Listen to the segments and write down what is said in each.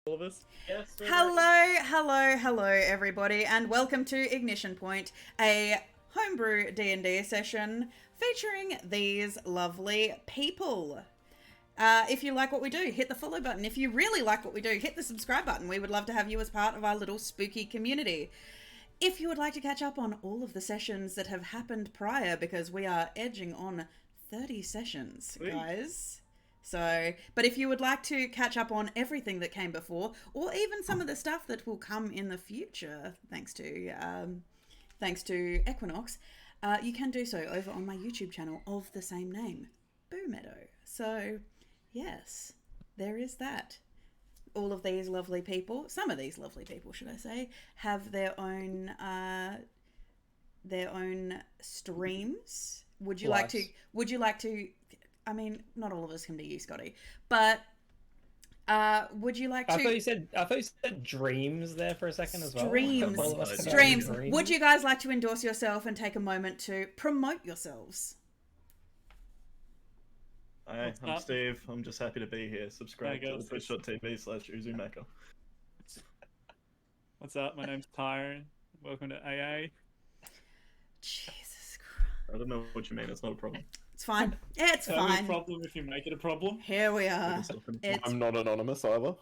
all of us? Yes. Hello, everybody, and welcome to Ignition Point, a homebrew D&D session featuring these lovely people. If you like what we do, hit the follow button. If you really like what we do, hit the subscribe button. We would love to have you as part of our little spooky community. If you would like to catch up on all of the sessions that have happened prior, because we are edging on 30 sessions, guys. So, but if you would like to catch up on everything that came before, or even some of the stuff that will come in the future, thanks to Equinox, you can do so over on my YouTube channel of the same name, Boomeadow. So, yes, there is that. All of these lovely people, some of these lovely people, should I say, have their own streams. Would you like to? I mean, not all of us can be you, Scotty, but would you like to? I thought you said dreams there for a second as well. Streams. Would you guys like to endorse yourself and take a moment to promote yourselves? Hi, I'm Steve. I'm just happy to be here. Subscribe to twitch.tv/𝔚𝔬𝔬𝔞𝔱𝔦𝔫𝔞𝔱. What's up? My name's Tavern. Welcome to AA. Jesus Christ. I don't know what you mean. It's not a problem. It's fine. It's fine. A problem if you make it a problem. Here we are. I'm not anonymous either.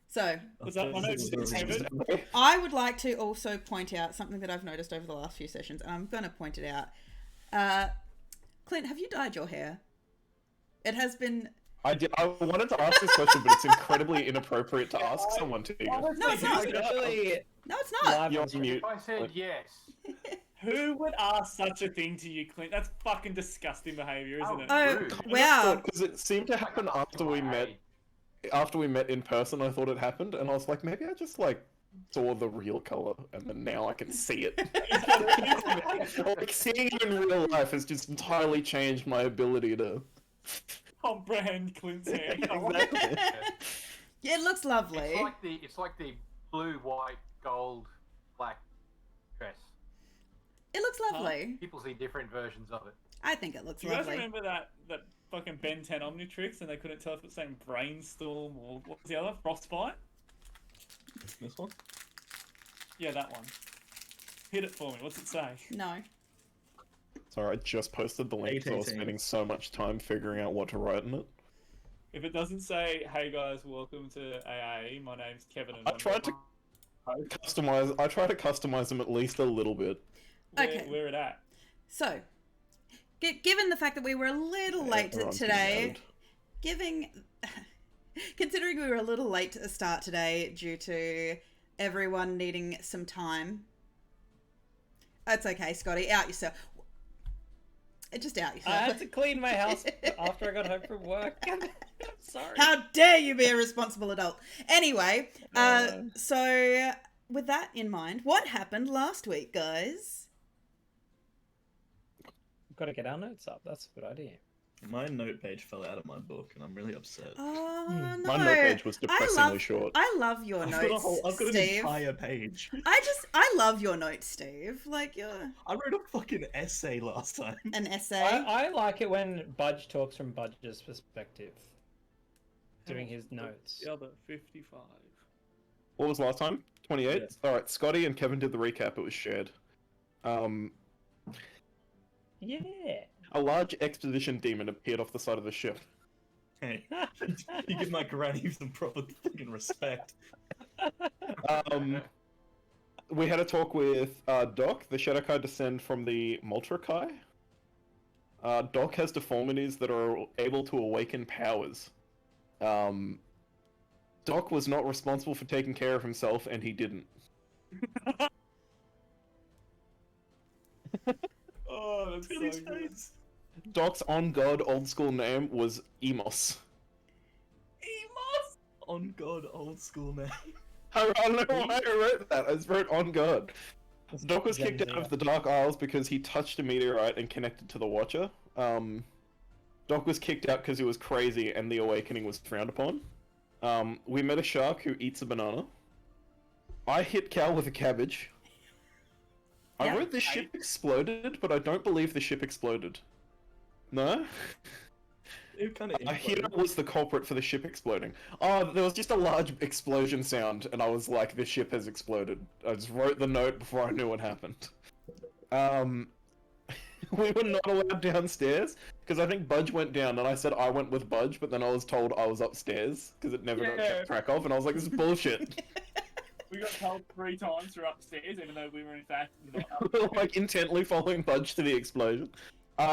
So, what's up? My name's David. I would like to also point out something that I've noticed over the last few sessions, and I'm going to point it out. Clint, have you dyed your hair? It has been... I wanted to ask this question, but it's incredibly inappropriate to ask someone to. No, it's not. No, it's not. You're on mute. I said yes. Who would ask such a thing to you, Clint? That's fucking disgusting behaviour, isn't it? Oh, wow. Because it seemed to happen after we met. After we met in person, I thought it happened, and I was like, maybe I just saw the real color, and then now I can see it. Like seeing it in real life has just entirely changed my ability to comprehend Clint's hair. Exactly. Yeah, it looks lovely. It's like the blue, white, gold, black dress. It looks lovely. People see different versions of it. I think it looks lovely. lovely. Do you guys remember that fucking Ben 10 Omnitrix and they couldn't tell if it was saying brainstorm or what was the other? Frostbite? This one? Yeah, that one. Hit it for me. What's it say? No. Sorry, I just posted the link, so I was spending so much time figuring out what to write in it. If it doesn't say, hey guys, welcome to AA, my name's Kevin and I try to customize them at least a little bit. Where it at? So, given the fact that we were a little late today, considering we were a little late to start today due to everyone needing some time, that's okay, Scotty. Out yourself. Just out yourself. I had to clean my house after I got home from work. I'm sorry. How dare you be a responsible adult? Anyway, so with that in mind, what happened last week, guys? We've got to get our notes up. That's a good idea. My note page fell out of my book, and I'm really upset. Oh, no. My note page was depressingly short. I love your notes, I've got an Steve. entire page. I love your notes, Steve. I wrote a fucking essay last time. An essay? I like it when Budge talks from Budge's perspective. Doing his notes. The other 55. What was last time? 28? Yes. Alright, Scotty and Kevin did the recap, it was shared. Yeah. A large exposition demon appeared off the side of the ship. Hey, you give my granny some proper fucking respect. We had a talk with Doc. The Shadowkai descend from the Moltrakai. Doc has deformities that are able to awaken powers. Doc was not responsible for taking care of himself, and he didn't. Oh, that's so good. Doc's on-god old-school name was Emos. Emos! On God, old school name. I don't know why I wrote that. I just wrote on God. Doc was kicked out of the Dark Isles because he touched a meteorite and connected to the Watcher. Doc was kicked out because he was crazy and the awakening was frowned upon. We met a shark who eats a banana. I hit Cal with a cabbage. I wrote the ship exploded, but I don't believe the ship exploded. No? It kind of. Hero was the culprit for the ship exploding. Oh, there was just a large explosion sound, and I was like, "The ship has exploded." I just wrote the note before I knew what happened. We were not allowed downstairs because I think Budge went down, and I said I went with Budge, but then I was told I was upstairs because it never got kept track of, and I was like, "This is bullshit." We got told 3 times we're upstairs, even though we were in fact not We were like intently following Budge to the explosion.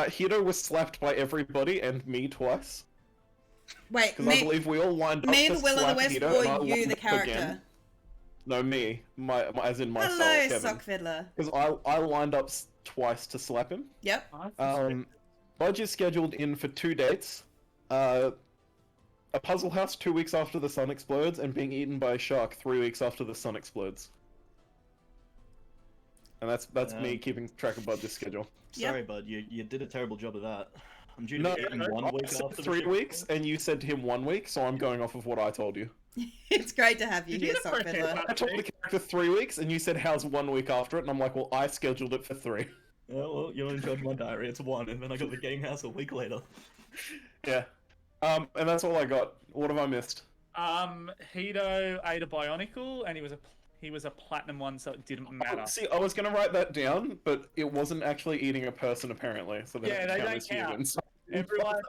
Hiro was slapped by everybody and me twice. Wait, Because I believe we all lined up me to the Will o' the slap Wisp, Hiro, or and I you lined the up character? again. No, me. As in myself, Hello, Kevin. Sock Fiddler. Because I lined up twice to slap him. Yep. Budge is scheduled in for 2 dates. A puzzle house 2 weeks after the sun explodes, and being eaten by a shark 3 weeks after the sun explodes. And that's me keeping track of Budge's schedule. Sorry, bud. You did a terrible job of that. I'm due to No, be in 1 I week said after 3 the weeks, and you said to him 1 week, so I'm going off of what I told you. It's great to have you Did you here, Sock never hear Fiddler. that? I told the character 3 weeks, and you said how's 1 week after it, and I'm like, well, I scheduled it for 3. Oh, well, you're in charge of my diary. It's 1, and then I got the game house a week later. Yeah. And that's all I got. What have I missed? Hito ate a Bionicle, and he was a platinum one, so it didn't matter. See, I was gonna write that down, but it wasn't actually eating a person apparently, so they Yeah, don't they count don't as count. humans. Everyone,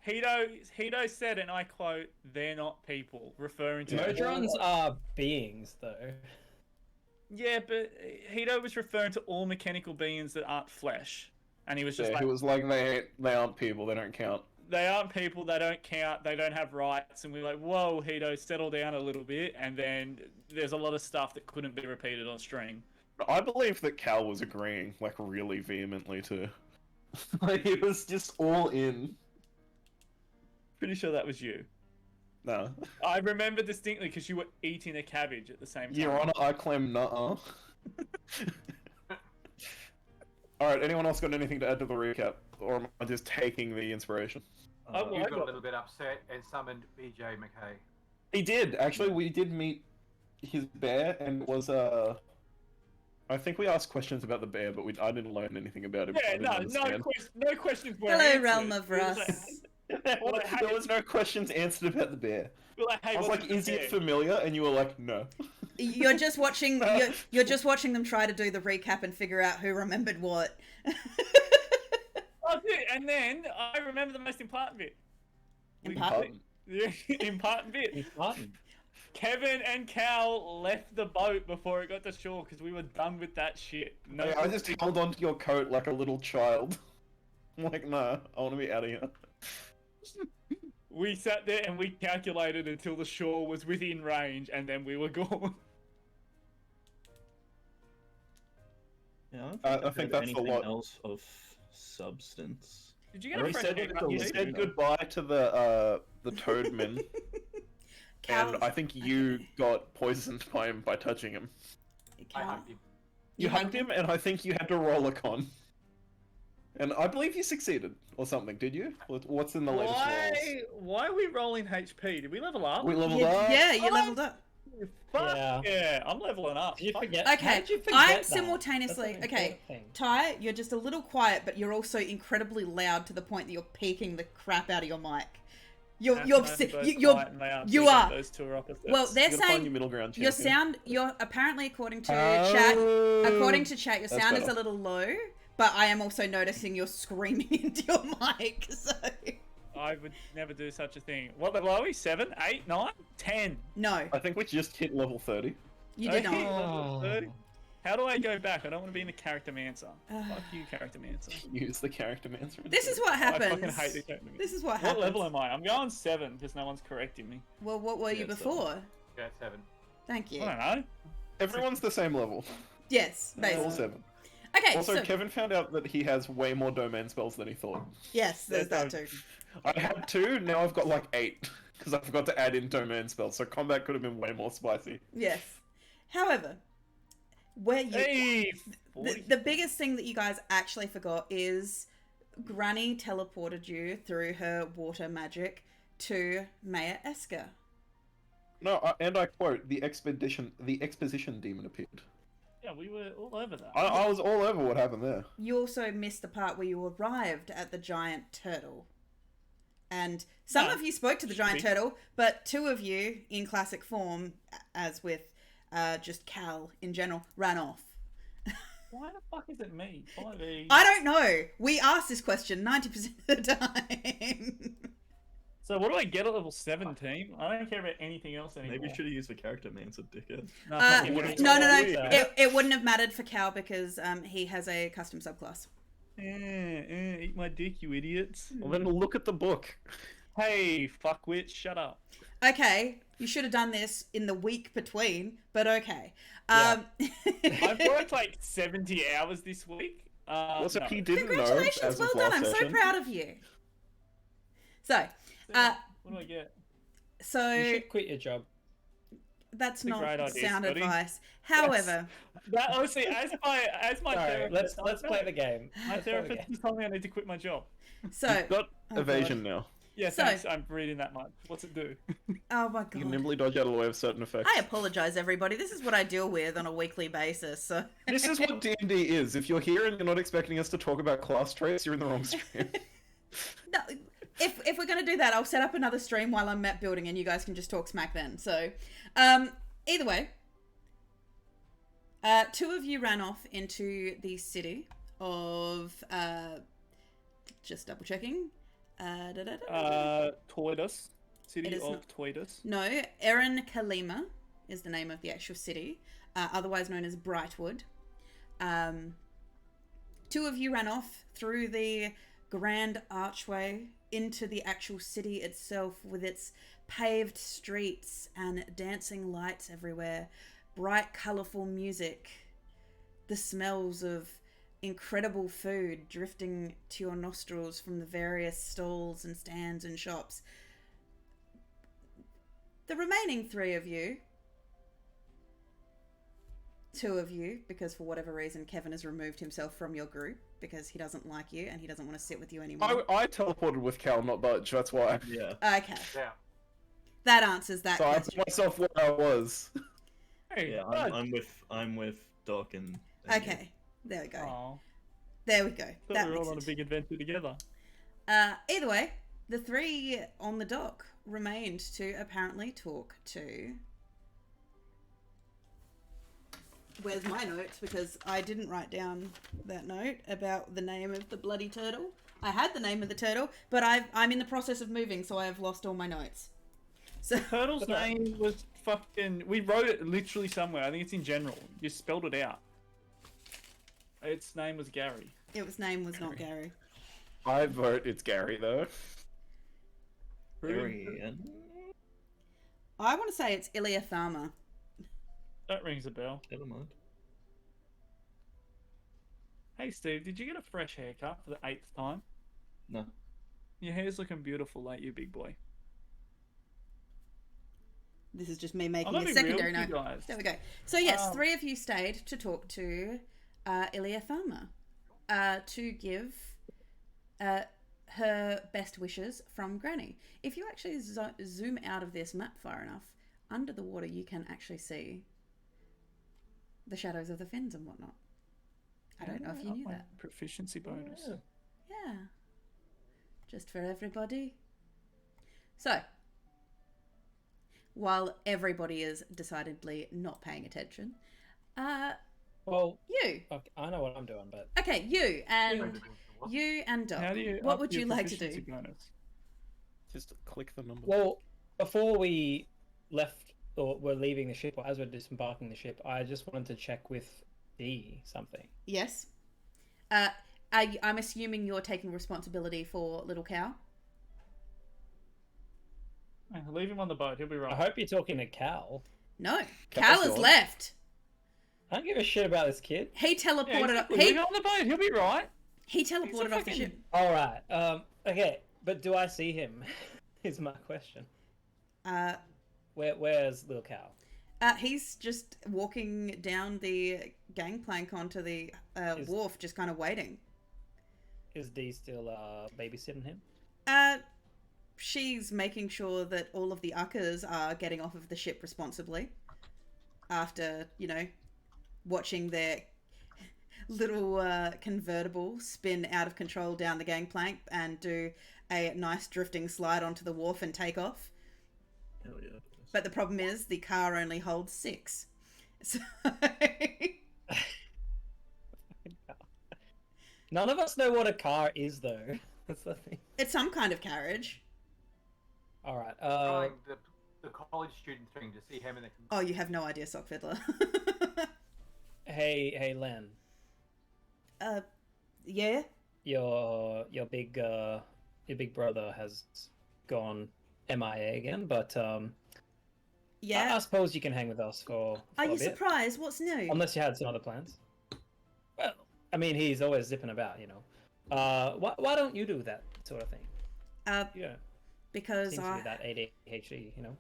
Hito said, and I quote, "They're not people," referring to Modrons are beings, though. Yeah, but Hito was referring to all mechanical beings that aren't flesh, and he was just Yeah, like, he was like, they aren't people, they don't count. "They aren't people. They don't count. They don't have rights." And we're like, "Whoa, Hito, settle down a little bit." And then there's a lot of stuff that couldn't be repeated on stream. I believe that Cal was agreeing, like, really vehemently too. Like, he was just all in. Pretty sure that was you. No. I remember distinctly because you were eating a cabbage at the same time. Your Honor, I claim nuh-uh. Alright, anyone else got anything to add to the recap? Or am I just taking the inspiration? Oh, well, You I got a got- little bit upset and summoned BJ McKay. He did, actually, we did meet his bear, and it was, I think we asked questions about the bear, but I didn't learn anything about him. Yeah, I didn't no understand. questions were Hello, answered. Realm of It was Russ. There was no questions answered about the bear. we're like, hey, I was what's like, the is bear? it familiar? And you were like, no. You're just watching. You're just watching them try to do the recap and figure out who remembered what. Oh, dude, and then I remember the most important bit. Important? Yeah, important bit. He's Martin. Kevin and Cal left the boat before it got to shore because we were done with that shit. No, I just held onto your coat like a little child. I'm like, no, I want to be out of here. we sat there and we calculated until the shore was within range, and then we were gone. Yeah, I think that's a anything lot. else of substance. Did you get a You fresh said, haircut? you Yeah. said goodbye to the Toadman, Cal, and I think you got poisoned by him by touching him. I Cal, hugged him. You hugged him, and I think you had to roll a con. And I believe you succeeded, or something, did you? What's in the latest rolls? Why are we rolling HP? Did we level up? We leveled You, up. yeah, you Oh, leveled up. Fuck Yeah. yeah, I'm leveling up. Did you Fuck. forget? Okay, How did you forget I'm that? simultaneously- That's an okay. important thing. Ty, you're just a little quiet, but you're also incredibly loud to the point that you're peaking the crap out of your mic. You're you are. Those two are opposites. Well, they're You gotta find saying your middle ground, your champion. sound. You're apparently according to Oh. chat. According to chat, your That's sound is better. a little low. But I am also noticing you're screaming into your mic. So I would never do such a thing. What level are we? 7, 8, 9, 10. no, I think we just hit level 30. you did Okay. not. Level 30. How do I go back? I don't want to be in the character mancer. Fuck you, character mancer. Use the character mancer. This is what I happens. fucking hate the character mancer. This is what What happens. level am I? I'm going 7 because no one's correcting me. Well, what were you Yeah, before? Yeah, 7. Thank you. I don't know. Everyone's the same level. Yes, It's all basically. 7. Okay, Also, so Kevin found out that he has way more domain spells than he thought. yes, there's that too. I had 2, now I've got like 8. Because I forgot to add in domain spells, so combat could have been way more spicy. Yes. However, where you Hey! the biggest thing that you guys actually forgot is Granny teleported you through her water magic to Mayor Esker. No, and I quote, the exposition demon appeared. Yeah, we were all over that. I was all over what happened there. You also missed the part where you arrived at the giant turtle. And some No, of you spoke to the giant be. turtle, but 2 of you, in classic form, as with just Cal in general, ran off. Why the fuck is it me? 5e. I don't know. We ask this question 90% of the time. So what do I get at level 17? I don't care about anything else anymore. Maybe you should have used the character names of dickhead. No, No, fucking no, weird. no. It wouldn't have mattered for Cal because he has a custom subclass. Eat my dick, you idiots. Well, then look at the book. Hey, fuckwit, shut up. Okay, you should have done this in the week between, but okay. Yeah. I've worked like 70 hours this week. Also, no. he didn't know Congratulations, as well of done. last I'm so session. proud of you. So, What do I get? You should quit your job. that's a not great idea, sound Scotty. advice. However, That honestly, as my Sorry, therapist, let's play the game. My Let's play the therapist game. just told me I need to quit my job. so You've got Oh, God. evasion now. Yeah, So- thanks. I'm reading that much. What's it do? oh my You can god, nimbly dodge out of the way of certain effects. I apologize, everybody. This is what I deal with on a weekly basis. So This is what D&D is. If you're here and you're not expecting us to talk about class traits, you're in the wrong stream. no, if we're gonna do that, I'll set up another stream while I'm map building, and you guys can just talk smack then. So, either way, 2 of you ran off into the city of just double checking. Toidus. City It is of not- Toidus. No, Erin Kalima is the name of the actual city, otherwise known as Brightwood. 2 of you ran off through the grand archway into the actual city itself with its paved streets and dancing lights everywhere, bright, colourful music, the smells of incredible food drifting to your nostrils from the various stalls and stands and shops. The remaining 3 of you, 2 of you, because for whatever reason Kevin has removed himself from your group because he doesn't like you and he doesn't want to sit with you anymore. I teleported with Cal, not Budge. That's why. Yeah. Okay, Yeah. that answers that So I question. put myself where I was. Hey, Yeah, Bud. I'm with Doc and Okay, there we go. Aw, There we go. thought That we were all makes on a it. big adventure together. Either way, the 3 on the dock remained to apparently talk to. Where's my notes? Because I didn't write down that note about the name of the bloody turtle. I had the name of the turtle, but I'm in the process of moving, so I have lost all my notes. So Turtle's name was fucking. We wrote it literally somewhere. I think it's in general. You spelled it out. Its name was Gary. its name was not Gary. I vote it's Gary, though. I want to say it's 𝔚𝔤𝔤𝔫𝔞𝔥. That rings a bell. Never mind. Hey Steve, did you get a fresh haircut for the 8th time? No. Your hair's looking beautiful, ain't you, big boy? This is just me making I'm gonna a be secondary real with you note. guys. There we go. So yes, Um, 3 of you stayed to talk to 𝔚𝔤𝔤𝔫𝔞𝔥 to give her best wishes from Granny. If you actually zoom out of this map far enough, under the water you can actually see the shadows of the fins and whatnot. I don't know if you Up knew my that. Proficiency bonus. Yeah. Yeah. Just for everybody. So, while everybody is decidedly not paying attention, Well, you. okay, I know what I'm doing, but Okay, you and Doc. How do you? What up would your you like to proficiency do? bonus? Just click the number. well, before we left or were leaving the ship, or as we're disembarking the ship, I just wanted to check with D something. Yes. I'm assuming you're taking responsibility for little cow. Hey, leave him on the boat. He'll be I right. hope you're talking to Cal. No, Cal's Cal has gone. left. I don't give a shit about this kid. He Yeah, teleported. exactly. He Leave him on the boat. He'll be right. he teleported off the fucking- ship. All right. Okay, but do I see him? Is my question. Where's little Cal? He's just walking down the gangplank onto the wharf, just kind of waiting. Is D still babysitting him? She's making sure that all of the uckers are getting off of the ship responsibly. After, watching their little convertible spin out of control down the gangplank and do a nice drifting slide onto the wharf and take off. Hell yeah. But the problem is the car only holds 6. So None of us know what a car is, though. That's the thing. it's some kind of carriage. All right. Trying the college student thing to see how many. Oh, you have no idea, Sock Fiddler. Hey, Len. Yeah? Your big brother has gone MIA again, but Yeah. I suppose you can hang with us for Are a you bit. surprised? What's new? Unless you had some other plans. Well, I mean, he's always zipping about, you know. Why don't you do that sort of thing? Yeah, Because seems to be that ADHD, you know.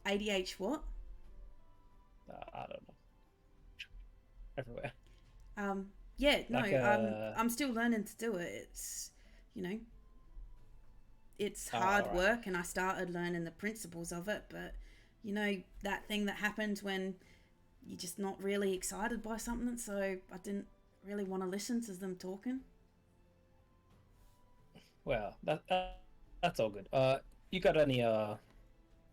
ADH what? I don't know. Everywhere. Yeah, no, Like, I'm still learning to do it. It's, you know, it's hard alright. work, and I started learning the principles of it, but, you know, that thing that happens when you're just not really excited by something, so I didn't really want to listen to them talking. Well, that's all good. You got any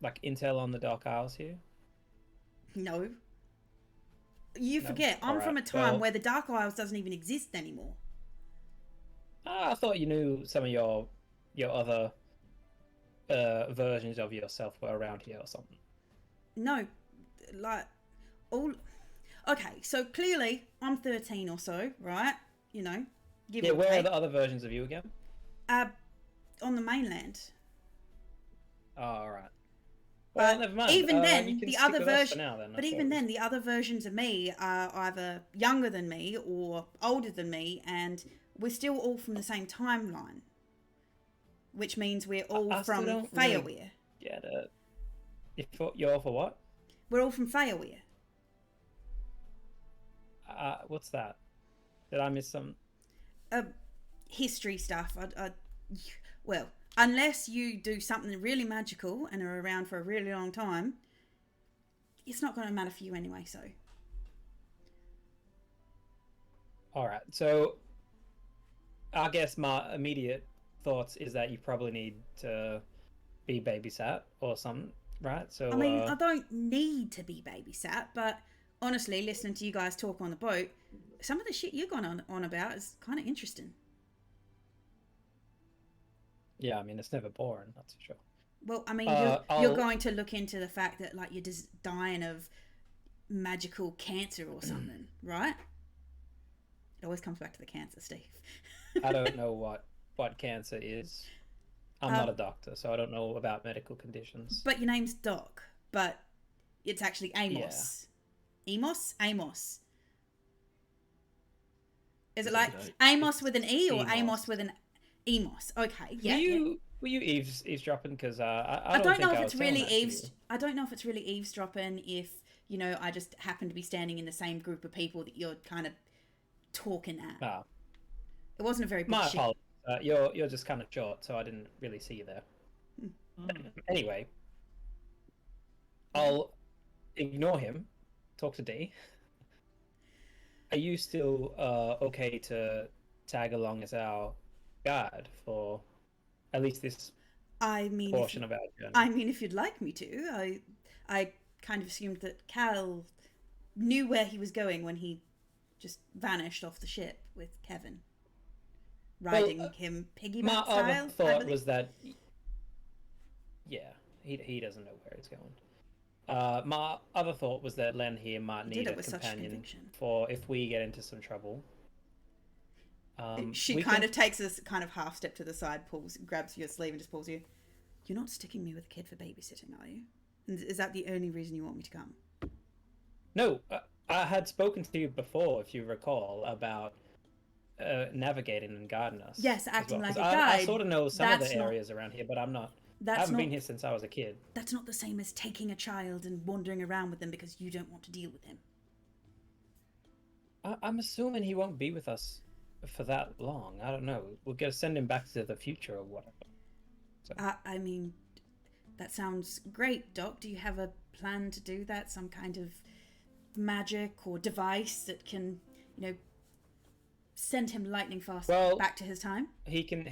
like intel on the Dark Isles here? No. You No? forget, I'm Alright, from a time well- where the Dark Isles doesn't even exist anymore. I thought you knew some of your other versions of yourself were around here or something. No, like, all... Okay, so clearly I'm 13 or so, right? You know, give Yeah, or where are take. the other versions of you again? On the mainland. Oh, all right. But Well, never mind. even You then, can the stick other with us for version. now, then, I But even suppose. then, the other versions of me are either younger than me or older than me, and we're still all from the same timeline, which means we're all I still from don't really- Feyawir. Get it. You're for what? We're all from Feyawir. What's that? Did I miss some? History stuff. Well, unless you do something really magical and are around for a really long time, it's not going to matter for you anyway. So All right. So, I guess my immediate thoughts is that you probably need to be babysat or something, right? So, I mean, I don't need to be babysat, but honestly, listening to you guys talk on the boat, some of the shit you're going on about is kind of interesting. yeah, I mean, it's never boring, that's for sure. Well, I mean, you're I'll- going to look into the fact that, like, you're just dying of magical cancer or something, right? It always comes back to the cancer, Steve. I don't know what cancer is. I'm not a doctor, so I don't know about medical conditions. But your name's Doc, but it's actually Amos. Amos? Amos. Is it like Amos with an E or Emos. Amos with an Emos? Okay, yeah. Were you eavesdropping? Because I don't think know if I it's was saying really that to you. I don't know if it's really eavesdropping if, you know, I just happen to be standing in the same group of people that you're kind of talking at. Ah, It wasn't a very big my ship. apologies. You're just kind of short, so I didn't really see you there. Anyway, I'll ignore him. Talk to D. Are you still okay to tag along as our guide for at least this I mean, portion of our journey? I mean, if you'd like me to, I kind of assumed that Cal knew where he was going when he just vanished off the ship with Kevin, riding him piggyback My style. other I thought believe. was that, yeah, he doesn't know where he's going. My other thought was that Len here might did need it a with such companion conviction. for if we get into some trouble. She we kind can- of takes this kind of half step to the side, grabs your sleeve and just pulls you. You're not sticking me with a kid for babysitting, are you? And is that the only reason you want me to come? No, I had spoken to you before, if you recall, about navigating and guiding us. Yes, as acting well. like 'Cause a I guide. sort of know some of That's the not- areas around here, but I haven't That's been not here since I was a kid. that's not the same as taking a child and wandering around with them because you don't want to deal with him. I'm assuming he won't be with us for that long. I don't know. We're gonna send him back to the future or whatever. I mean, that sounds great, Doc. Do you have a plan to do that? Some kind of magic or device that can send him lightning fast Well, back to his time. He can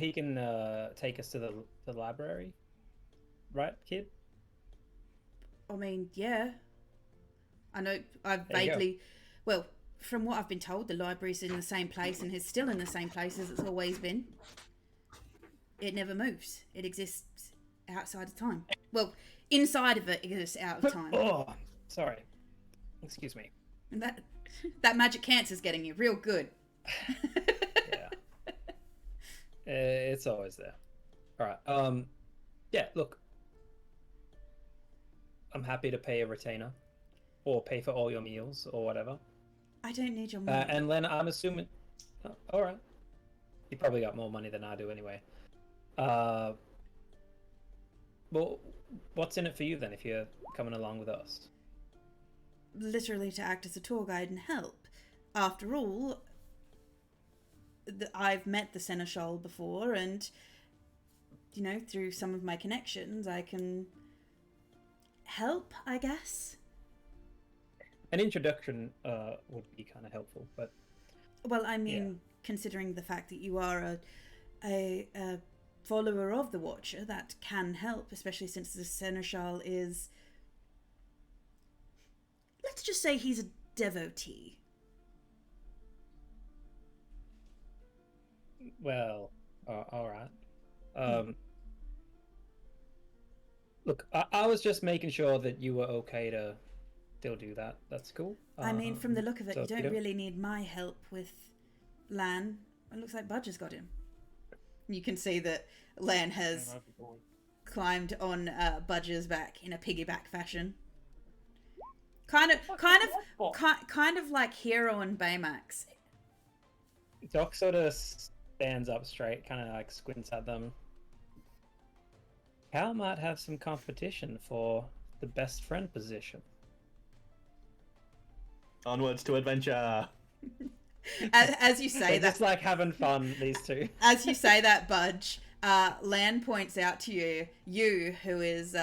take us to the library, right, kid? I mean, yeah. I know. I've There you go. vaguely, well, from what I've been told, the library's in the same place and is still in the same place as it's always been. It never moves. It exists outside of time. Well, inside of it exists out of time. Oh, sorry. Excuse me. And that magic cancer's getting you real good. Yeah. It's always there. All right. Yeah. Look, I'm happy to pay a retainer, or pay for all your meals, or whatever. I don't need your money. And Len, I'm assuming. Oh, all right. You probably got more money than I do anyway. Well, what's in it for you then if you're coming along with us? Literally to act as a tour guide and help. After all, I've met the Seneschal before, and through some of my connections, I can help, I guess. An introduction would be kind of helpful, but Well, I mean, considering the fact that you are a follower of the Watcher, that can help, especially since the Seneschal is, let's just say he's a devotee. well, all right. Look, I was just making sure that you were okay to still do that. That's cool. I mean, from the look of it, so you don't you really need my help with Lan. It looks like Budge has got him. You can see that Lan has climbed on Budge's back in a piggyback fashion. Kind of like Hero and Baymax. Doc sort of stands up straight, kind of like squints at them. Cal might have some competition for the best friend position. Onwards to adventure. As you say They're that, just like having fun, these two. as you say that, Budge, Lan points out to you who is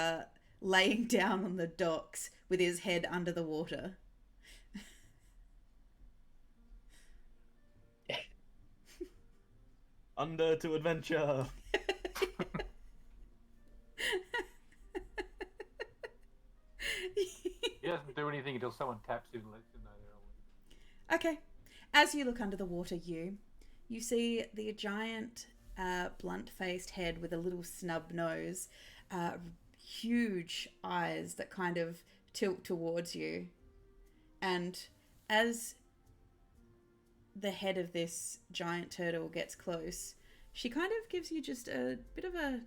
laying down on the docks with his head under the water. Under to adventure. He doesn't do anything until someone taps him and lets him know they're on. Okay. As you look under the water, you see the giant, blunt-faced head with a little snub nose, huge eyes that kind of tilt towards you. And as the head of this giant turtle gets close, she kind of gives you just a bit of a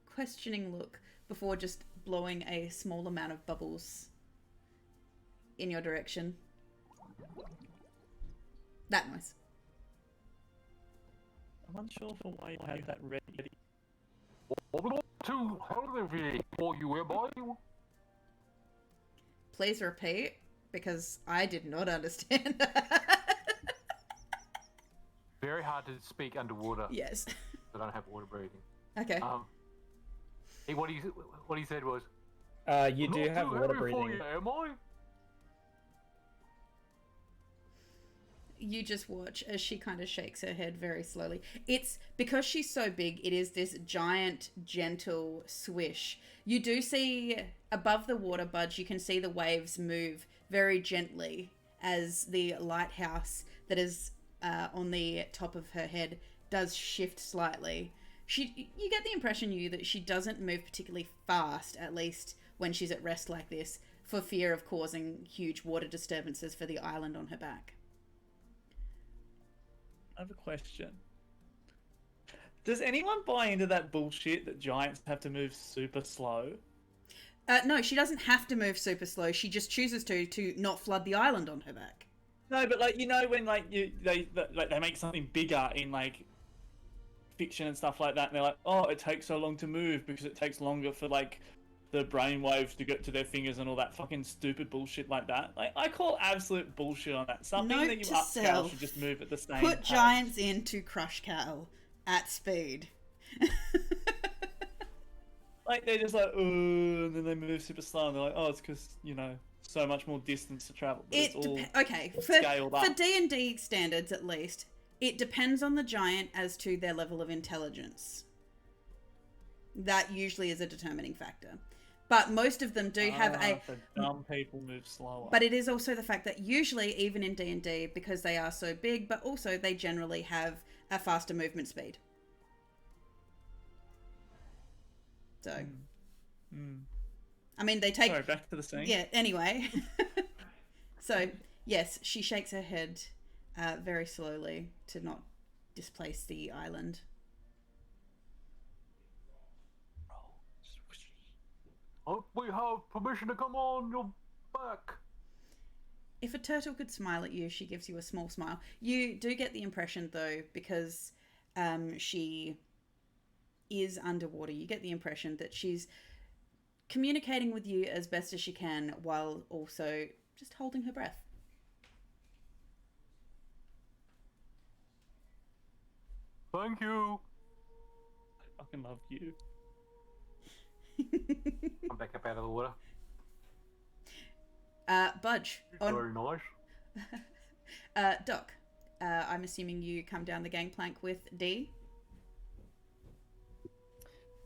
questioning look before just blowing a small amount of bubbles in your direction. That noise. I'm unsure for why you have that ready. To Holiday for you, boy. Please repeat, because I did not understand. Very hard to speak underwater. Yes. I don't have water breathing. Okay. What he said was, You do have water breathing. You, am I? You just watch as she kind of shakes her head very slowly. It's because she's so big, it is this giant, gentle swish. You do see above the water, Budge, you can see the waves move very gently as the lighthouse that is on the top of her head does shift slightly. You get the impression, that she doesn't move particularly fast, at least when she's at rest like this, for fear of causing huge water disturbances for the island on her back. I have a question. Does anyone buy into that bullshit that giants have to move super slow? No, she doesn't have to move super slow. She just chooses to not flood the island on her back. No, but when they make something bigger in fiction and stuff like that, and they're like, oh, it takes so long to move because it takes longer for the brainwaves to get to their fingers and all that fucking stupid bullshit like that. I call absolute bullshit on that. Something Note that you to upscale self, should just move at the same Put pace. giants in to crush Cal at speed. They're just and then they move super slow and they're like, oh, it's because, so much more distance to travel. But it's all okay, scaled up. for D&D standards at least, it depends on the giant as to their level of intelligence. That usually is a determining factor. But most of them do have so dumb people move slower. But it is also the fact that usually, even in D&D, because they are so big, but also they generally have a faster movement speed. So, I mean, they take... Sorry, back to the scene. Yeah, anyway. So, yes, she shakes her head very slowly to not displace the island. We have permission to come on your back. If a turtle could smile at you, she gives you a small smile. You do get the impression, though, because she is underwater, you get the impression that she's communicating with you as best as she can while also just holding her breath. Thank you. I fucking love you. I'm back up out of the water. Budge. Very nice. Doc, I'm assuming you come down the gangplank with D?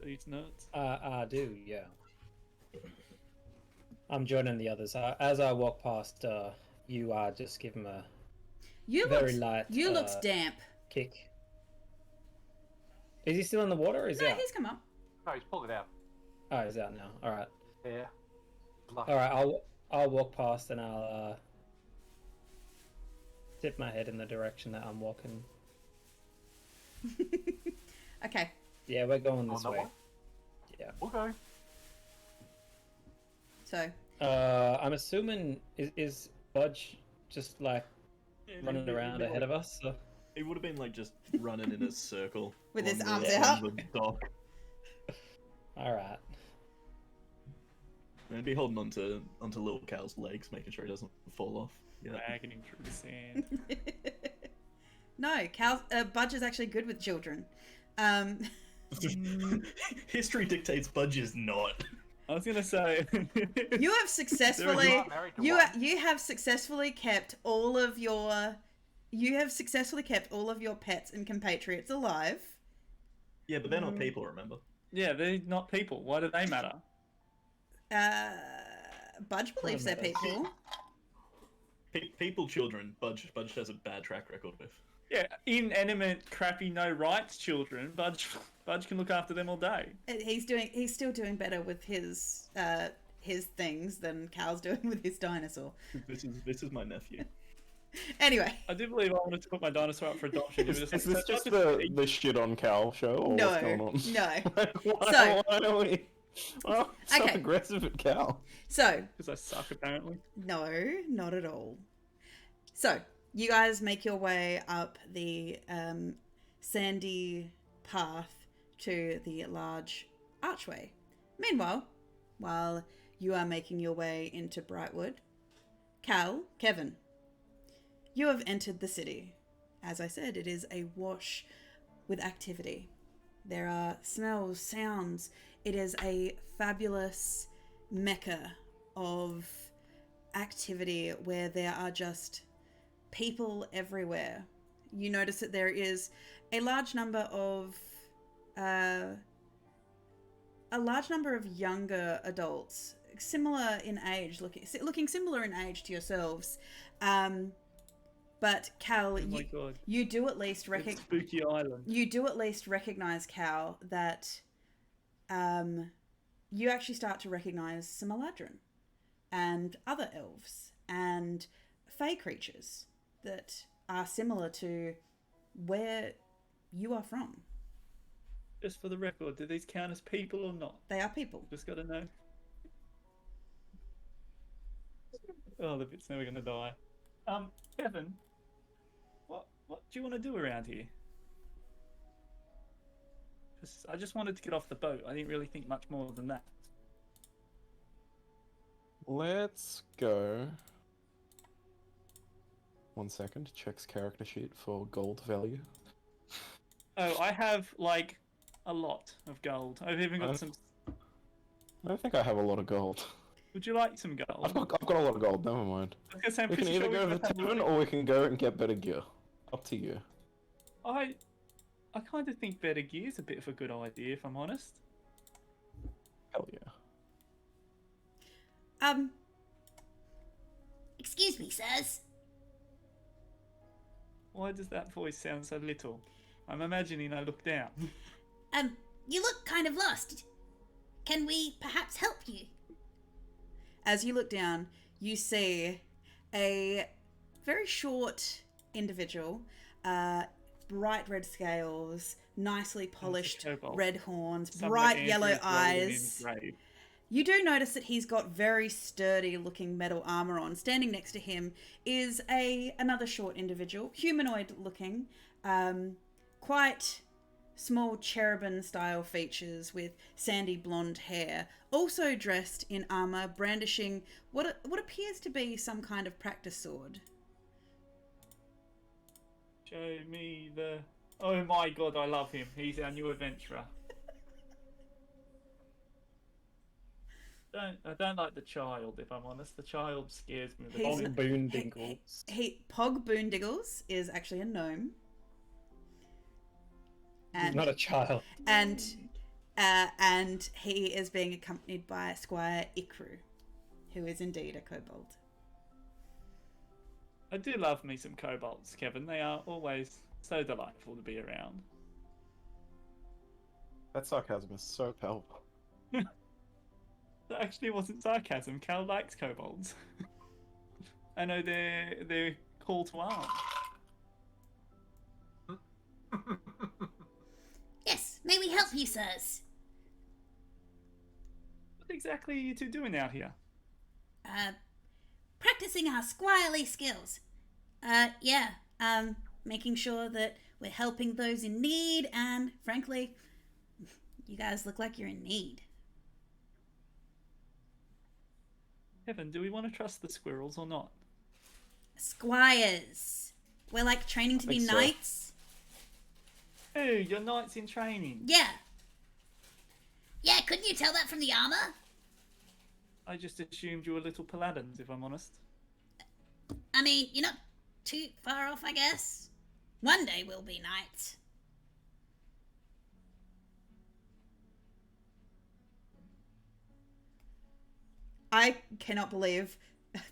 These nuts. I do, yeah. I'm joining the others. As I walk past, you just give him a very light. You looks damp. Kick. Is he still in the water? Or is he No, out? he's come up. No, he's pulled it out. Oh, he's out now. All right. Yeah. All right. I'll walk past and I'll dip my head in the direction that I'm walking. Okay. Yeah, we're going this that way. way? Yeah. Okay. So. I'm assuming is Budge just like running around ahead of us? So... He would have been like just running in a circle With his along arms the- out? along the dock. All right. And be holding onto little Cal's legs, making sure he doesn't fall off. Yeah. Dragging him through the sand. No, Budge is actually good with children. History dictates Budge is not. I was gonna say. You have successfully not married to you one. have successfully kept all of your pets and compatriots alive. Yeah, but they're not people, remember? Yeah, they're not people. Why do they matter? Budge believes they're people. People, children, Budge has a bad track record with. Yeah, inanimate, crappy, no rights children. Budge can look after them all day. He's still doing better with his things than Cal's doing with his dinosaur. This is my nephew. Anyway. I do believe I wanted to put my dinosaur up for adoption. It was Is just this like, just "So the shit on Cal show? Or No, what's going on? no. Why are we so Okay. aggressive at Cal? So, because I suck apparently. no, not at all. So, you guys make your way up the sandy path to the large archway. Meanwhile, while you are making your way into Brightwood, Kevin, you have entered the city. As I said, it is awash with activity. There are smells, sounds. It is a fabulous mecca of activity where there are just people everywhere. You notice that there is a large number of younger adults, similar in age, looking similar in age to yourselves. But Cal, Oh my God. you do at least It's Spooky Island. you do at least recognize, Cal, that you actually start to recognize some Eladrin and other elves and fey creatures that are similar to where you are from. Just for the record, do these count as people or not? They are people. Just gotta know. Oh, the bit's never gonna die. Kevin, what do you want to do around here? I just wanted to get off the boat. I didn't really think much more than that. Let's go. 1 second. Checks character sheet for gold value. Oh, I have like a lot of gold. I've even got some. I don't think I have a lot of gold. Would you like some gold? I've got a lot of gold. Never mind. I was gonna say, I'm We can pretty either sure go to we the both have a tavern lot. or we can go and get better gear. Up to you. I kind of think better gear is a bit of a good idea, if I'm honest. Hell yeah. Excuse me, sirs. Why does that voice sound so little? I'm imagining I look down. You look kind of lost. Can we perhaps help you? As you look down, you see a very short individual, bright red scales, nicely polished kobold. red horns, Someone bright Andrew's yellow rolling in eyes. his grave. You do notice that he's got very sturdy looking metal armor on. Standing next to him is another short individual, humanoid looking, quite small cherubim style features with sandy blonde hair, also dressed in armor, brandishing what appears to be some kind of practice sword. Show me the... Oh my god, I love him. He's our new adventurer. I don't like the child, if I'm honest. The child scares me. He's- Pog Boondiggles. Pog Boondiggles is actually a gnome. He's not a child. And he is being accompanied by Squire Ikru, who is indeed a kobold. I do love me some kobolds, Kevin. They are always so delightful to be around. That sarcasm is so palpable. That actually wasn't sarcasm. Cal likes kobolds. I know they're call to arms. Yes, may we help you, sirs? What exactly are you two doing out here? Practicing our squirely skills. Making sure that we're helping those in need, and frankly, you guys look like you're in need. Kevin, do we want to trust the squirrels or not? Squires. We're like training to be Think so. knights. Oh, your knight's in training. Yeah. Yeah, couldn't you tell that from the armor? I just assumed you were little paladins, if I'm honest. I mean, you're not too far off, I guess. One day we'll be knights. I cannot believe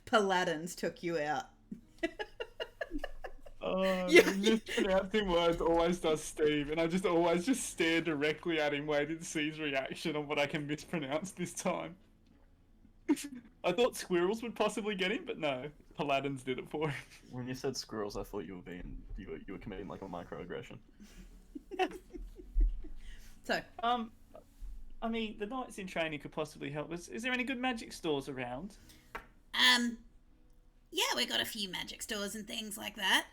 Paladins took you out. Yeah. Mispronouncing words always does Steve, and I just always just stare directly at him, waiting to see his reaction on what I can mispronounce this time. I thought squirrels would possibly get him, but no, paladins did it for him. When you said squirrels, I thought you were committing like a microaggression. So, I mean, the knights in training could possibly help us. Is there any good magic stores around? Yeah, we got a few magic stores and things like that.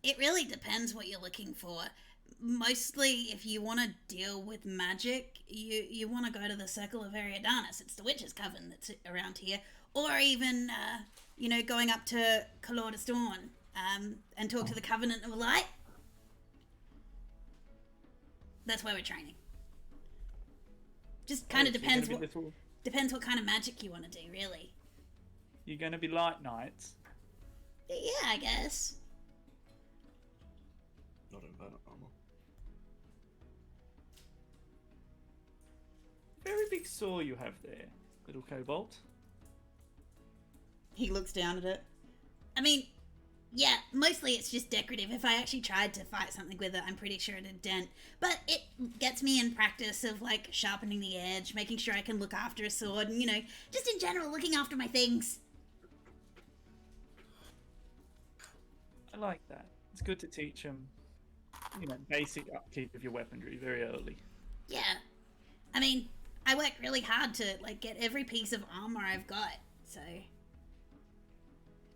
It really depends what you're looking for. Mostly, if you want to deal with magic, you want to go to the Circle of Eridanus. It's the Witch's Coven that's around here. Or even, going up to 𝔚𝔬𝔬𝔡 Dawn, and talk to the Covenant of Light. That's where we're training. Just kind of depends depends what kind of magic you want to do, really. You're going to be light knights. Yeah, I guess. Not in that armor. Very big saw you have there, little kobold. he looks down at it. I mean, yeah, mostly it's just decorative. If I actually tried to fight something with it, I'm pretty sure it'd dent. But it gets me in practice of, like, sharpening the edge, making sure I can look after a sword, and, just in general, looking after my things. I like that. It's good to teach them, basic upkeep of your weaponry very early. Yeah. I mean, I work really hard to, get every piece of armor I've got, so...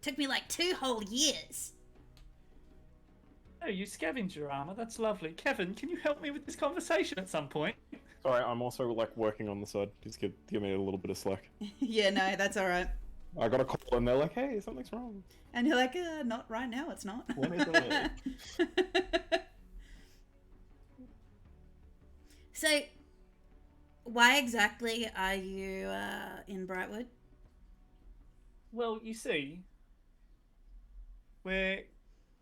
Took me, 2 whole years. Oh, you scavenge your armor. That's lovely. Kevin, can you help me with this conversation at some point? Sorry, I'm also working on the side. Just give me a little bit of slack. Yeah, no, that's all right. I got a call and they're like, "Hey, something's wrong." And you're like, not right now, it's not. What is it? So, Why exactly are you in Brightwood? Well, you see, we're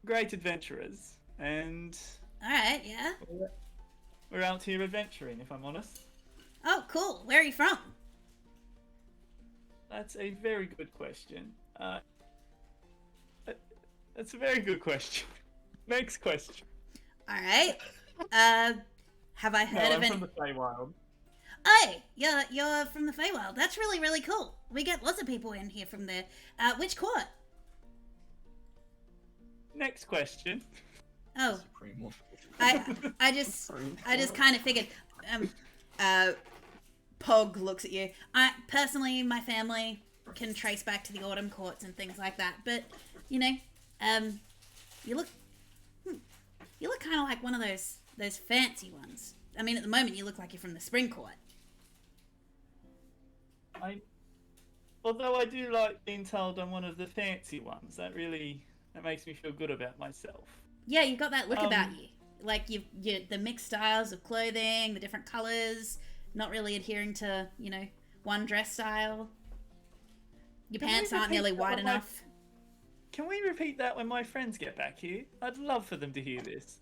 great adventurers, and All right, yeah. we're out here adventuring, if I'm honest. Oh, cool. Where are you from? That's a very good question. That's a very good question. Next question. All right. Have I heard of I'm any? from the Feywild. Oh, you're from the Feywild. That's really, really cool. We get lots of people in here from there. Which court? Next question. Oh, Supreme Wolf. I just kind of figured. Pog looks at you. I personally, my family can trace back to the Autumn Courts and things like that. But you know, you look kind of like one of those fancy ones. I mean, at the moment, you look like you're from the Spring Court. Although I do like being told I'm one of the fancy ones, that makes me feel good about myself. Yeah, you got that look about you. Like you the mixed styles of clothing, the different colors, not really adhering to, one dress style. Your pants aren't nearly wide enough. Can we repeat that when my friends get back here? I'd love for them to hear this.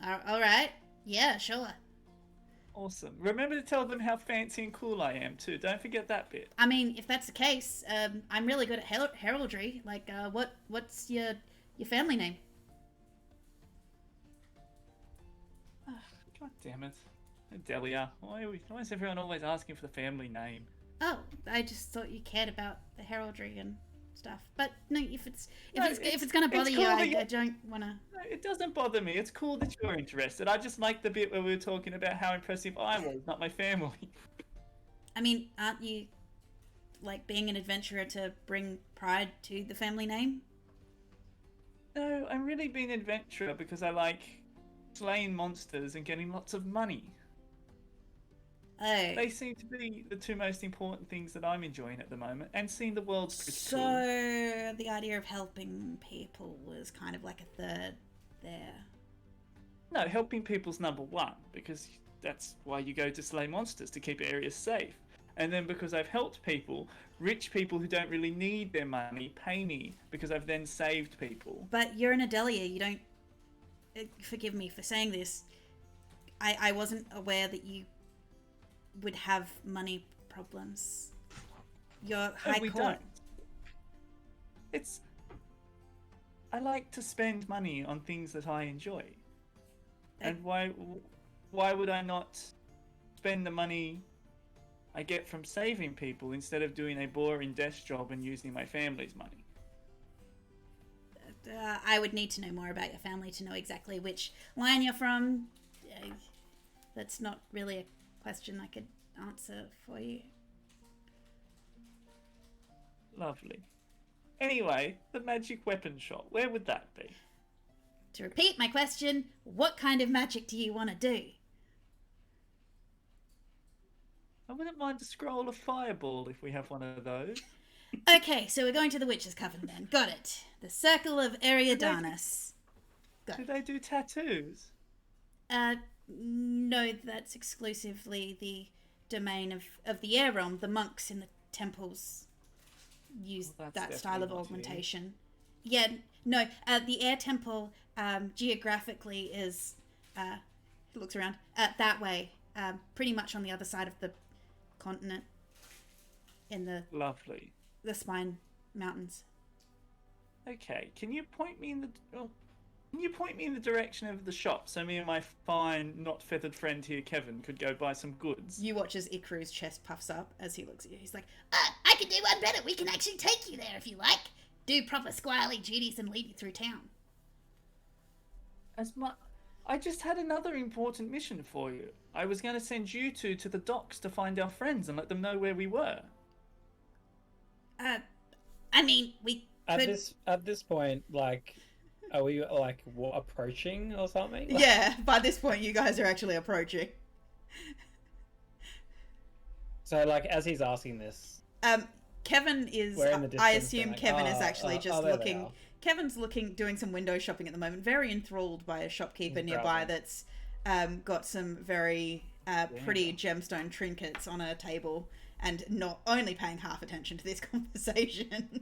All right. Yeah, sure. Awesome. Remember to tell them how fancy and cool I am too. Don't forget that bit. I mean, if that's the case, I'm really good at heraldry. Like, what's your family name? God damn it. Delia. Why is everyone always asking for the family name? Oh, I just thought you cared about the heraldry and stuff. But no, if it's gonna bother you, I don't wanna. No, it doesn't bother me. It's cool that you're interested. I just like the bit where we were talking about how impressive I was, not my family. I mean, aren't you like being an adventurer to bring pride to the family name? No, I'm really being an adventurer because I like slaying monsters and getting lots of money. Oh. They seem to be the two most important things that I'm enjoying at the moment, and seeing the world's pretty So cool. the idea of helping people was kind of like a third there. No, helping people's number one, because that's why you go to slay monsters, to keep areas safe. And then because I've helped people, rich people who don't really need their money pay me because I've then saved people. But you're an Adelia, you don't... Forgive me for saying this. I wasn't aware that you would have money problems. You're high we court. Don't. I like to spend money on things that I enjoy. And why would I not spend the money I get from saving people instead of doing a boring desk job and using my family's money? I would need to know more about your family to know exactly which line you're from. That's not really a question I could answer for you. Lovely. Anyway, the magic weapon shop, where would that be? To repeat my question, what kind of magic do you want to do? I wouldn't mind a scroll of fireball if we have one of those. Okay, so we're going to the Witch's Coven then. Got it. The Circle of Eridanus. Do they do tattoos? No, that's exclusively the domain of the air realm. The monks in the temples use that style of augmentation. Yeah, no, the air temple geographically is, it looks around, that way, pretty much on the other side of the continent, in the Lovely. The Spine Mountains. Okay, can you point me in the direction of the shop so me and my fine, not feathered friend here, Kevin, could go buy some goods? You watch as Ikru's chest puffs up as he looks at you. He's like, I can do one better. We can actually take you there if you like. Do proper squirrely duties and lead you through town. I just had another important mission for you. I was going to send you two to the docks to find our friends and let them know where we were. I mean, we could... At this point, like, are we like approaching or something? Like... Yeah, by this point, you guys are actually approaching. So, like, as he's asking this, Kevin is. we're in the distance, I assume like, Kevin is actually just there they looking. are. Kevin's doing some window shopping at the moment. Very enthralled by a shopkeeper nearby Browsing. that's got some very pretty gemstone trinkets on a table and not only paying half attention to this conversation.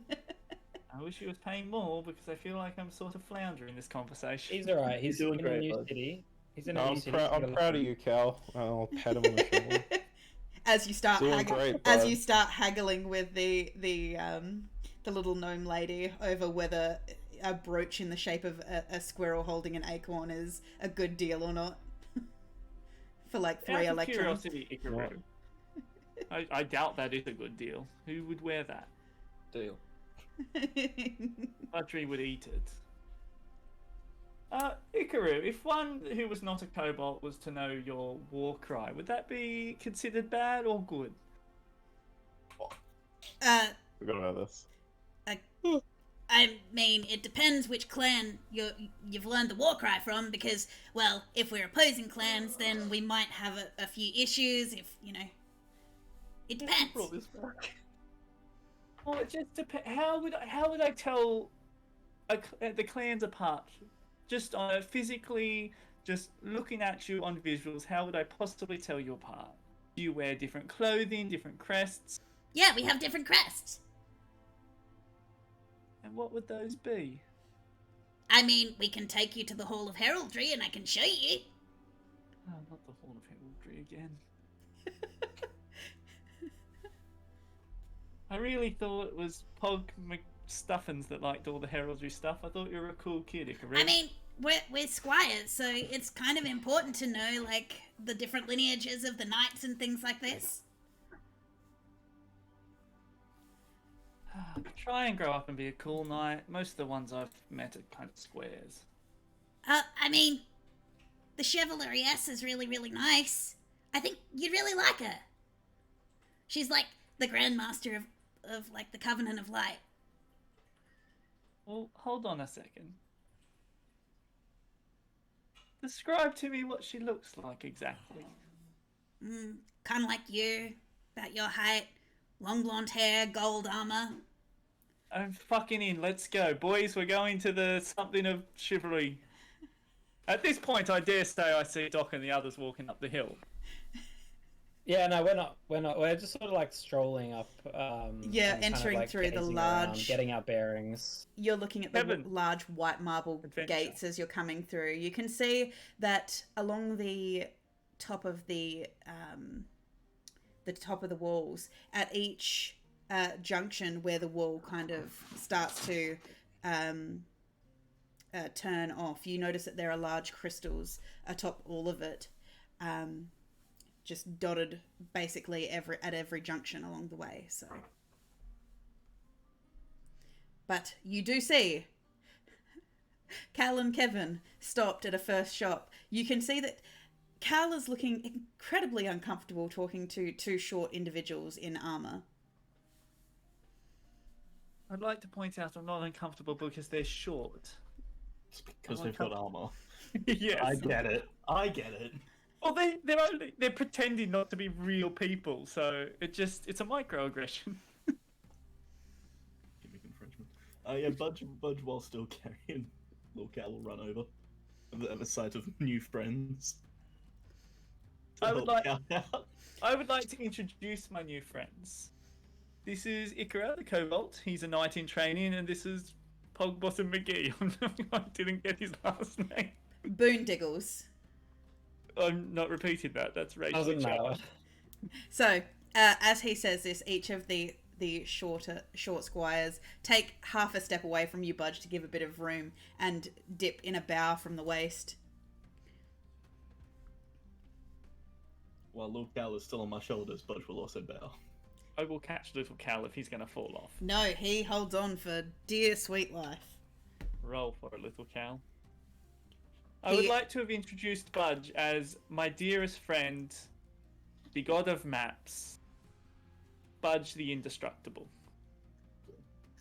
I wish he was paying more because I feel like I'm sort of floundering this conversation. He's alright. He's doing in a great, new bud. city. He's in a new I'm, city. I'm proud of you, Cal. I'll pat him on the shoulder. As you start Doing great, as bud. you start haggling with the little gnome lady over whether a brooch in the shape of a squirrel holding an acorn is a good deal or not. For like 3 Out of electrons. curiosity, Ikaru, I doubt that is a good deal. Who would wear that? Deal. Budgie would eat it. Ikaru, if one who was not a kobold was to know your war cry, would that be considered bad or good? Forgot about this. I mean, it depends which clan you've learned the war cry from, because, well, if we're opposing clans, then we might have a few issues, if, you know... It depends. Well, it just depends. How would I tell the clans apart? Just on physically, just looking at you on visuals, how would I possibly tell you apart? Do you wear different clothing, different crests? Yeah, we have different crests. And what would those be? I mean, we can take you to the Hall of Heraldry and I can show you. Oh, not the Hall of Heraldry again. I really thought it was Pog McStuffins that liked all the heraldry stuff. I thought you were a cool kid, Ikaru. I mean, we're squires, so it's kind of important to know, like, the different lineages of the knights and things like this. Try and grow up and be a cool knight. Most of the ones I've met are kind of squares. I mean, the Chevalier-S is really, really nice. I think you'd really like her. She's like the Grandmaster of like, the Covenant of Light. Well, hold on a second. Describe to me what she looks like exactly. Kind of like you, about your height, long blonde hair, gold armor. I'm fucking in. Let's go. Boys, we're going to the something of chivalry. At this point, I dare say I see Doc and the others walking up the hill. Yeah, no, we're not. We're just sort of like strolling up. Yeah, and entering like through the gazing large- around, getting our bearings. You're looking at the Tavern. large white marble Adventure. gates as you're coming through. You can see that along the top of the top of the walls, at each junction where the wall kind of starts to turn off, you notice that there are large crystals atop all of it, just dotted basically at every junction along the way. So, but you do see Cal and Kevin stopped at a first shop. You can see that Cal is looking incredibly uncomfortable talking to two short individuals in armor. I'd like to point out I'm not uncomfortable because they're short. Because they've got armor. Yes. I get it. Well, they're pretending not to be real people, so it's a microaggression. Gimmick infringement. Yeah, Budge while still carrying little Cal will run over at the sight of new friends. I would like Cal out. I would like to introduce my new friends. This is Ikaru, the Kobold. He's a knight in training, and this is Pogbottom McGee. I didn't get his last name. Boondiggles. I'm not repeating that. That's racially Doesn't matter. charged. So, as he says this, each of the short squires take half a step away from you, Budge, to give a bit of room and dip in a bow from the waist. While little Cal is still on my shoulders, Budge will also bow. I will catch little Cal if he's going to fall off. No, he holds on for dear sweet life. Roll for a little Cal. I would like to have introduced Budge as my dearest friend, the god of maps, Budge the Indestructible.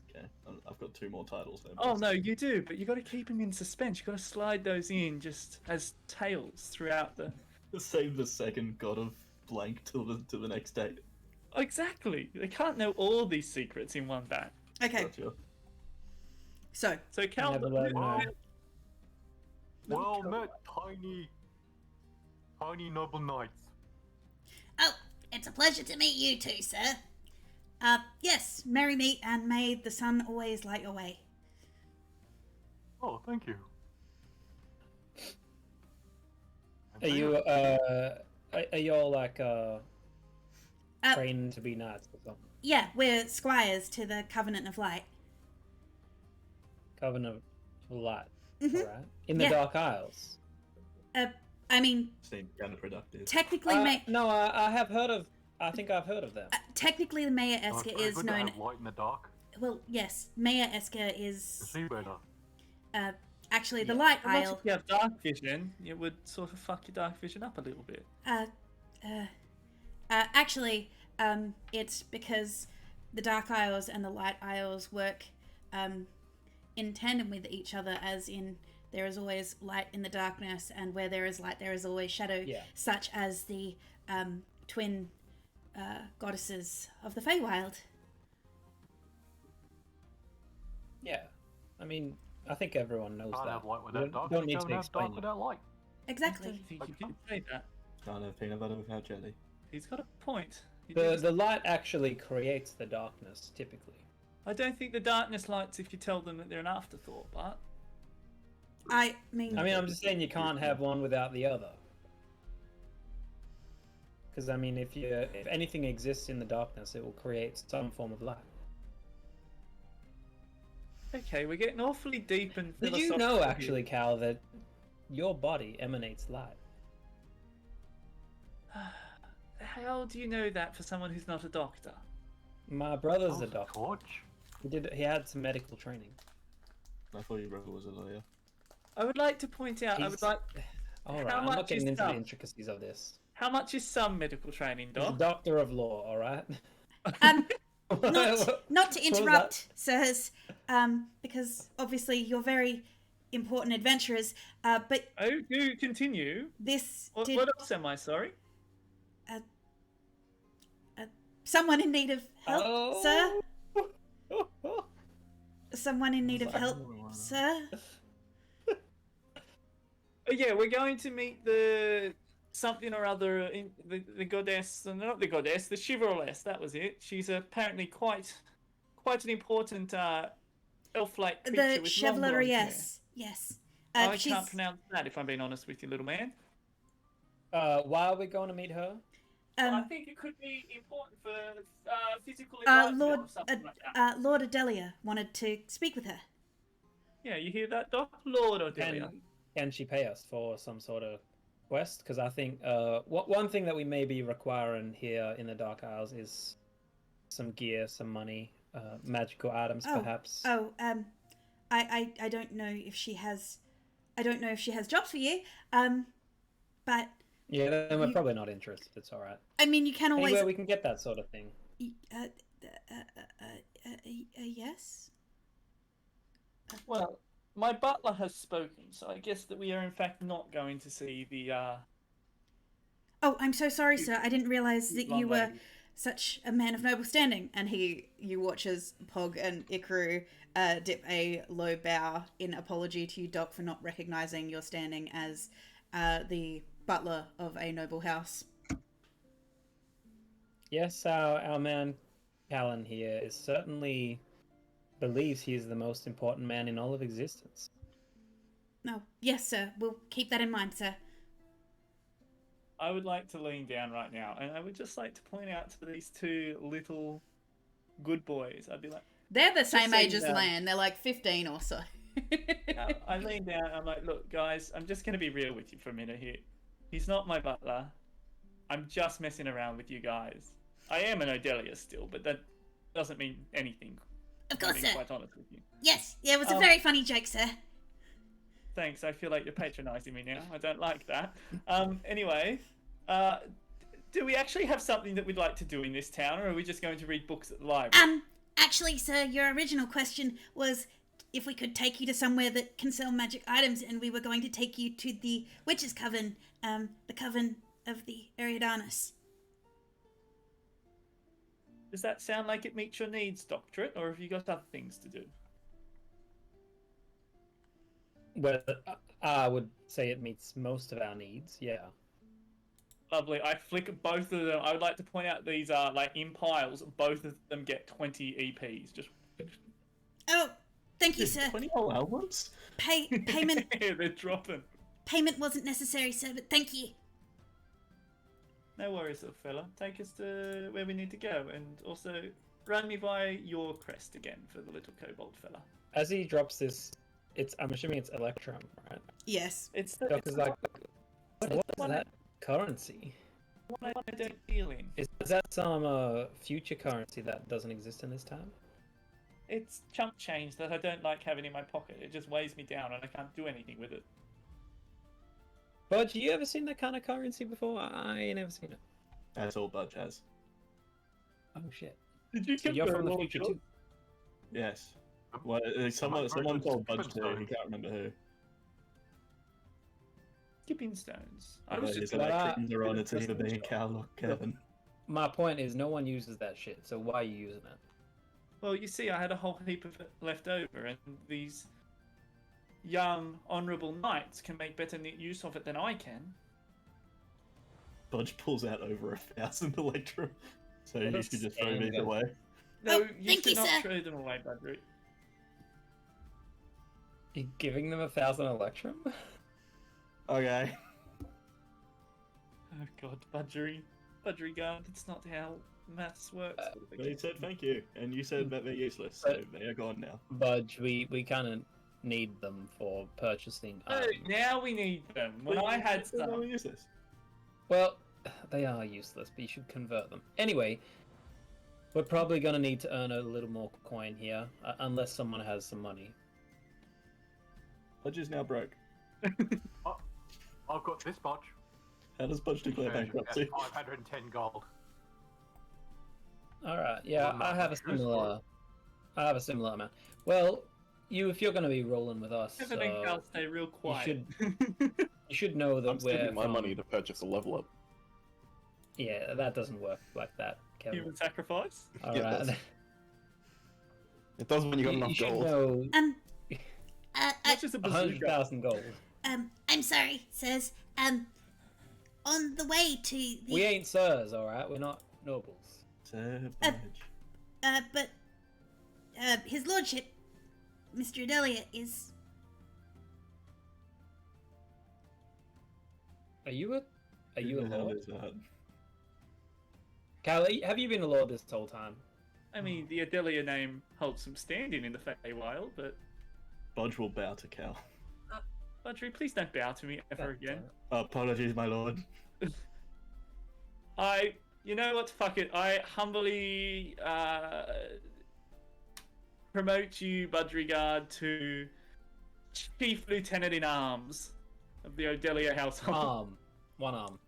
Okay, I've got 2 more titles there. Oh no, you do, but you got to keep him in suspense. You got to slide those in just as tails throughout the. Save the second god of blank till the next date. Exactly. They can't know all these secrets in one bat. Okay, Gotcha. so So Cal, Never let know. Well met, tiny noble knights. It's a pleasure to meet you too, sir. Yes, merry meet, and may the sun always light your way. Oh, thank you. Are you are you all like trained to be knights or something? Yeah, we're squires to the Covenant of Light. Covenant of Light, Mhm. alright. In the Yeah. Dark Isles. I mean, Seem counterproductive. technically, No, I have heard of. I think I've heard of them. technically, Maya Oh, it's Esker pretty is good to known. have light in the dark. Well, yes, Maya Esker To is see better. actually the Yeah. Light Unless Isle. if you have dark vision, it would sort of fuck your dark vision up a little bit. Actually, it's because the Dark Isles and the Light Isles work in tandem with each other, as in there is always light in the darkness, and where there is light, there is always shadow, Yeah. such as the twin goddesses of the Feywild. Yeah. I mean, I think everyone knows Can't that. have light You without dark. don't You need can't to have explain dark it. without light. I Exactly. don't think you did say that. Can't have peanut butter without jelly. He's got a point. He The did- the light actually creates the darkness, typically. I don't think the darkness lights if you tell them that they're an afterthought, but I mean, I'm just saying you can't have one without the other. Because I mean, if anything exists in the darkness, it will create some form of light. okay, we're getting awfully deep and Did you philosophical know, here. actually, Cal, that your body emanates light? How do you know that for someone who's not a doctor? My brother's Oh, a doctor. torch. He had some medical training. I thought your brother was a lawyer. I would like to point out. I would He's- like. All right, How I'm much not getting is into the some? intricacies of this. How much is some medical training, He's a Doc? doctor of law, all right. not to was interrupt, sirs, because obviously you're very important adventurers, but Oh, do continue. this What, did what else am I? Sorry. someone in need of help, Oh. sir? Someone in need of Sorry. help, sir? Yeah, we're going to meet the something or other in the goddess, not the goddess, the chivalress. That was it. She's apparently quite an important elf-like creature The with long blonde hair. chivalrous, yes. I She's can't pronounce that if I'm being honest with you, little man. Why are we going to meet her? I think it could be important for physical enlightenment or something like that. Lord Adelia wanted to speak with her. Yeah, you hear that, Doc? Lord Odelia. Can she pay us for some sort of quest? Because I think one thing that we may be requiring here in the Dark Isles is some gear, some money, magical items, perhaps. I don't know if she has. I don't know if she has jobs for you. But Yeah, then we're probably not interested. It's all right. I mean, you can always. Anywhere we can get that sort of thing. Yes. Well, my butler has spoken, so I guess that we are in fact not going to see the Oh, I'm so sorry, sir. I didn't realize that blonde you were lady. such a man of noble standing. And you watch as Pog and Ikaru dip a low bow in apology to you, Doc, for not recognizing your standing as the butler of a noble house. Yes, our man Callan here is certainly believes he is the most important man in all of existence. No, yes, sir. We'll keep that in mind, sir. I would like to lean down right now, and I would just like to point out to these two little good boys. I'd be like, They're the same saying age as that- Lan. They're like 15 or so. I lean down. I'm like, look, guys, I'm just going to be real with you for a minute here. He's not my butler. I'm just messing around with you guys. I am an Odelia still, but that doesn't mean anything. Of I'm course, being sir. quite honest with you. Yes, yeah, it was a very funny joke, sir. Thanks. I feel like you're patronising me now. I don't like that. Anyway, do we actually have something that we'd like to do in this town, or are we just going to read books at the library? Actually, sir, your original question was if we could take you to somewhere that can sell magic items, and we were going to take you to the Witch's Coven, the Coven of the Eridanus. Does that sound like it meets your needs, Doctorate, or have you got other things to do? Well, I would say it meets most of our needs, yeah. Lovely. I flick both of them. I would like to point out these are like in piles. Both of them get 20 EPs. Just Oh, thank you, sir. 20 allowance? Payment they're dropping. payment wasn't necessary, sir, but thank you. No worries, little fella. Take us to where we need to go, and also run me by your crest again for the little kobold fella. As he drops this, I'm assuming it's Electrum, right? Yes. It's the Doc is like, what is that currency? one I don't deal in. Is that some future currency that doesn't exist in this time? It's chump change that I don't like having in my pocket. It just weighs me down, and I can't do anything with it. Budge, you ever seen that kind of currency before? I ain't never seen it. That's all Budge has. Oh shit. Did you So you're from the future too? Yes. Well, someone told Budge to, he can't remember who. Skipping stones. I But was his just electrons are on it's either being Cal or Kevin. My point is, no one uses that shit, so why are you using it? well, you see, I had a whole heap of it left over, and these young, honourable knights can make better use of it than I can. Budge pulls out over 1,000 Electrum, so you That's should just throw these scam. away. No, Oh, you thank should you, not sir. throw them away, Budgery. You're giving them 1,000 Electrum? Okay. Oh god, Budgery. Budgery guard, that's not how maths works. But he said thank you, and you said that they're useless, so they are gone now. Budge, we kind of need them for purchasing No, items. now we need them. When I had They're some. useless. Well, they are useless, but you should convert them. Anyway, we're probably going to need to earn a little more coin here, unless someone has some money. Budge is now broke. I've got this much. How does Budge declare bankruptcy? 510 gold. Alright, yeah, Well, I have a not much use similar amount. Well, if you're going to be rolling with us, Kevin and Cal stay real quiet. you should know that I'm we're spending my from- money to purchase a level up. Yeah, that doesn't work like that, Kevin. Human sacrifice? Alright. does. It does when you got You enough should gold. know Not just a bazooka. 100,000 gold. I'm sorry, sirs. On the way to the We ain't sirs, alright? We're not nobles. Sir Budge. but his lordship, Mr. Adelia, is Are you a Who the hell lord? is that? Cal, have you been a lord this whole time? I mean, the Adelia name holds some standing in the Feywild, but Budge will bow to Cal. Budgery, please don't bow to me ever again. Apologies, my lord. You know what? Fuck it. I humbly promote you, Budgerigard, to Chief Lieutenant in Arms of the Odelia household. One arm.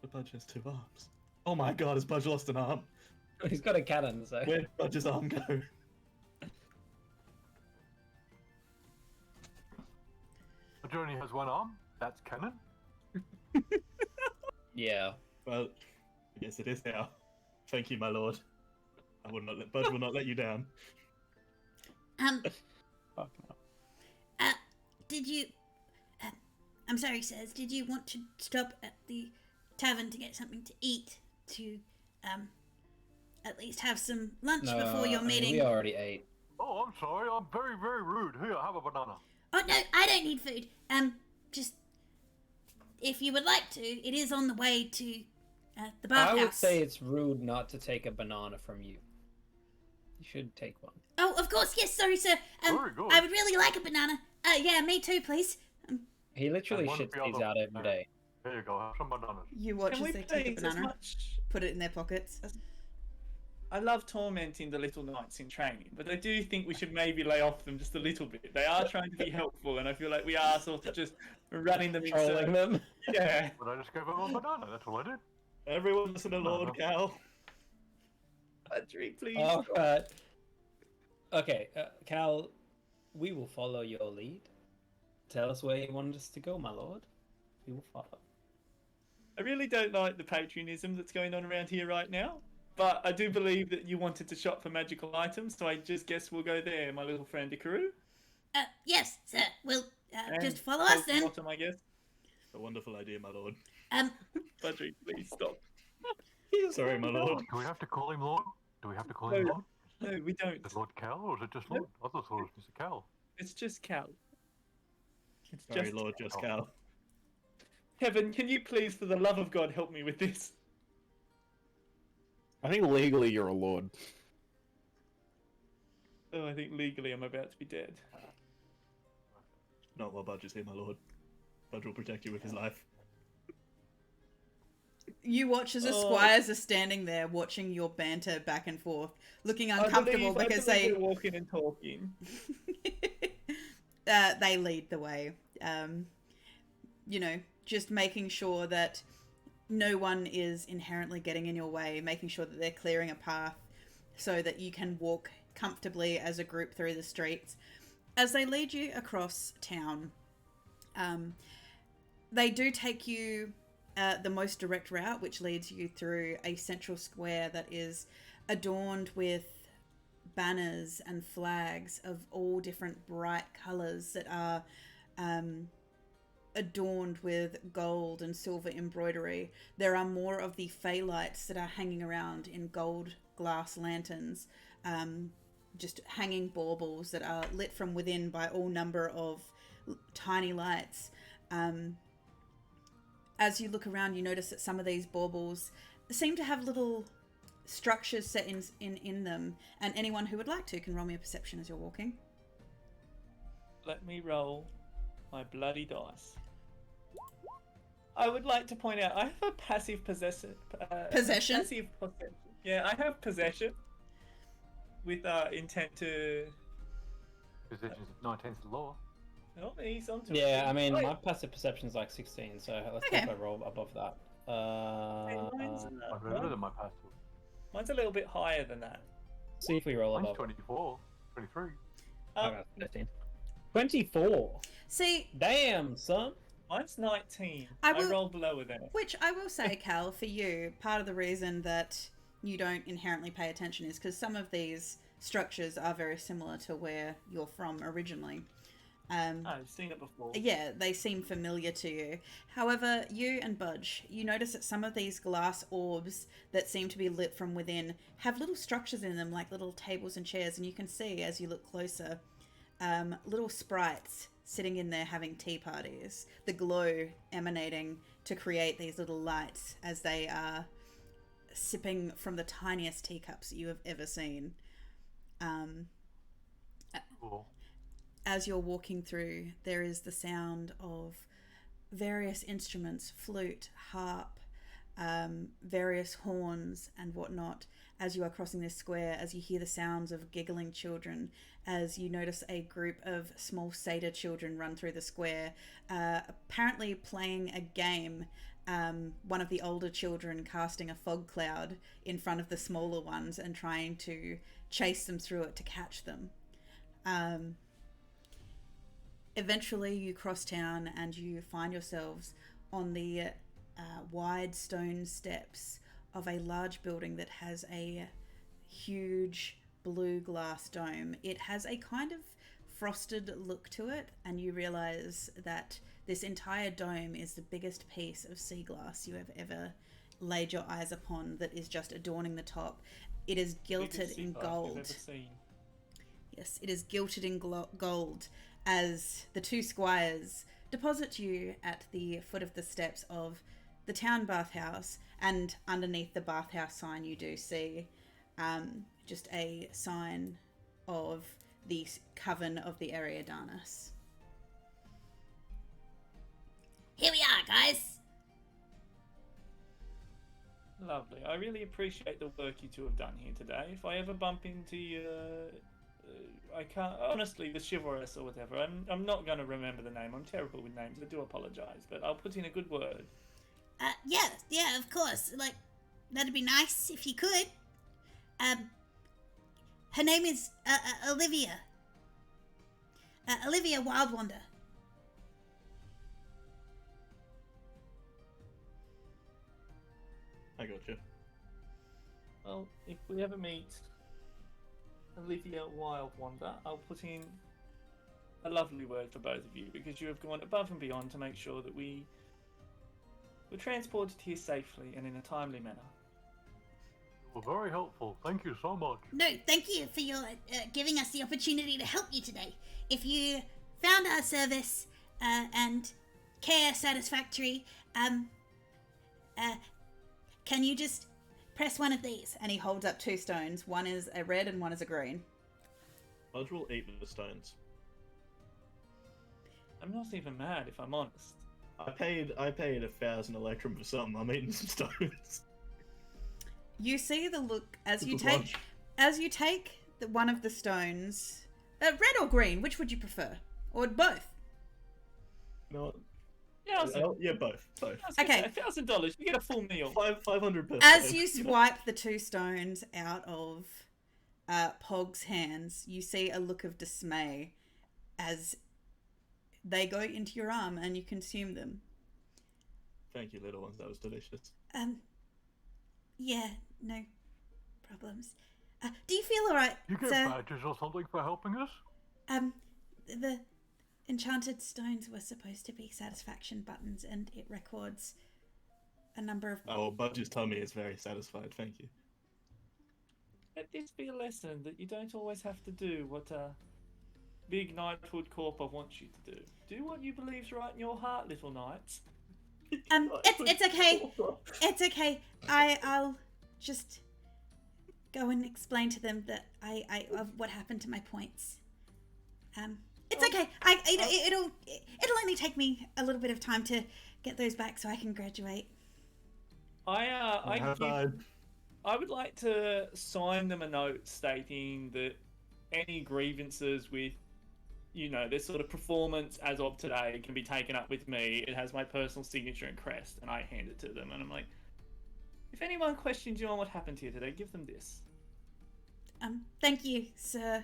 The Budge has 2 arms. Oh my god, has Budge lost an arm? He's got a cannon, so. Where'd Budge's arm go? But only has one arm. That's canon. Yeah. Well, yes, it is now. Thank you, my lord. I will not let Budge will not let you down. Fuck no. did you I'm sorry, sirs, did you want to stop at the tavern to get something to eat, to at least have some lunch before your I mean, meeting? we already ate. Oh, I'm sorry. I'm very, very rude. Here, have a banana. Oh no, I don't need food. Just if you would like to, it is on the way to the bathhouse. I would say it's rude not to take a banana from you. You should take one. Oh, of course, yes, sorry, sir. Very good. I would really like a banana. Yeah, me too, please. He literally And one shits for the these other. out every day. There you go. Have some bananas. You watch Can we as they take a please, as banana, much... put it in their pockets. I love tormenting the little knights in training, but I do think we should maybe lay off them just a little bit. They are trying to be helpful, and I feel like we are sort of just running them in Trolling circles. them. Yeah. But I just gave him a banana. That's all I did. Everyone listen to Lord Cal. Budgery, please. Alright. Okay, Cal, we will follow your lead. Tell us where you want us to go, my lord. We will follow. I really don't like the patrionism that's going on around here right now, but I do believe that you wanted to shop for magical items, so I just guess we'll go there, my little friend Ikaru. Yes, sir. We'll And just follow us towards the then. Bottom, I guess. A wonderful idea, my lord. Budgie, please stop. Sorry, my lord. Do we have to call him Lord? Do we have to call him No. Lord? No, we don't. Is it Lord Cal or is it just No. Lord? I thought it was Mr. Cal. It's just Cal. It's Sorry, just Lord, just Oh. Cal. Kevin, can you please, for the love of God, help me with this? I think legally you're a lord. Oh, I think legally I'm about to be dead. Not while Budge is here, my lord. Budge will protect you with his life. You watch as the Oh. squires are standing there watching your banter back and forth, looking uncomfortable because we're walking and talking. they lead the way. You know, just making sure that no one is inherently getting in your way, making sure that they're clearing a path so that you can walk comfortably as a group through the streets. As they lead you across town, they do take you the most direct route, which leads you through a central square that is adorned with banners and flags of all different bright colours that are adorned with gold and silver embroidery. There are more of the fey lights that are hanging around in gold glass lanterns, just hanging baubles that are lit from within by all number of tiny lights. As you look around, you notice that some of these baubles seem to have little structures set in them, and anyone who would like to can roll me a perception as you're walking. Let me roll my bloody dice. I would like to point out I have a passive possession. Possession? Passive possession. Yeah, I have possession with intent to. Possessions of 19th law. Oh, he's onto Yeah, it. I mean, Wait, my passive perception's like 16, so let's Okay. see if I roll above that. mine's, I'm better than my passive. mine's a little bit higher than that. See if we roll Mine's above. 24. 23. I got 15. 24. See, Damn, son. Mine's 19. I I will- rolled lower than it. which I will say, Cal, for you, part of the reason that you don't inherently pay attention is because some of these structures are very similar to where you're from originally. I've seen it before. Yeah, they seem familiar to you. However, you and Budge, you notice that some of these glass orbs that seem to be lit from within have little structures in them, like little tables and chairs, and you can see as you look closer, little sprites sitting in there having tea parties, the glow emanating to create these little lights as they are sipping from the tiniest teacups that you have ever seen. Cool. As you're walking through, there is the sound of various instruments, flute, harp, various horns and whatnot. As you are crossing this square, as you hear the sounds of giggling children, as you notice a group of small satyr children run through the square, apparently playing a game. One of the older children casting a fog cloud in front of the smaller ones and trying to chase them through it to catch them. Eventually you cross town and you find yourselves on the wide stone steps of a large building that has a huge blue glass dome. It has a kind of frosted look to it, and you realize that this entire dome is the biggest piece of sea glass you have ever laid your eyes upon that is just adorning the top. It is gilded in gold. Yes, it is gilded in gold as the two squires deposit you at the foot of the steps of the town bathhouse, and underneath the bathhouse sign you do see just a sign of the Coven of the Eridanus. Here we are, guys. Lovely. I really appreciate the work you two have done here today. If I ever bump into you, I can't honestly, the chivalrous or whatever. I'm not going to remember the name. I'm terrible with names. I do apologise, but I'll put in a good word. Yeah, of course. Like, that'd be nice if you could. Her name is Olivia. Olivia Wildwander. I gotcha. Well, if we ever meet Olivia Wildwander, I'll put in a lovely word for both of you, because you have gone above and beyond to make sure that we were transported here safely and in a timely manner. You were very helpful. Thank you so much. No, thank you for your giving us the opportunity to help you today. If you found our service and care satisfactory, can you just press one of these? And he holds up two stones. One is a red and one is a green. Budge will eat the stones. I'm not even mad, if I'm honest. I paid 1,000 electrum for something. I'm eating some stones. You see the look as you Good take lunch. one of the stones. Red or green? Which would you prefer? Or both? You know what? Yeah, Yeah, both. Okay. $1,000, you get a full meal. 500 per As stone. you swipe the two stones out of Pog's hands, you see a look of dismay as they go into your arm and you consume them. Thank you, little ones. That was delicious. Yeah, no problems. Do you feel alright, You get sir? badges or something for helping us? The enchanted stones were supposed to be satisfaction buttons, and it records a number of... Oh, well, Budge's tummy is very satisfied. Thank you. Let this be a lesson that you don't always have to do what big knighthood corper wants you to do. Do what you believe's right in your heart, little knights. It's okay. It's okay. I'll just go and explain to them that of what happened to my points. It's okay. It'll only take me a little bit of time to get those back so I can graduate. I would like to sign them a note stating that any grievances with, this sort of performance as of today can be taken up with me. It has my personal signature and crest, and I hand it to them. And I'm like, if anyone questions you on what happened here today, give them this. Thank you, sir.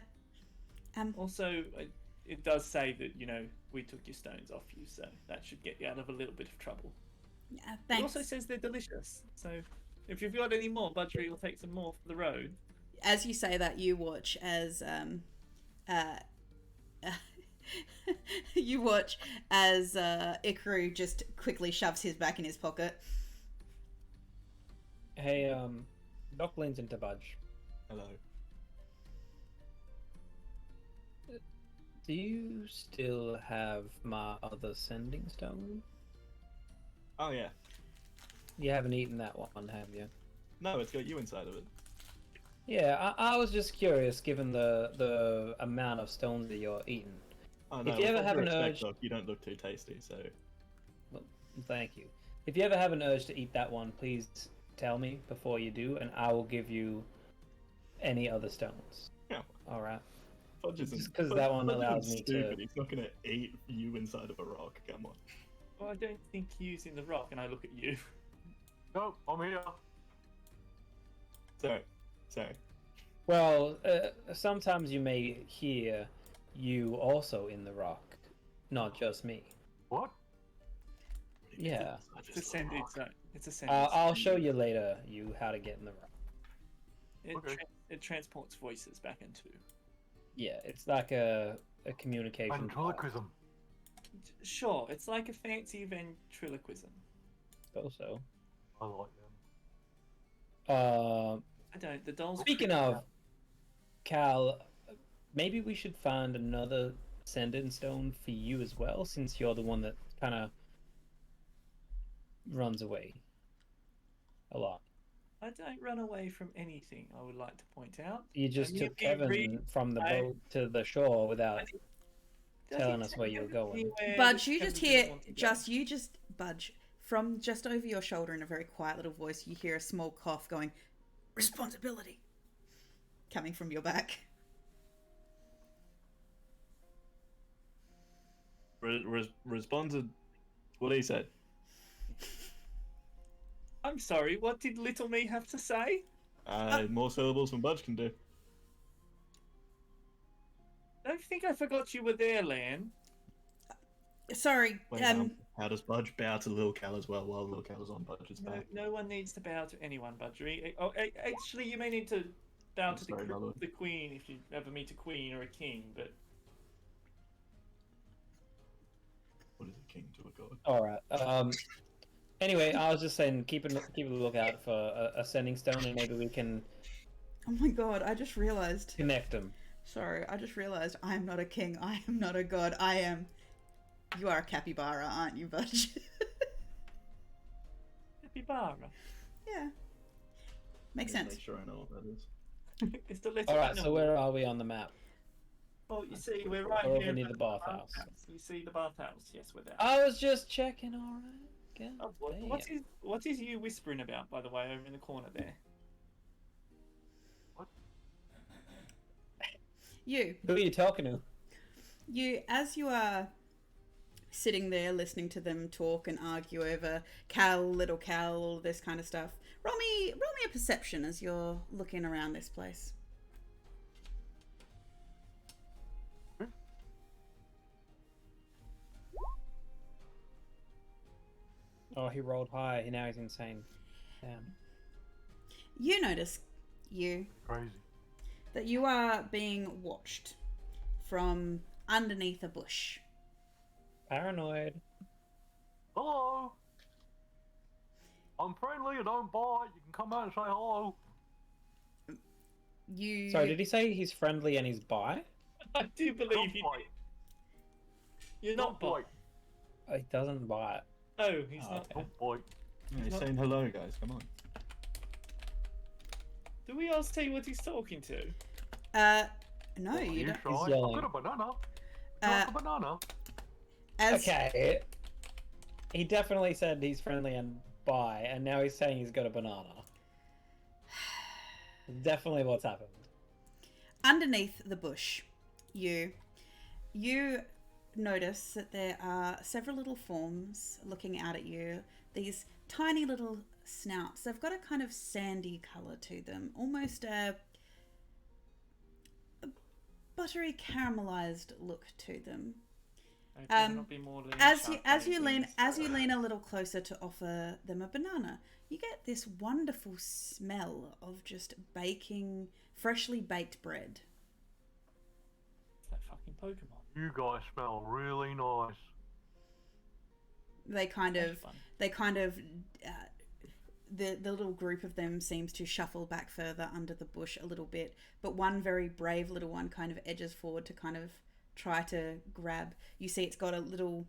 Also, it does say that, we took your stones off you, so that should get you out of a little bit of trouble. Thanks. It also says they're delicious, so if you've got any more, Budgery will take some more for the road. As you say that, you watch as Ikaru just quickly shoves his back in his pocket. Hey, Doc leans into Budge. Hello. Do you still have my other sending stone? Oh, yeah. You haven't eaten that one, have you? No, it's got you inside of it. Yeah, I was just curious, given the amount of stones that you're eating. Oh, no, If you ever with have all an due respect, urge- Doc, you don't look too tasty, so... Well, thank you. If you ever have an urge to eat that one, please tell me before you do, and I will give you any other stones. Yeah. Alright. Fudge isn't... Just 'cause that one Fudge allows isn't me to- stupid. He's not gonna eat you inside of a rock. Come on. Well, I don't think he's in the rock, and I look at you. No, I'm here. Sorry. Well, sometimes you may hear you also in the rock, not just me. What? Yeah. It's a sending zone. It's a sending I'll show you later how to get in the rock. Okay. It transports voices back into... Yeah, it's like a communication. Ventriloquism. Sure, it's like a fancy ventriloquism. Also. I like them. I don't. The dolls. Speaking of, Cal, maybe we should find another send-in stone for you as well, since you're the one that kind of runs away a lot. I don't run away from anything, I would like to point out. You just And took you can Kevin read- from the I- boat to the shore without Does telling it us say where you were going. anywhere Budge, that you just Kevin hear, didn't want to go? Budge, from just over your shoulder in a very quiet little voice, you hear a small cough going, responsibility, coming from your back. Responded what he said. I'm sorry, what did little me have to say? More syllables than Budge can do. Don't think I forgot you were there, Lan. Sorry, Wait, how does Budge bow to Lil Cal as well while Lil Cal is on Budge's No, back? no one needs to bow to anyone, Budgery. Oh, actually, you may need to bow I'm to sorry, my lord. the queen if you ever meet a queen or a king, but... What is a king to a god? All right. Anyway, I was just saying, keep a lookout for a sending stone, and maybe we can Oh my god, I just realized. connect them. Sorry, I just realized I am not a king. I am not a god. I am. You are a capybara, aren't you, Budge? Capybara. Yeah. Makes sense. Make sure I know what that is. It's the little All right, animal. so where are we on the map? Oh, you see, we're right We're here over near at the bathhouse. You see the bathhouse? Yes, we're there. I was just checking. All right. God Oh, damn. what is you whispering about, by the way, over in the corner there? You. Who are you talking to? As you are sitting there listening to them talk and argue over little Cal, all this kind of stuff, roll me a perception as you're looking around this place. Oh, he rolled high. Now he's insane. Damn. You notice, Crazy. that you are being watched from underneath a bush. Paranoid. Hello. I'm friendly. I don't bite. You can come out and say hello. You. Sorry, did he say he's friendly and he's bi? I do believe Don't you. bite. You're not Don't bot. bite. Oh, he doesn't bite. Oh, he's Oh, not. okay. Don't bite. Yeah, he's saying hello, guys. Come on. Do we ask you what he's talking to? No, What are you don't. trying? yelling. I've got a banana. Uh, Like a banana. As Okay. He definitely said he's friendly and bi, and now he's saying he's got a banana. Definitely what's happened. underneath the bush, you notice that there are several little forms looking out at you. These tiny little snouts. They've got a kind of sandy color to them, almost a buttery caramelized look to them. Okay, not be more than As sharp you lean things. a little closer to offer them a banana, you get this wonderful smell of just freshly baked bread. It's that fucking Pokemon. You guys smell really nice. They kind That's of fun. the little group of them seems to shuffle back further under the bush a little bit, but one very brave little one kind of edges forward to kind of try to grab. You see it's got a little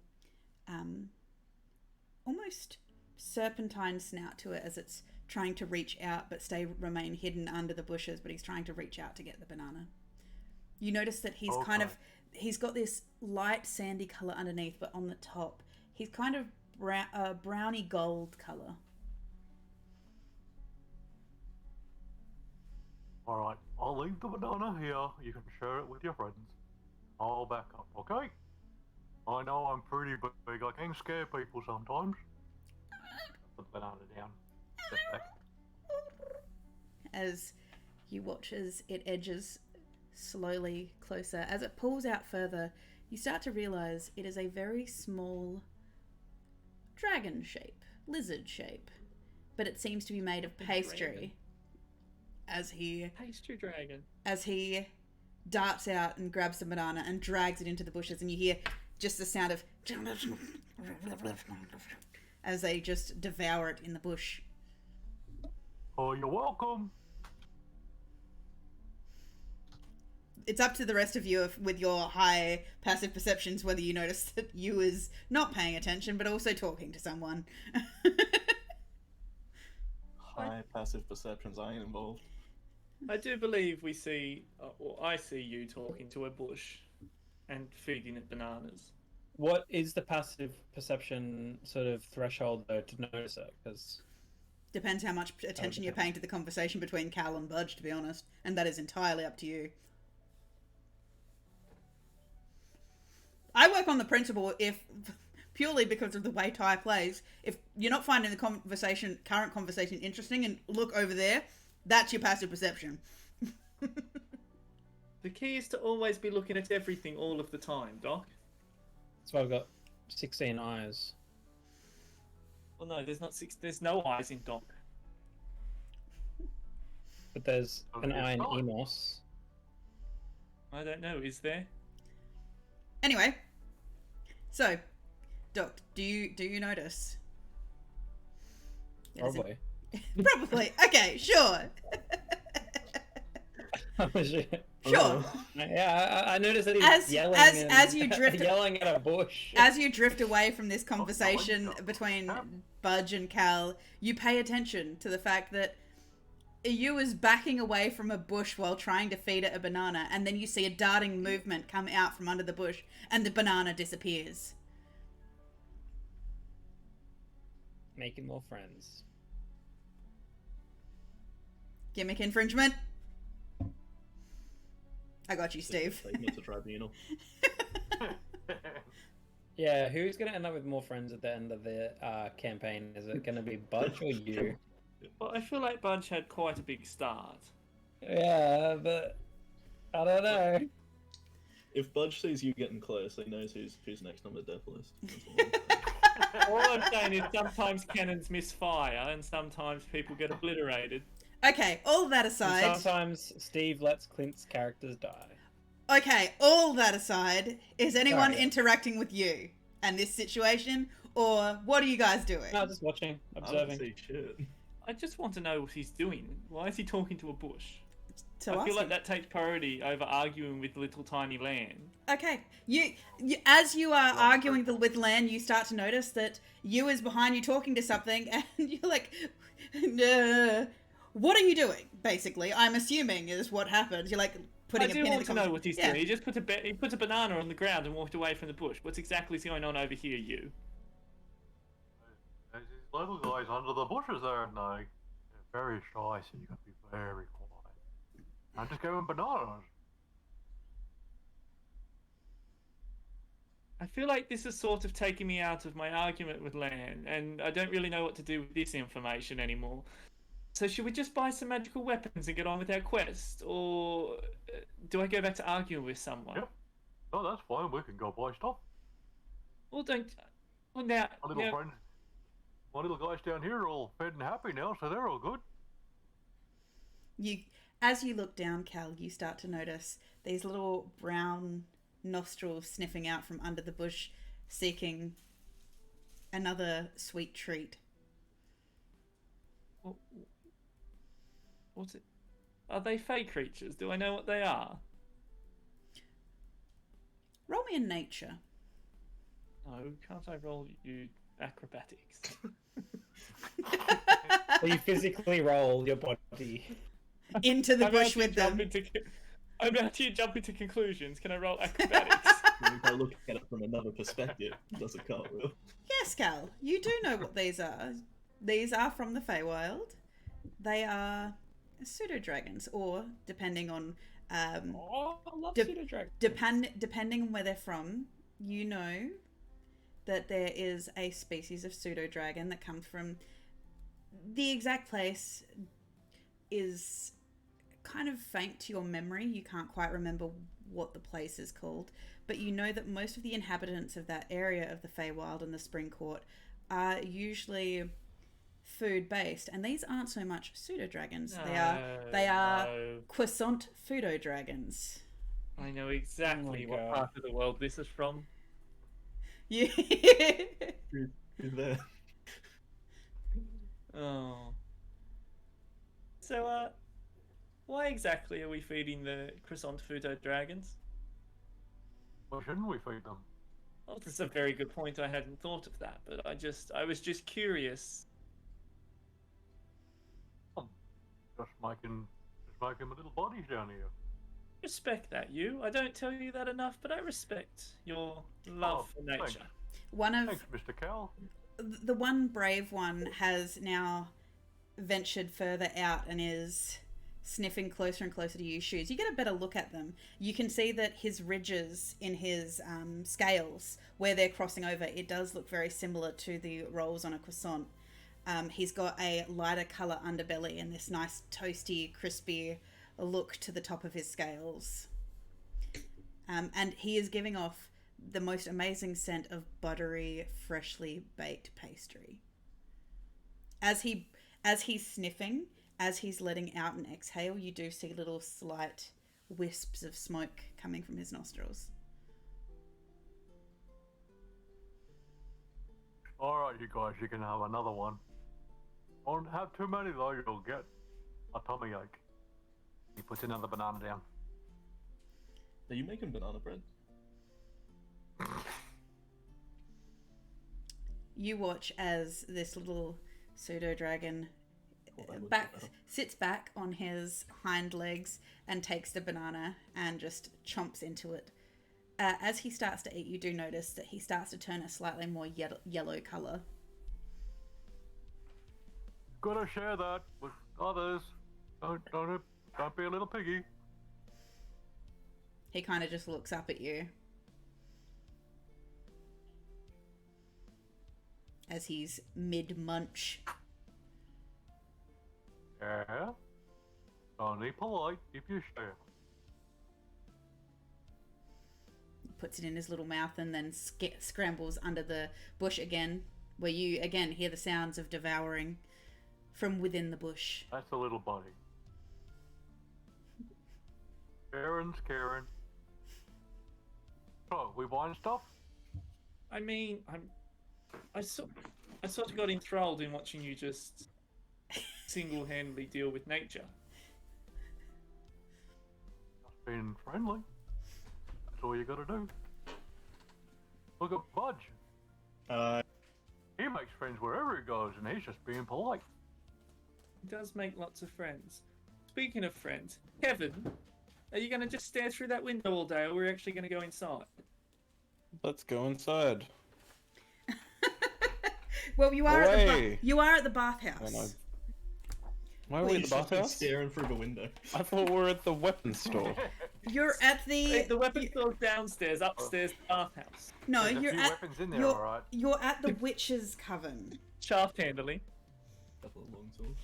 almost serpentine snout to it as it's trying to reach out but remain hidden under the bushes, but he's trying to reach out to get the banana. You notice that he's got this light sandy color underneath, but on the top he's kind of browny gold color. Alright, I'll leave the banana here. You can share it with your friends. I'll back up, okay? I know I'm pretty big. I can scare people sometimes. Put the banana down. Step back. As you watch as it edges slowly closer. As it pulls out further, you start to realize it is a very small dragon shape, lizard shape, but it seems to be made of pastry. Pastry dragon. As he darts out and grabs the banana and drags it into the bushes, and you hear just the sound of as they just devour it in the bush. Oh, you're welcome. It's up to the rest of you with your high passive perceptions whether you notice that you is not paying attention but also talking to someone. High passive perceptions. I ain't involved. I do believe we see, or I see you talking to a bush and feeding it bananas. What is the passive perception sort of threshold though to notice it? Because Depends how much attention you're paying to the conversation between Cal and Budge, to be honest, and that is entirely up to you. I work on the principle purely because of the way Ty plays, if you're not finding the current conversation interesting and look over there, that's your passive perception. The key is to always be looking at everything all of the time, Doc. that's why I've got 16 eyes. Well, no, there's no eyes in Doc. But there's an Okay, eye in fine. Emos. I don't know, is there? Anyway, so, Doc, do you notice? Probably. Probably. Okay, sure. Oh, shit. Sure. Yeah, I noticed that he's yelling as you drift yelling at a bush. As you drift away from this conversation between Budge and Cal, you pay attention to the fact that you is backing away from a bush while trying to feed it a banana, and then you see a darting movement come out from under the bush, and the banana disappears. Making more friends. Gimmick infringement. I got you, Steve. Taking it to tribunal. Yeah, who's gonna end up with more friends at the end of the campaign? Is it gonna be Budge or you? Well, I feel like Budge had quite a big start. Yeah, but I don't know. If Budge sees you getting close, he knows who's next on the death list. All I'm saying is sometimes cannons misfire and sometimes people get obliterated. Okay, all that aside. And sometimes Steve lets Clint's characters die. Okay, all that aside, is anyone Sorry. interacting with you and this situation, or what are you guys doing? No, just watching, I don't observing. see shit. I just want to know what he's doing. Why is he talking to a bush? So I feel ask like him. that takes priority over arguing with little tiny land. Okay, you as you are arguing with Lan, you start to notice that you is behind you talking to something, and you're like, what are you doing? Basically, I'm assuming is what happens. You're like putting I a do pin in want the to know what he's Yeah. doing. He just he puts a banana on the ground and walked away from the bush. What's exactly going on over here, you? There's these little guys under the bushes there, and they're very shy, so you got to be very quiet. I'm just giving bananas. I feel like this is sort of taking me out of my argument with Lan, and I don't really know what to do with this information anymore. So should we just buy some magical weapons and get on with our quest, or do I go back to arguing with someone? Yep. No, that's fine. We can go buy stuff. Well, don't. Well, now. My little friends, my little guys down here are all fed and happy now, so they're all good. As you look down, Cal, you start to notice these little brown nostrils sniffing out from under the bush, seeking another sweet treat. What's it? Are they fey creatures? Do I know what they are? Roll me in nature. No, can't I roll you acrobatics? So you physically roll your body. Into the I'm bush about to with them. I'm about to jump into conclusions. Can I roll acrobatics? If I look at it from another perspective, it does a cartwheel. Yes, Cal, you do know what these are. These are from the Feywild. They are pseudo-dragons, or depending on Oh, I love De- pseudo-dragons. depending on where they're from, you know that there is a species of pseudo-dragon that comes from the exact place is kind of faint to your memory. You can't quite remember what the place is called, but you know that most of the inhabitants of that area of the Feywild and the Spring Court are usually food-based, and these aren't so much pseudo-dragons. They are 𝔚𝔤𝔤𝔬𝔞𝔞𝔥 pseudo-dragons. I know exactly what God. part of the world this is from. Yeah. Who's there? Oh. So, why exactly are we feeding the croissant pseudo dragons? Why shouldn't we feed them? Well, that's a very good point. I hadn't thought of that, but I was just curious. Just making little bodies down here. Respect that, you. I don't tell you that enough, but I respect your love for thanks. nature. One of Thanks, Mr. Cal. the one brave one has now ventured further out and is sniffing closer and closer to you. Shoes. You get a better look at them. You can see that his ridges in his scales, where they're crossing over, it does look very similar to the rolls on a croissant. He's got a lighter colour underbelly and this nice toasty, crispy look to the top of his scales. And he is giving off the most amazing scent of buttery, freshly baked pastry. As he's sniffing, as he's letting out an exhale, you do see little slight wisps of smoke coming from his nostrils. Alright, you guys, you can have another one. Don't have too many though, you'll get a tummy ache. He puts another banana down. Are you making banana bread? You watch as this little pseudo dragon Well, that would be back better. sits back on his hind legs and takes the banana and just chomps into it. As he starts to eat, you do notice that he starts to turn a slightly more yellow color. Gotta share that with others. Don't be a little piggy. He kind of just looks up at you as he's mid-munch. Yeah? Only polite if you share. Puts it in his little mouth and then scrambles under the bush again, where you again hear the sounds of devouring from within the bush. That's a little buddy. Karen's Karen. So, we buying stuff? I mean, I sort of got enthralled in watching you just single-handedly deal with nature. Just being friendly. That's all you gotta do. Look at Budge. He makes friends wherever he goes, and he's just being polite. He does make lots of friends. Speaking of friends, Kevin, are you going to just stare through that window all day, or are we actually going to go inside? Let's go inside. Well, you are Away. you are at the bathhouse. And why are we at the bathhouse? Staring through the window. I thought we were at the weapons store. You're at The weapons store's downstairs, upstairs, bathhouse. no, There's a you're few at weapons in there, alright. you're at the witch's coven. Shaft handling. Couple of long swords.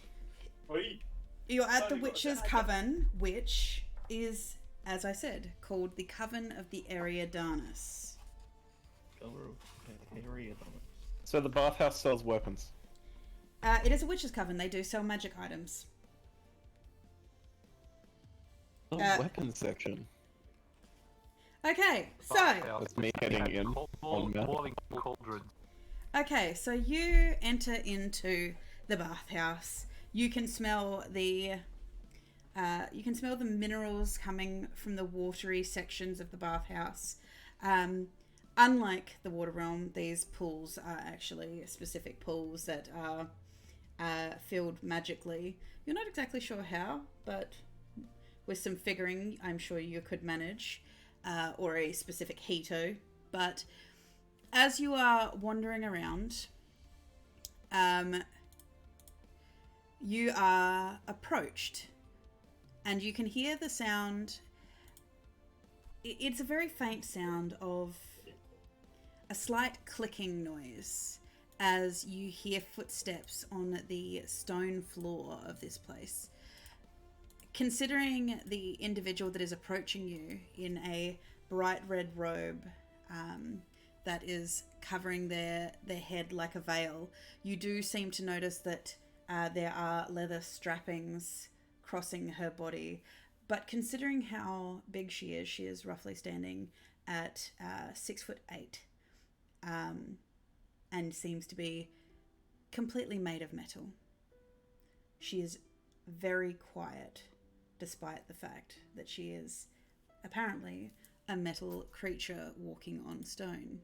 You're at the witch's coven, which is, as I said, called the Coven of the Eriadanus. Color of area on it. So the bathhouse sells weapons. It is a witch's coven. They do sell magic items. The weapons section. Okay, so That's me heading in on map. Boiling cauldrons. okay, so you enter into the bathhouse. You can smell the minerals coming from the watery sections of the bathhouse. Unlike the water realm, these pools are actually specific pools that are filled magically. You're not exactly sure how, but with some figuring, I'm sure you could manage, or a specific heato. But as you are wandering around, you are approached, and you can hear the sound. It's a very faint sound of a slight clicking noise as you hear footsteps on the stone floor of this place. Considering the individual that is approaching you in a bright red robe that is covering their head like a veil, you do seem to notice that there are leather strappings crossing her body. But considering how big she is roughly standing at 6'8", and seems to be completely made of metal. She is very quiet, despite the fact that she is apparently a metal creature walking on stone.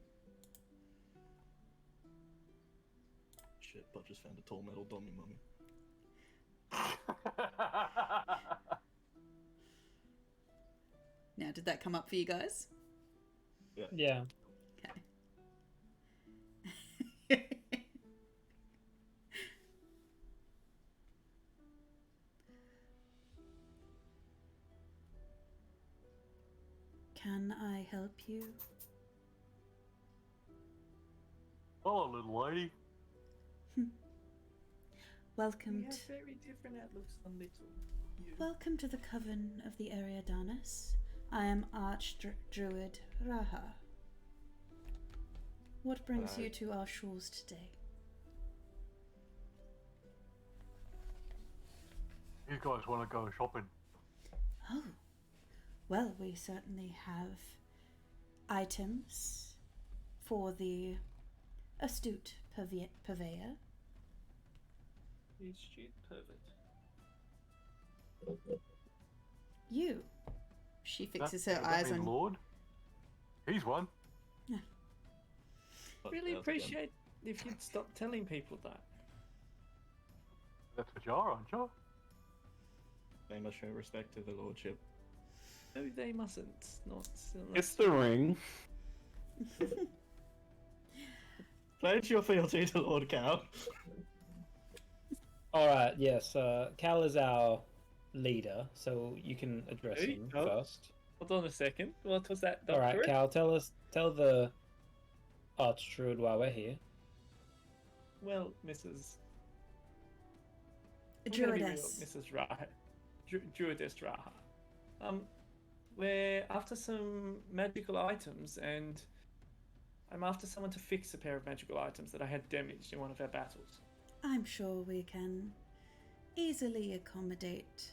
Shit, but just found a tall metal dummy mummy. Now, did that come up for you guys? Yeah. Okay. Can I help you? Hello, little lady. Welcome We have very different outlooks on little you. Welcome to the Coven of the Eriadanus. I am Archdruid Raha. What brings you to our shores today? You guys want to go shopping? Oh, well, we certainly have items for the astute purveyor. You stupid pervert. You. She fixes her That eyes mean on. Lord. He's one. Really appreciate if you'd stop telling people that. That's what you are, aren't you? They must show respect to the lordship. No, they mustn't. Not. It's the ring. Pledge your fealty to Lord Cal. Alright, yes, Cal is our leader, so you can address Hey, him Cal. first. Hold on a second. What was that, Doctor? Alright, Cal, tell the Archdruid why we're here. Well, Mrs. I'm gonna be real, Druidess. Mrs. Raha. Druidess Raha. We're after some magical items, and I'm after someone to fix a pair of magical items that I had damaged in one of our battles. I'm sure we can easily accommodate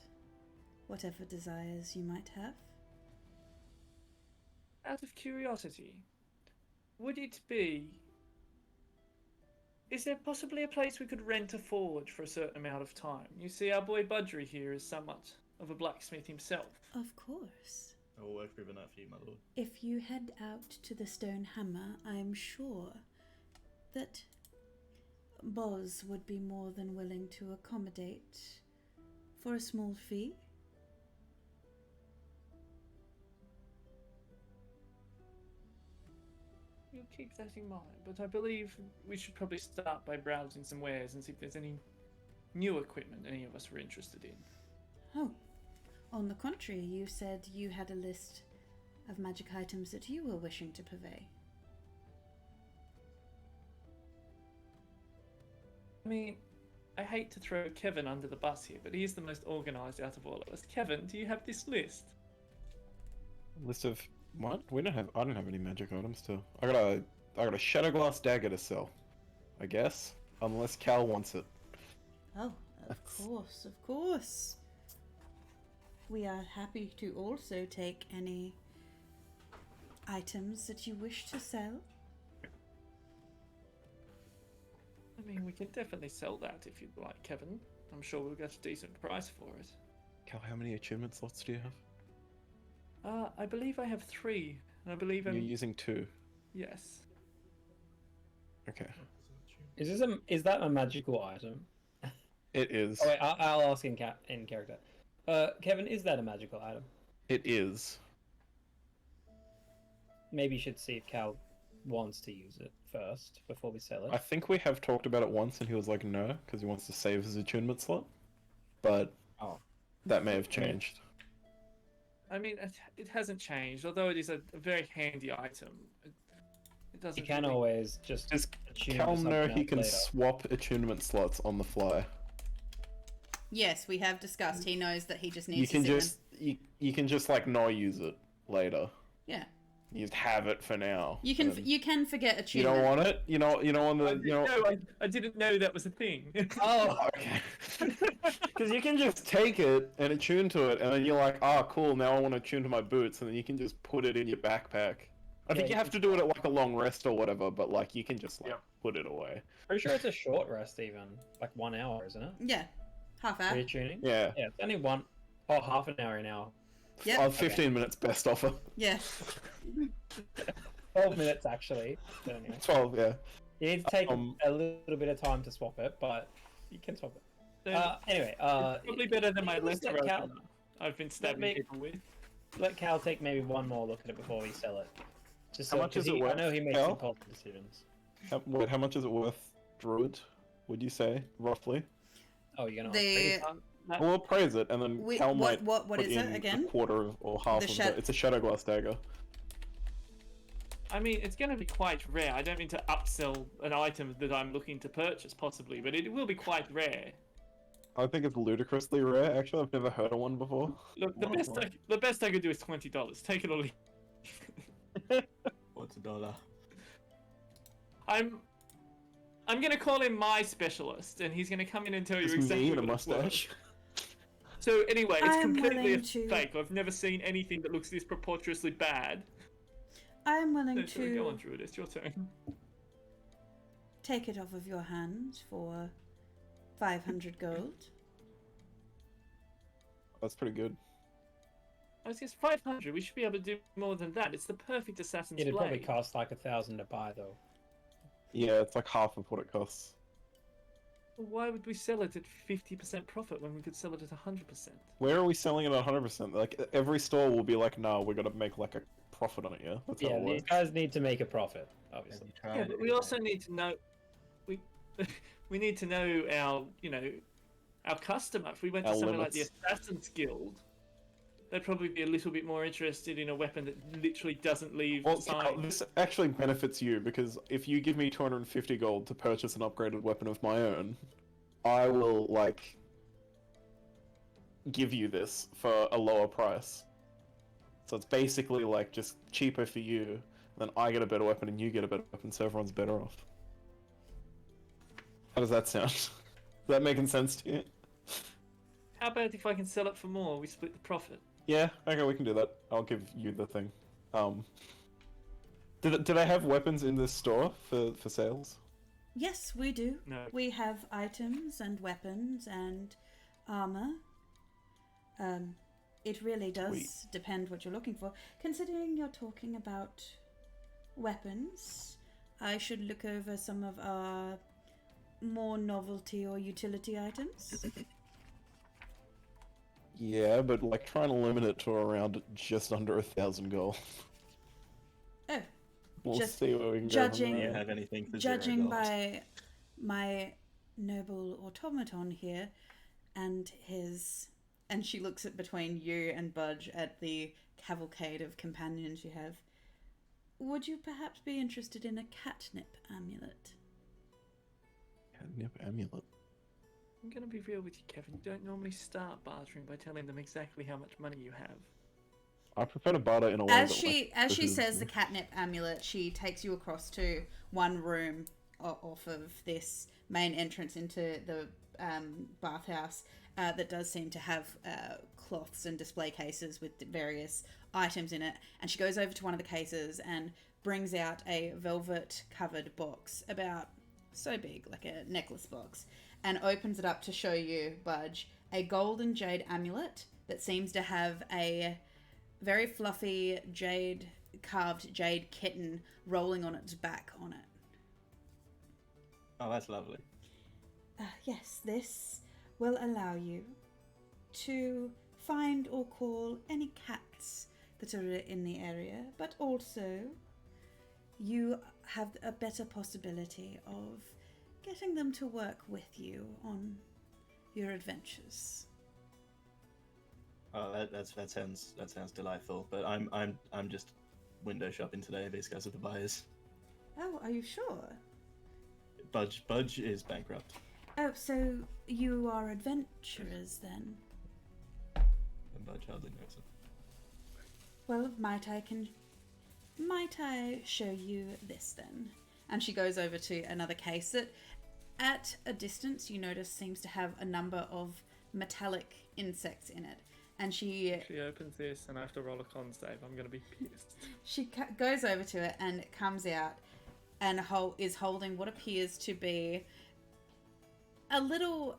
whatever desires you might have. Out of curiosity, would it be... Is there possibly a place we could rent a forge for a certain amount of time? You see, our boy Budgery here is somewhat of a blacksmith himself. Of course. I will work with enough for you, my lord. If you head out to the Stone Hammer, I'm sure that Boz would be more than willing to accommodate for a small fee. You'll keep that in mind, but I believe we should probably start by browsing some wares and see if there's any new equipment any of us were interested in. Oh, on the contrary, you said you had a list of magic items that you were wishing to purvey. I mean, I hate to throw Kevin under the bus here, but he is the most organised out of all of us. Kevin, do you have this list? List of what? I don't have any magic items still. I got a shadow glass dagger to sell, I guess, unless Cal wants it. Oh, of course, of course. We are happy to also take any items that you wish to sell. I mean, we can definitely sell that if you'd like, Kevin. I'm sure we'll get a decent price for it. Cal, how many attunement slots do you have? I believe I have 3, and I believe You're I'm... using 2. Yes. Okay. Is that a magical item? It is. Oh wait, I'll ask in character. Kevin, is that a magical item? It is. Maybe you should see if Cal wants to use it first before we sell it. I think we have talked about it once and he was like no, because he wants to save his attunement slot. But that may have changed. I mean, it hasn't changed, although it is a very handy item. It doesn't. You can really... always just Does attune Cal to know something he else can later. swap attunement slots on the fly? Yes, we have discussed. He knows that he just needs You can to sit just you can just like not use it later. Yeah. You just have it for now. You can and you can forget you attunement. don't want it. You know on the I didn't know that was a thing. Oh, okay. Because you can just take it and attune to it, and then you're like, oh, cool, now I want to attune to my boots, and then you can just put it in your backpack. I think you have to do it at like a long rest or whatever, but like you can just like put it away. Pretty sure it's a short rest even. Like 1 hour, isn't it? Yeah. Half hour. Retuning? Yeah. Yeah, it's only half an hour an hour. Yep. 15 minutes best offer. Yeah. 12 minutes actually. But anyway. 12, yeah. You need to take a little bit of time to swap it, but you can swap it. Anyway, It's probably better than my let's lesser let Cal, opener I've been stabbing people with. let Cal take maybe one more look at it before we sell it. Just How much is it I worth, know he makes Cal? impulsive decisions. How much is it worth, Druid? Would you say, roughly? Oh, you're gonna The We'll appraise it, and then Cal might what put is in it again? a quarter or half The of it. It's a shadow glass dagger. I mean, it's going to be quite rare. I don't mean to upsell an item that I'm looking to purchase, possibly, but it will be quite rare. I think it's ludicrously rare. Actually, I've never heard of one before. Look, the best I could do is $20. Take it or leave. What's $1? I'm gonna call him my specialist, and he's gonna come in and tell you It's exactly me and a what it's worth. mustache. So anyway, it's I am completely willing to- fake. I've never seen anything that looks this preposterously bad. I am willing So go on, to Druid. It's your turn. take it off of your hands for 500 gold. That's pretty good. I was just 500. We should be able to do more than that. It's the perfect assassin's It'd probably blade. cost like 1,000 to buy though. Yeah, it's like half of what it costs. Well, why would we sell it at 50% profit when we could sell it at 100%? Where are we selling it at 100%? Like, every store will be like, no, we're gonna make like a profit on it, yeah? That's how Yeah, it these works. guys need to make a profit, obviously. Yeah, but we also need to know. We need to know our customer. If we went to Our somewhere like the limits. Assassin's Guild, they'd probably be a little bit more interested in a weapon that literally doesn't leave Well, sign. this actually benefits you, because if you give me 250 gold to purchase an upgraded weapon of my own, I will, like, give you this for a lower price. So it's basically, like, just cheaper for you, then I get a better weapon and you get a better weapon, so everyone's better off. How does that sound? Is that making sense to you? How about if I can sell it for more? We split the profit. Yeah, okay, we can do that. I'll give you the thing. Do they have weapons in this store for sales? Yes, we do. No. We have items and weapons and armor. It really does Sweet. depend what you're looking for. Considering you're talking about weapons, I should look over some of our more novelty or utility items. Yeah, but like trying to limit it to around just under 1,000 gold. Oh, We'll Just see where we can judging- Do go you from there. have anything for judging 0 gold? by my noble automaton here and his... And she looks at between you and Budge at the cavalcade of companions you have. Would you perhaps be interested in a catnip amulet? Catnip amulet. I'm gonna be real with you, Kevin. You don't normally start bartering by telling them exactly how much money you have. I prefer to barter in a way As that, she like, she pushes- says the catnip amulet, she takes you across to one room off of this main entrance into the bathhouse that does seem to have cloths and display cases with various items in it. And she goes over to one of the cases and brings out a velvet covered box about so big, like a necklace box, and opens it up to show you, Budge, a golden jade amulet that seems to have a very fluffy carved jade kitten rolling on its back on it. Oh, that's lovely. Yes, this will allow you to find or call any cats that are in the area, but also you have a better possibility of getting them to work with you on your adventures. Oh, that sounds delightful. But I'm just window shopping today. These guys are the buyers. Oh, are you sure? Budge is bankrupt. Oh, so you are adventurers then? And Budge hardly knows it. Well, might I show you this then? And she goes over to another case that, at a distance, you notice seems to have a number of metallic insects in it. And she opens this, and I have to roll a con save. I'm gonna be pissed. she goes over to it and comes out and is holding what appears to be a little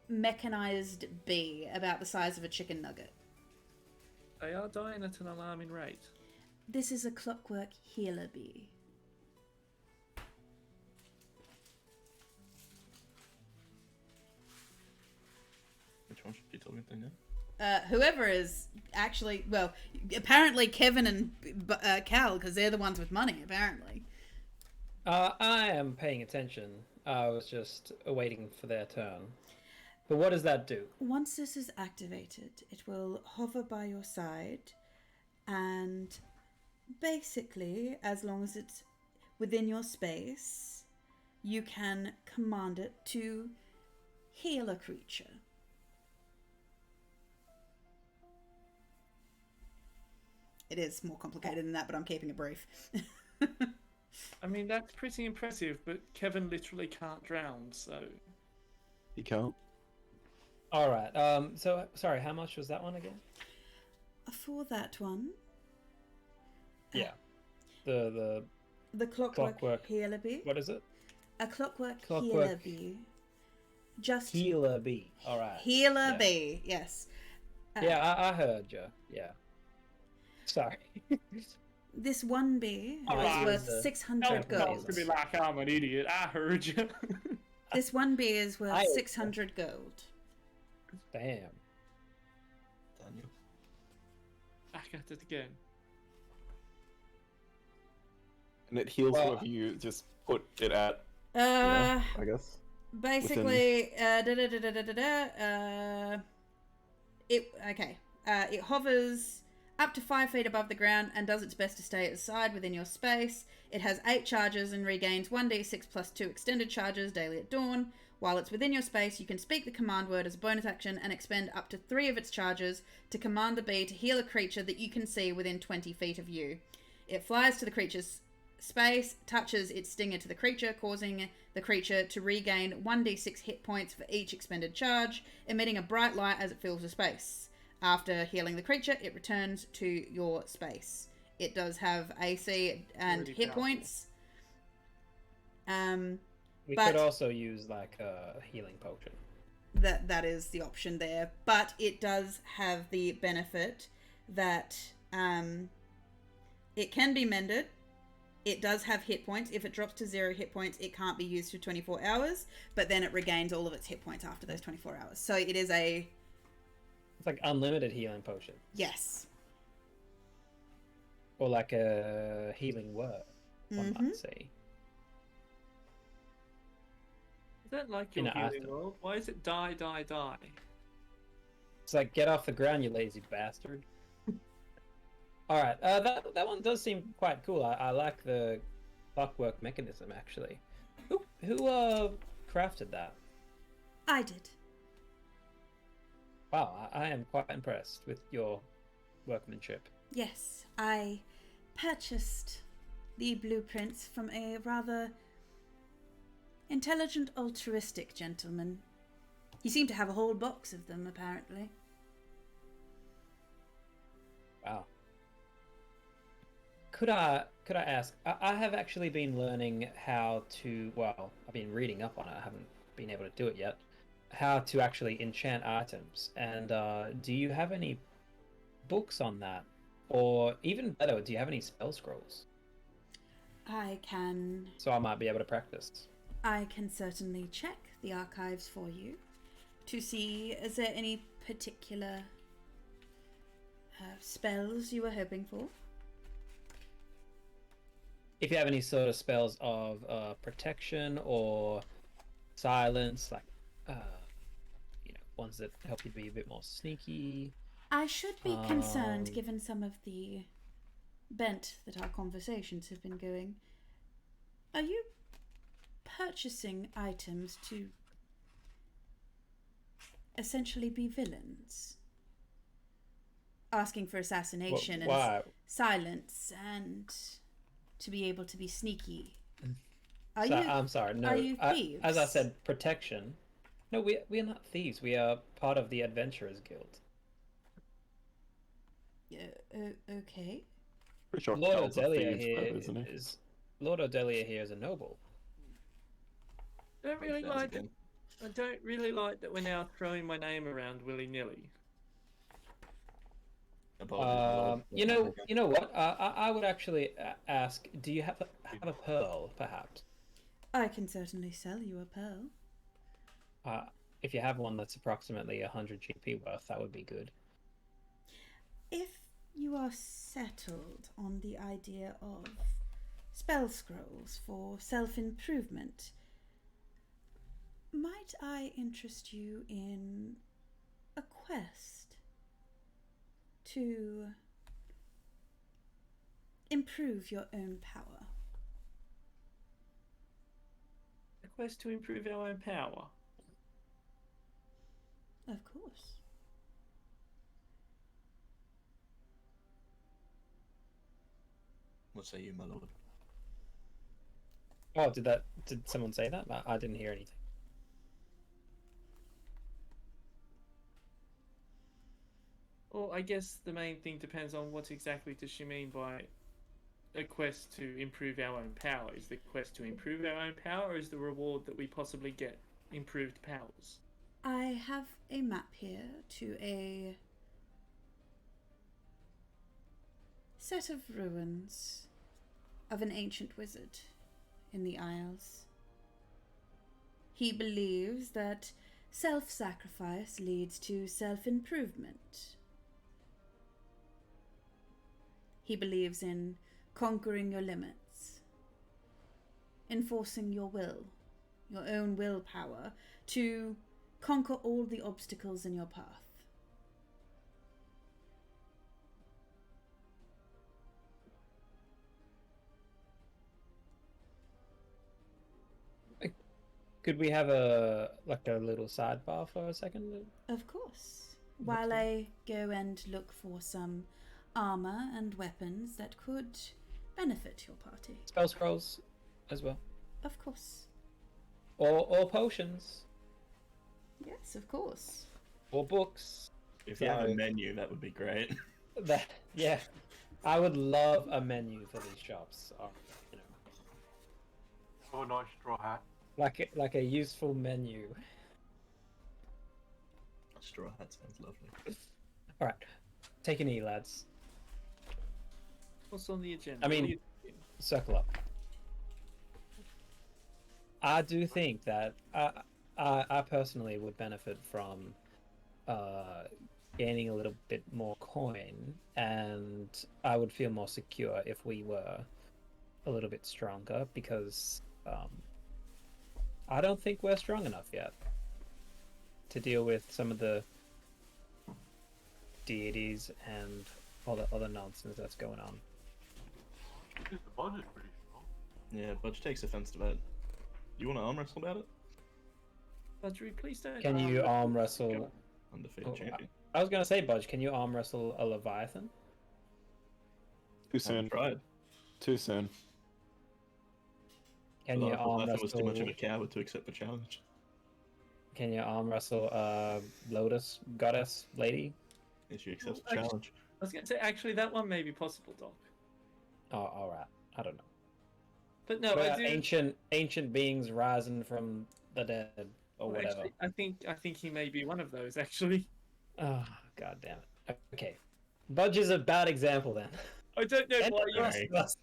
mechanized bee about the size of a chicken nugget. They are dying at an alarming rate. This is a clockwork healer bee. Which one should you be talking to now? Whoever is actually, well, apparently Kevin and Cal, because they're the ones with money, apparently. I am paying attention. I was just waiting for their turn. But what does that do? Once this is activated, it will hover by your side, and basically, as long as it's within your space, you can command it to heal a creature. It is more complicated than that, but I'm keeping it brief. I mean, that's pretty impressive, but Kevin literally can't drown, so... You can't. All right. So sorry, how much was that one again? For that one, Yeah. The the clockwork Clockwork. healer bee. what is it? A clockwork Clockwork. healer bee Just Healer bee. All right. healer Yeah. bee. Yes. Yeah, I heard you. Yeah. Sorry. This one bee Oh, is right. worth The- 600 Oh, gold. To be like, I'm an idiot. I heard you. This one bee is worth I- 600 gold. Damn. Daniel. Back at it again. And it heals Well, whoever you just put it at. Uh, I guess. basically, it hovers up to 5 feet above the ground and does its best to stay at the side within your space. It has 8 charges and regains 1d6 plus 2 extended charges daily at dawn. While it's within your space, you can speak the command word as a bonus action and expend up to 3 of its charges to command the bee to heal a creature that you can see within 20 feet of you. It flies to the creature's space, touches its stinger to the creature, causing the creature to regain 1d6 hit points for each expended charge, emitting a bright light as it fills the space. After healing the creature, it returns to your space. It does have AC and Really hit powerful. points. We But- could also use like a healing potion. That is the option there, but it does have the benefit that it can be mended. It does have hit points. If it drops to 0 hit points, it can't be used for 24 hours, but then it regains all of its hit points after those 24 hours. So it is a It's like unlimited healing potion, yes. or like a healing word, one Mhm. might say. Is that like In your an healing item. world? Why is it die, die, die? It's like, get off the ground, you lazy bastard. All right, that one does seem quite cool. I like the clockwork mechanism actually. Who crafted that? I did. Wow, I am quite impressed with your workmanship. Yes, I purchased the blueprints from a rather intelligent, altruistic gentleman. He seemed to have a whole box of them, apparently. Wow. Could I ask? I have actually been learning how to. Well, I've been reading up on it. I haven't been able to do it yet. How to actually enchant items. And do you have any books on that? Or even better, do you have any spell scrolls? I can So I might be able to practice. certainly check the archives for you to see, is there any particular spells you were hoping for? If you have any sort of spells of protection or silence, like ones that help you be a bit more sneaky. I should be concerned, Um, given some of the bent that our conversations have been going. Are you purchasing items to essentially be villains? Asking for assassination and Why? silence and to be able to be sneaky. Are So, you? I'm sorry. No, are you as I thieves? said, protection. No, we are not thieves. We are part of the Adventurers Guild. Okay. Pretty sure Lord Cal's a Odelia thieves' here bird, isn't he? is Lord Odelia here is a noble. I don't really Sounds like. again. I don't really like that we're now throwing my name around willy nilly. You know what? I would actually ask. Do you have a pearl, perhaps? I can certainly sell you a pearl. If you have one that's approximately 100 GP worth, that would be good. If you are settled on the idea of spell scrolls for self-improvement, might I interest you in a quest to improve your own power? A quest to improve our own power. Of course. What say you, my lord? Oh, did someone say that? I didn't hear anything. Well, I guess the main thing depends on what exactly does she mean by a quest to improve our own power. Is the quest to improve our own power, or is the reward that we possibly get improved powers? I have a map here to a set of ruins of an ancient wizard in the Isles. He believes that self-sacrifice leads to self-improvement. He believes in conquering your limits, enforcing your will, your own willpower, to conquer all the obstacles in your path. Could we have a little sidebar for a second? Of course. While I go and look for some armor and weapons that could benefit your party. Spell scrolls as well. Of course. Or potions. Yes, of course. Or books. If you have a menu, that would be great. Yeah. I would love a menu for these shops. You know, Oh, a nice straw hat. like a useful menu. Straw hat sounds lovely. Alright. Take an E, lads. What's on the agenda? I mean, circle up. I do think that I personally would benefit from gaining a little bit more coin, and I would feel more secure if we were a little bit stronger, because I don't think we're strong enough yet to deal with some of the deities and all the other nonsense that's going on. Because the budget's pretty strong. Yeah, Budge takes offense to that. You want to arm wrestle about it? Budgery, please don't. Can you arm wrestle? Undefeated champion. I was gonna say, Budge, can you arm wrestle a Leviathan? Too soon. Haven't tried. Too soon. Can you arm Leviathan was too much of wrestle? a coward to accept the challenge. Can you arm wrestle Lotus goddess lady? If she accepts the Actually- challenge. I was going to say, actually, that one may be possible, Doc. Oh, all right. I don't know. But no, But I do. ancient beings rising from the dead or well, whatever. actually, I think he may be one of those. Actually, Oh, god damn it. Okay. Budge is a bad example then. I don't know Any why of the rest of us-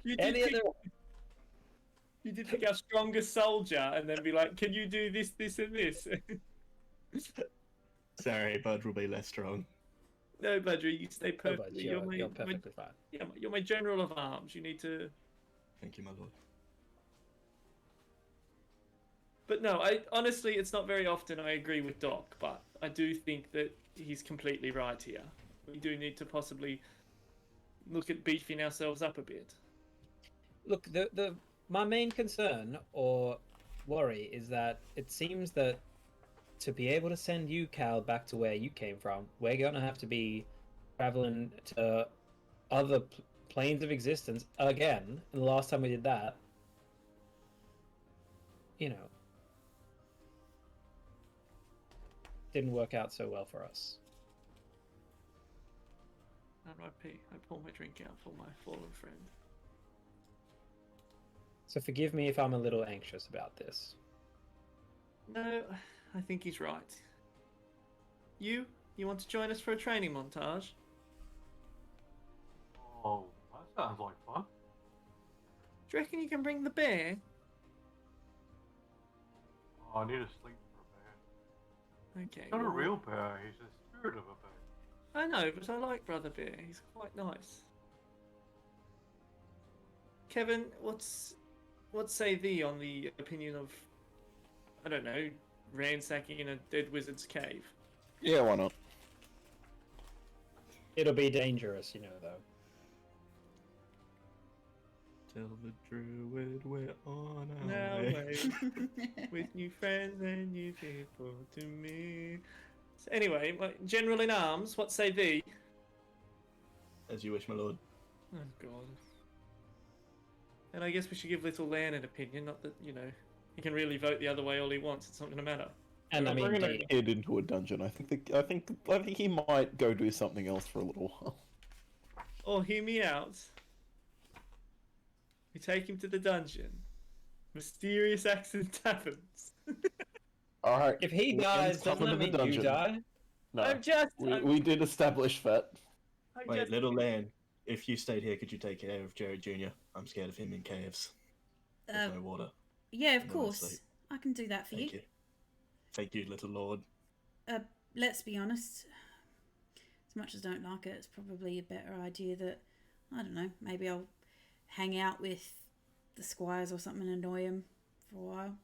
you any did. other- You did pick our strongest soldier, and then be like, "Can you do this, this, and this?" Sorry, Budge will be less strong. No, Budgery, you stay Oh, Budge, perfectly. you're perfectly fine. You're my general of arms. You need to. Thank you, my lord. But no, honestly, it's not very often I agree with Doc, but I do think that he's completely right here. We do need to possibly look at beefing ourselves up a bit. Look, my main concern or worry is that it seems that to be able to send you, Cal, back to where you came from, we're going to have to be traveling to other planes of existence again. And the last time we did that, you know, didn't work out so well for us. R.I.P. I pour my drink out for my fallen friend. So forgive me if I'm a little anxious about this. No, I think he's right. You want to join us for a training montage? Oh, that sounds like fun. Do you reckon you can bring the bear? Oh, I need to sleep for a bear. Okay. He's not a well, real bear, he's the spirit of a bear. I know, but I like Brother Bear. He's quite nice. Kevin, what say thee on the opinion of, I don't know, ransacking in a dead wizard's cave? Yeah, why not? It'll be dangerous, you know, though. Tell the druid we're on our Now way. wait, with new friends and new people to me. So anyway, General in Arms, what say thee? As you wish, my lord. Oh god. And I guess we should give little Lan an opinion, not that, you know, he can really vote the other way all he wants, it's not going to matter. And I We're mean, gonna head into a dungeon. I think he might go do something else for a little while. Or hear me out. We take him to the dungeon. Mysterious accent taverns. All right. If he Ian's dies, come doesn't that into the mean you dungeon. die? No, we did establish that. Wait, little Lan, if you stayed here, could you take care of Jerry Jr.? I'm scared of him in caves. There's no water. Yeah, of No course. sleep. I can do that for Thank you. Thank you, little lord. Let's be honest. As much as I don't like it, it's probably a better idea that, I don't know, maybe I'll hang out with the squires or something and annoy him for a while.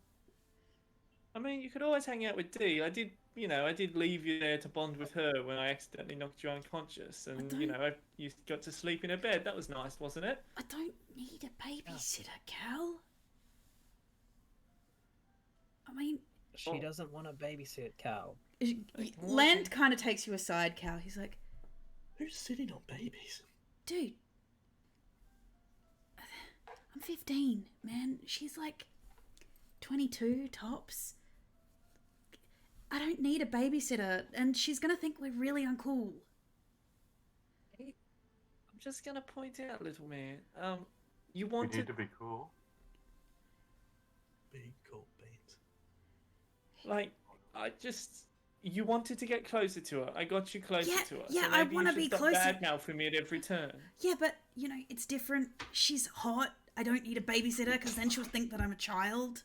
I mean, you could always hang out with Dee. I did leave you there to bond with her when I accidentally knocked you unconscious, and you got to sleep in her bed. That was nice, wasn't it? I don't need a babysitter, Cal. I mean... She doesn't want to babysit Cal. Land kind of takes you aside, Cal. He's like, Who's sitting on babies? dude, I'm 15, man. She's like 22 tops. I don't need a babysitter, and she's gonna think we're really uncool. I'm just gonna point out, little man. You We wanted need to be cool. Big cold beans. you wanted to get closer to her. I got you closer to her. Yeah, so I maybe wanna you should be stop closer. badmouthing me at every turn. Yeah, but, it's different. She's hot. I don't need a babysitter, because then she'll think that I'm a child.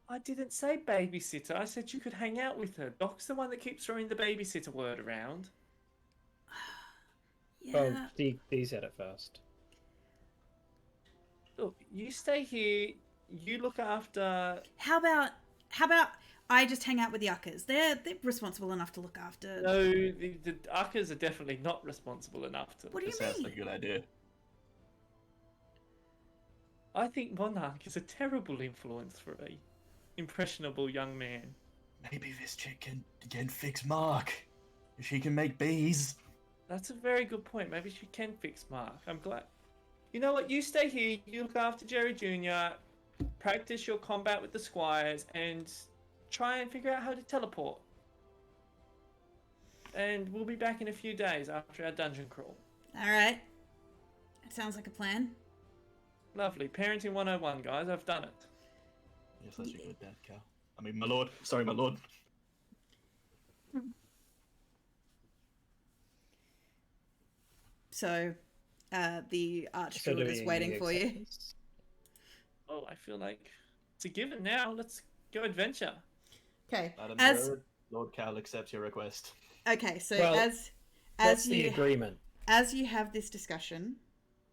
I didn't say babysitter. I said you could hang out with her. Doc's the one that keeps throwing the babysitter word around. Yeah. Oh, he said it first. Look, you stay here. You look after. How about I just hang out with the uckers? They're responsible enough to look after. No, the Uckers are definitely not responsible enough to. What do you That sounds mean? like a good idea. I think Monarch is a terrible influence for a impressionable young man. Maybe this chick can fix Mark. If she can make bees. That's a very good point. Maybe she can fix Mark. I'm glad. You know what? You stay here. You look after Jerry Jr. Practice your combat with the squires and try and figure out how to teleport. And we'll be back in a few days after our dungeon crawl. All right. That sounds like a plan. Lovely. Parenting 101, guys. I've done it. Yes, that's a good dad, Cal. I mean, my lord. Sorry, my lord. So, the So archdruid do is we waiting for you. accept this? Oh, I feel like it's a given now. Let's go adventure. Okay. Madam As Bird, Lord Cal accepts your request. okay, so Well, as What's the you agreement? as you have this discussion.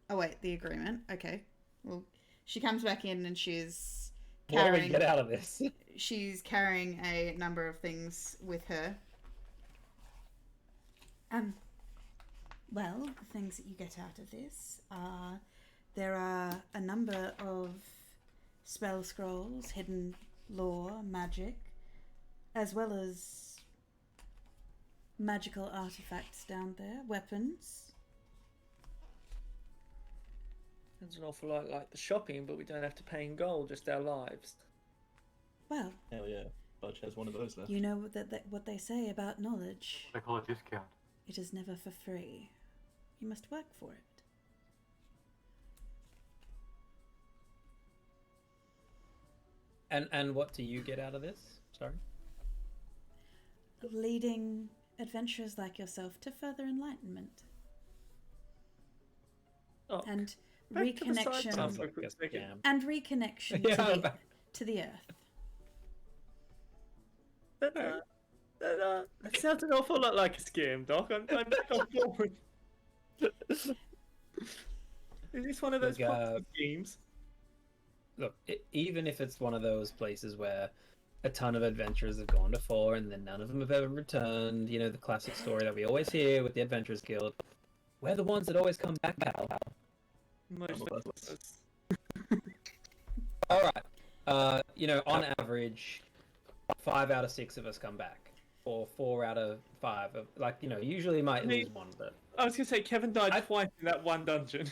Oh wait, the agreement. Okay. Well, she comes back in and she's What do we carrying get out of this? she's carrying a number of things with her. Well, the things that you get out of this are there are a number of spell scrolls, hidden lore, magic, as well as magical artifacts down there, weapons. Sounds an awful lot like the shopping, but we don't have to pay in gold, just our lives. Well, Hell yeah. Budge has one of those left. you know what they say about knowledge. They call it discount. It is never for free. You must work for it. And what do you get out of this? Sorry. Leading adventurers like yourself to further enlightenment Oh, and back to the side reconnection stuff. Sounds like a scam. and reconnection Yeah, to, the, back- to the earth. That sounds an awful lot like a scam, Doc. I'm back on board. Is this one of those Look, Ponzi schemes? Look, even if it's one of those places where a ton of adventurers have gone before and then none of them have ever returned, the classic story that we always hear with the Adventurers Guild, we're the ones that always come back, pal. Most Oh, of that's- us. All right. On average, 5 out of 6 of us come back, or 4 out of 5. Usually might lose one, but I was gonna say Kevin died twice in that one dungeon.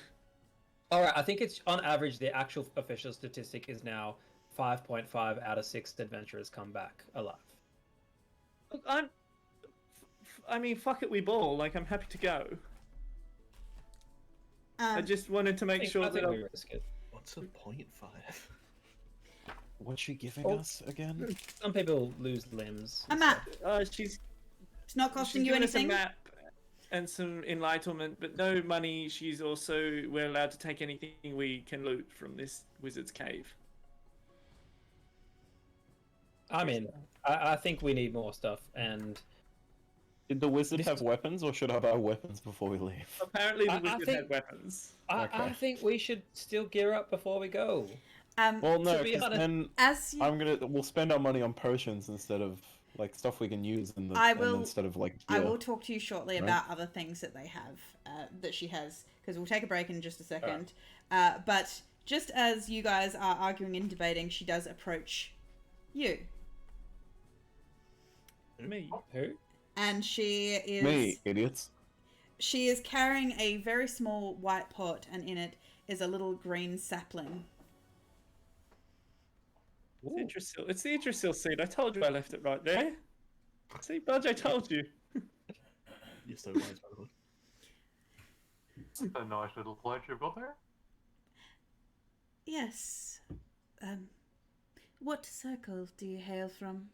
all right. I think it's on average. The actual official statistic is now 5.5 out of 6 adventurers come back alive. Look, I mean, fuck it, we ball. Like, I'm happy to go. I just wanted to make sure I that think we risk it. What's a 0.5? What's she giving Oh. us again? Some people lose limbs. A and map. She's It's not costing you given us a anything. map and some enlightenment, but no money. She's also we're allowed to take anything we can loot from this wizard's cave. I mean, I think we need more stuff, and Did the wizard This have is- weapons, or should I buy weapons before we leave? Apparently, the I wizard think- had weapons. I Okay. think we should still gear up before we go. Well, no, To be 'cause honest, then As you, we'll spend our money on potions instead of like stuff we can use in the I and will- instead of like I gear. will talk to you shortly Right. about other things that they have, that she has, because we'll take a break in just a second. But just as you guys are arguing and debating, she does approach you. Me. Who? And she is... Me, idiots. She is carrying a very small white pot, and in it is a little green sapling. It's the Idrisil seed. I told you I left it right there. See, Budge, I told you. You're so wise, by the way. It's a nice little pledge you've got there. Yes. What circle do you hail from,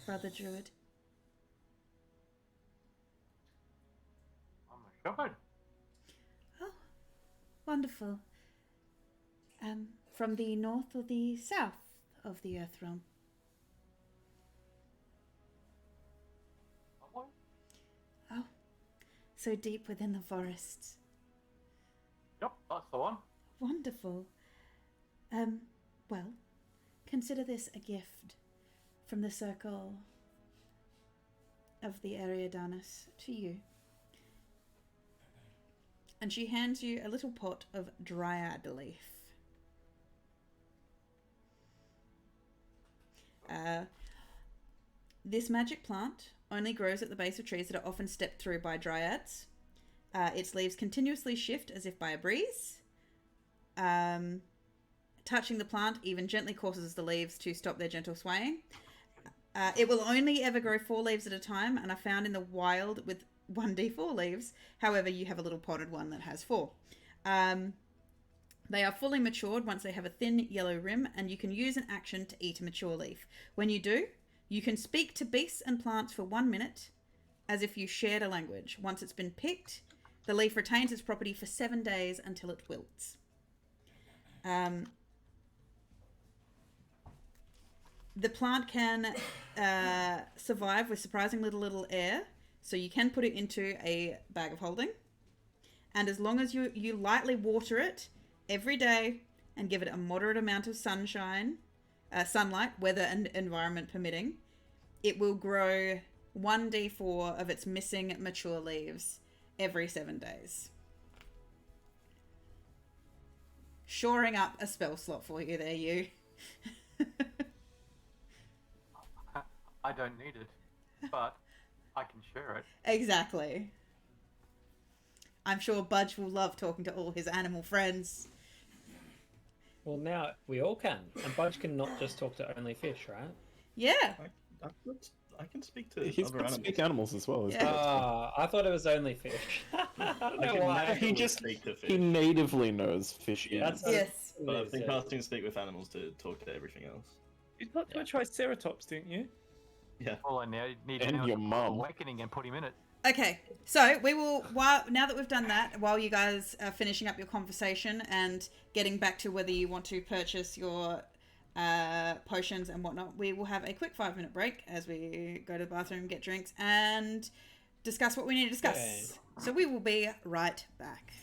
Brother Druid? I'm a shepherd. Oh, wonderful. From the north or the south of the Earth Realm? Lovely. Oh, so deep within the forests. Yep, that's the one. Wonderful. Well, consider this a gift from the circle of the Ariadanis to you. And she hands you a little pot of dryad leaf. This magic plant only grows at the base of trees that are often stepped through by dryads. Its leaves continuously shift as if by a breeze. Touching the plant even gently causes the leaves to stop their gentle swaying. It will only ever grow 4 leaves at a time and are found in the wild with 1d4 leaves. However, you have a little potted one that has 4. They are fully matured once they have a thin yellow rim, and you can use an action to eat a mature leaf. When you do, you can speak to beasts and plants for 1 minute as if you shared a language. Once it's been picked, the leaf retains its property for 7 days until it wilts. The plant can survive with surprising little air, so you can put it into a bag of holding. And as long as you lightly water it every day and give it a moderate amount of sunlight, weather and environment permitting, it will grow 1d4 of its missing mature leaves every 7 days. Shoring up a spell slot for you there, you. I don't need it, but I can share it. Exactly. I'm sure Budge will love talking to all his animal friends. Well, now we all can, and Budge can not just talk to only fish, right? Yeah. I can speak to He's other got animals. speak animals as well. Yeah. I thought it was only fish. I don't I know can why. naturally just- speak to fish. He natively knows fish. Yeah. That's Yes. But I've been casting speak with animals to talk to everything else. You got to a Triceratops, didn't you? Yeah. All I need And now your is a mum. awakening and put him in it. Okay, so we will, now that we've done that, while you guys are finishing up your conversation and getting back to whether you want to purchase your potions and whatnot, we will have a quick 5-minute break as we go to the bathroom, get drinks, and discuss what we need to discuss. Okay. So we will be right back.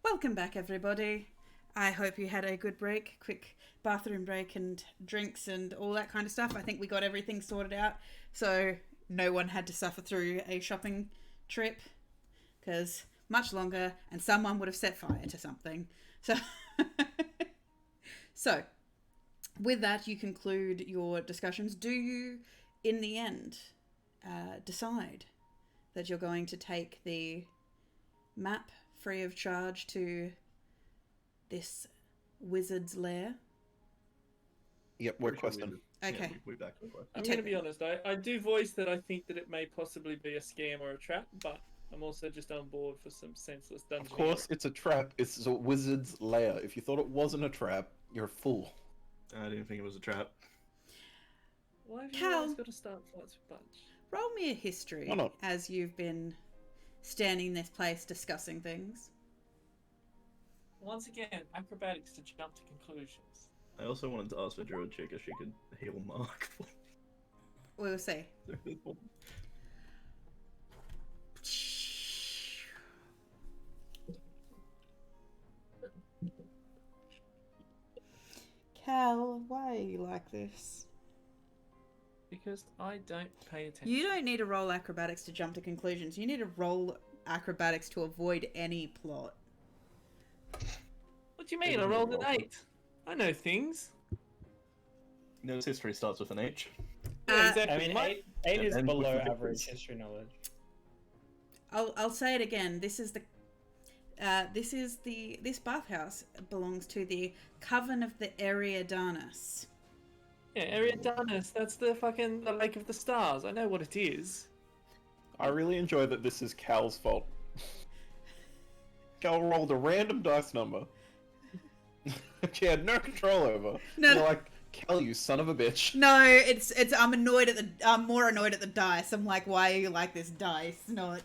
Welcome back, everybody. I hope you had a good break, quick bathroom break and drinks and all that kind of stuff. I think we got everything sorted out, so no one had to suffer through a shopping trip, because much longer and someone would have set fire to something. So with that, you conclude your discussions. Do you, in the end, decide that you're going to take the map free of charge to this wizard's lair? Yep, word question. Okay. Yeah, we back to the question. I'm going to be honest. I do voice that I think that it may possibly be a scam or a trap, but I'm also just on board for some senseless dungeoning. Of course, it's a trap. It's a wizard's lair. If you thought it wasn't a trap, you're a fool. I didn't think it was a trap. Why have you Cal, always got to start fights with bunch? roll me a history Why not? as you've been standing in this place discussing things. Once again, acrobatics to jump to conclusions. I also wanted to ask the druid chick if she could heal Mark. We'll see. Cal, why are you like this? Because I don't pay attention. You don't need to roll acrobatics to jump to conclusions. You need to roll acrobatics to avoid any plot. What do you mean? I rolled an 8. I know things. You know, history starts with an H. Yeah, exactly. I mean, My- eight is And with below the average difference. history knowledge. I'll say it again. This bathhouse belongs to the Coven of the Eridanus. Yeah, Eridanus. That's the Lake of the Stars. I know what it is. I really enjoy that this is Cal's fault. Cal rolled a random dice number. She had no control over. No. You're like, Cal, you son of a bitch. No, it's I'm more annoyed at the dice. I'm like, why are you like this dice? Not.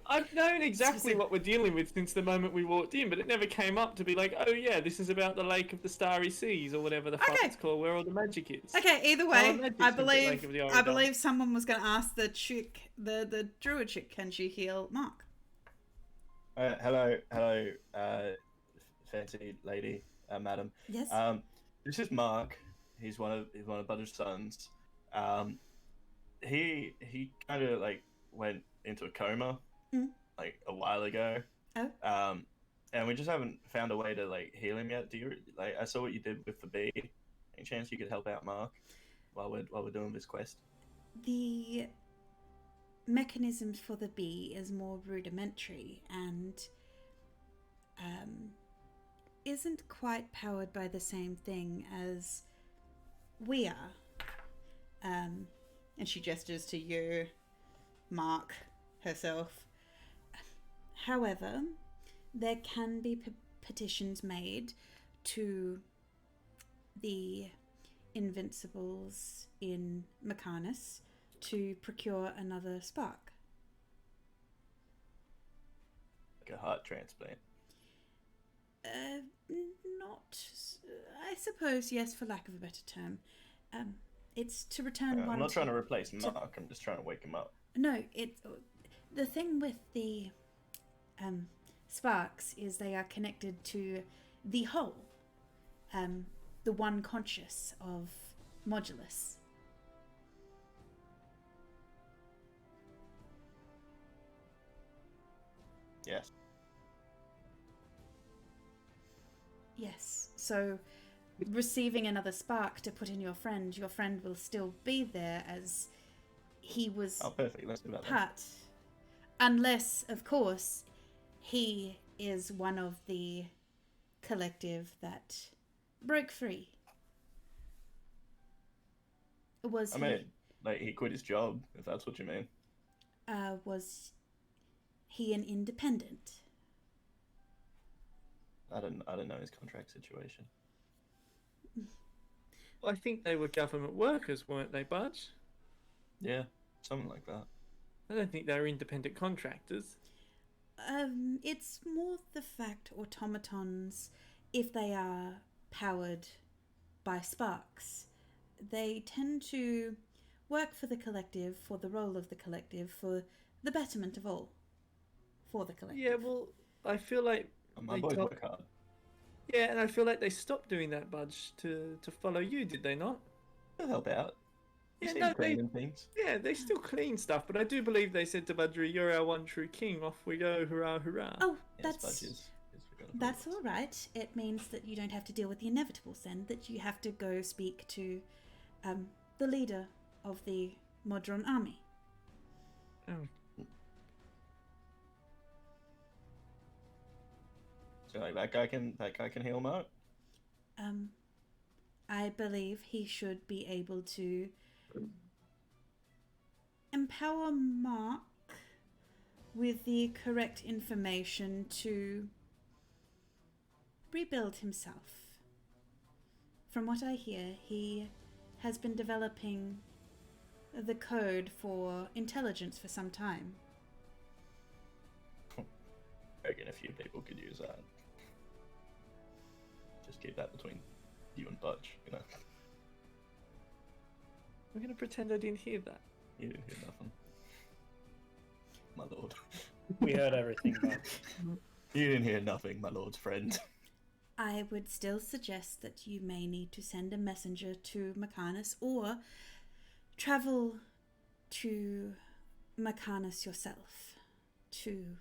I've known exactly what we're dealing with since the moment we walked in, but it never came up to be like, oh yeah, this is about the Lake of the Starry Seas or whatever the fuck Okay. it's called, where all the magic is. Okay, either Oh, way, magic's I a bit Lake of the believe Orion. someone was going to ask the chick, the druid chick, can she heal Mark? Hello, fancy lady, madam. Yes. This is Mark. He's one of Butter's sons. He kind of like went into a coma like a while ago. Oh. And we just haven't found a way to like heal him yet. Do you like? I saw what you did with the bee. Any chance you could help out Mark while we're doing this quest? The mechanisms for the bee is more rudimentary and isn't quite powered by the same thing as we are. And she gestures to you, Mark, herself. However, there can be petitions made to the Invincibles in Mechanis to procure another spark. Like a heart transplant. Not, I suppose, yes, for lack of a better term. It's to return one. I'm not trying to replace Mark. I'm just trying to wake him up. No, the thing with the sparks is they are connected to the whole, the one conscious of Modulus. Yes. Yes. So, receiving another spark to put in your friend will still be there as he was Oh, perfect. Let's do that. Then. part. Unless, of course, he is one of the collective that broke free. Was I mean, like he quit his job, if that's what you mean. was he an independent? I don't know his contract situation. Well, I think they were government workers, weren't they, Budge? Yeah, something like that. I don't think they were independent contractors. It's more the fact automatons, if they are powered by sparks, they tend to work for the collective, for the role of the collective, for the betterment of all. For the collective. Yeah, well, I feel like My They boys told- work hard. Yeah, and I feel like they stopped doing that, Budge, to follow you, did they not? They'll help out. You Yeah, seem no, cleaning things. Yeah, they still clean stuff, but I do believe they said to Budgery, "You're our one true king. Off we go, hurrah, hurrah!" Oh, Yes, that's Budges. that's all right. It means that you don't have to deal with the inevitables then, that you have to go speak to the leader of the Modron army. Oh, So like that guy can heal Mark. I believe he should be able to empower Mark with the correct information to rebuild himself. From what I hear, he has been developing the code for intelligence for some time. I reckon a few people could use that. Just keep that between you and Budge, you know. I'm gonna pretend I didn't hear that. You didn't hear nothing. My lord. We heard everything, but You didn't hear nothing, my lord's friend. I would still suggest that you may need to send a messenger to Mechanis or travel to Mechanis yourself to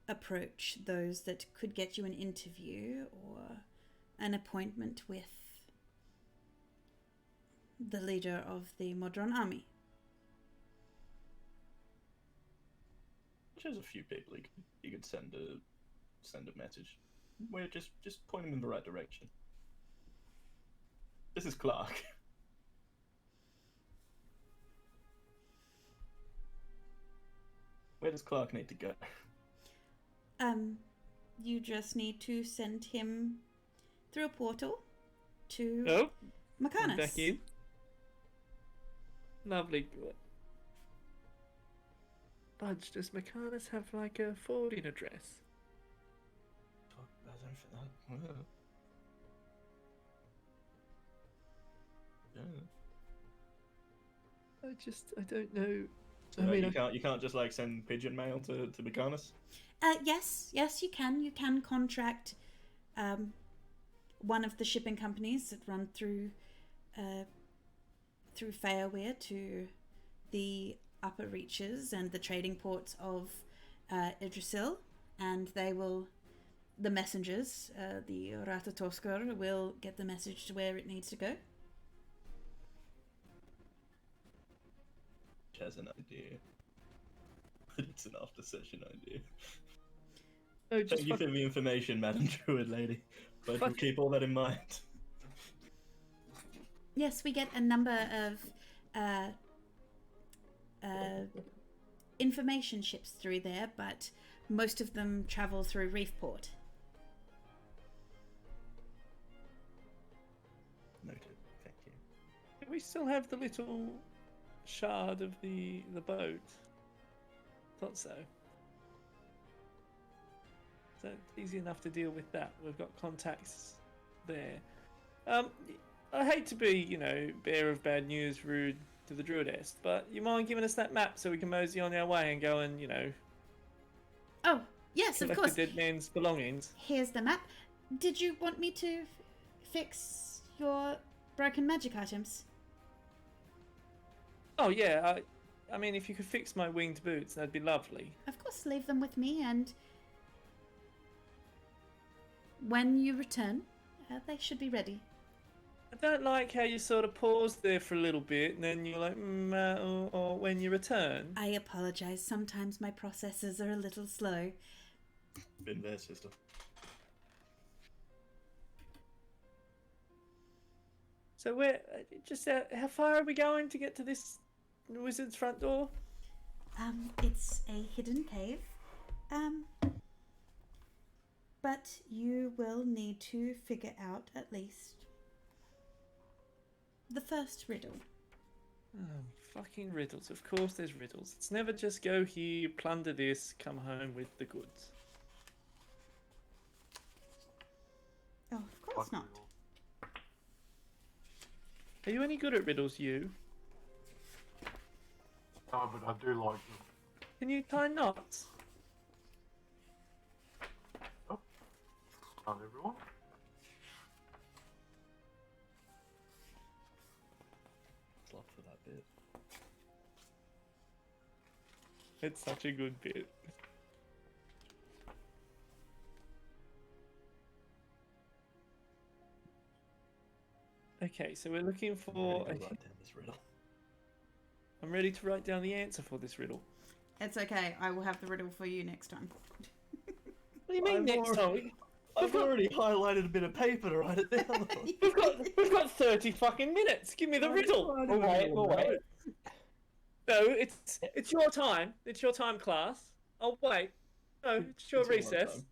approach those that could get you an interview or an appointment with the leader of the Modron army. There's a few people you could send a message. Where just point him in the right direction. This is Clark. Where does Clark need to go? You just need to send him through a portal to Oh, Mechanis. back in. Lovely. Budge, does Mechanis have like a forwarding address? I don't know. You can't just like send pigeon mail to Mechanis? Yes, you can. You can contract one of the shipping companies that run through Fairweir to the upper reaches and the trading ports of Idrisil, and the messengers, the Ratatoskar, will get the message to where it needs to go. She has an idea. It's an after session idea. Oh, just Thank you for the information, Madam Druid Lady. But we'll keep all that in mind. Yes, we get a number of information ships through there, but most of them travel through Reefport. Noted. Thank you. Do we still have the little shard of the boat? Thought so. So it's easy enough to deal with that. We've got contacts there. I hate to be, bearer of bad news, rude to the Druidess, but you mind giving us that map so we can mosey on our way and go and, Oh, yes, of collect course. the dead man's belongings? Here's the map. Did you want me to fix your broken magic items? Oh yeah, I mean, if you could fix my winged boots, that'd be lovely. Of course, leave them with me, and when you return, they should be ready. I don't like how you sort of pause there for a little bit and then you're like, or when you return. I apologize. Sometimes my processes are a little slow. Been there, sister. So how far are we going to get to this wizard's front door? It's a hidden cave. But you will need to figure out at least the first riddle. Oh, fucking riddles. Of course there's riddles. It's never just go here, plunder this, come home with the goods. Oh, of course not. Are you any good at riddles, you? No, but I do like them. Can you tie knots? Oh. done, everyone. Slot for that bit. It's such a good bit. Okay, so we're looking I'm for. ready to write down this riddle. I'm ready to write down the answer for this riddle. It's okay. I will have the riddle for you next time. What do you mean next time? I've already highlighted a bit of paper to write it down. We've got 30 fucking minutes. Give me the riddle. We'll wait. No, it's your time. It's your time, class. I'll wait. No, it's your It's all my recess. time.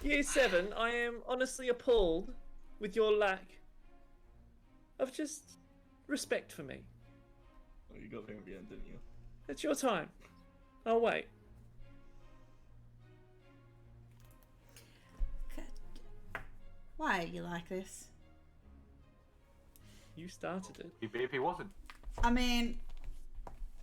Year 7, I am honestly appalled with your lack of just respect for me. Oh, you got there in the end, didn't you? It's your time. I'll wait. Why are you like this? You started it. He'd be if he wasn't. I mean,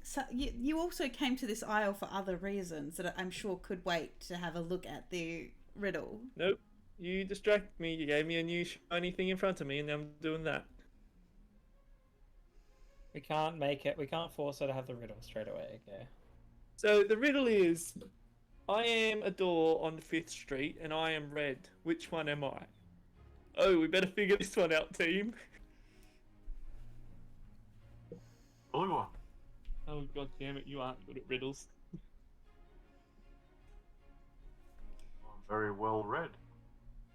so you also came to this isle for other reasons that I'm sure could wait to have a look at the riddle. Nope. You distracted me. You gave me a new shiny thing in front of me, and I'm doing that. We can't make it. We can't force her to have the riddle straight away. Okay. So the riddle is, I am a door on 5th Street, and I am red. Which one am I? Oh, we better figure this one out, team. Blue one. Oh, god damn it, you aren't good at riddles. I'm very well read.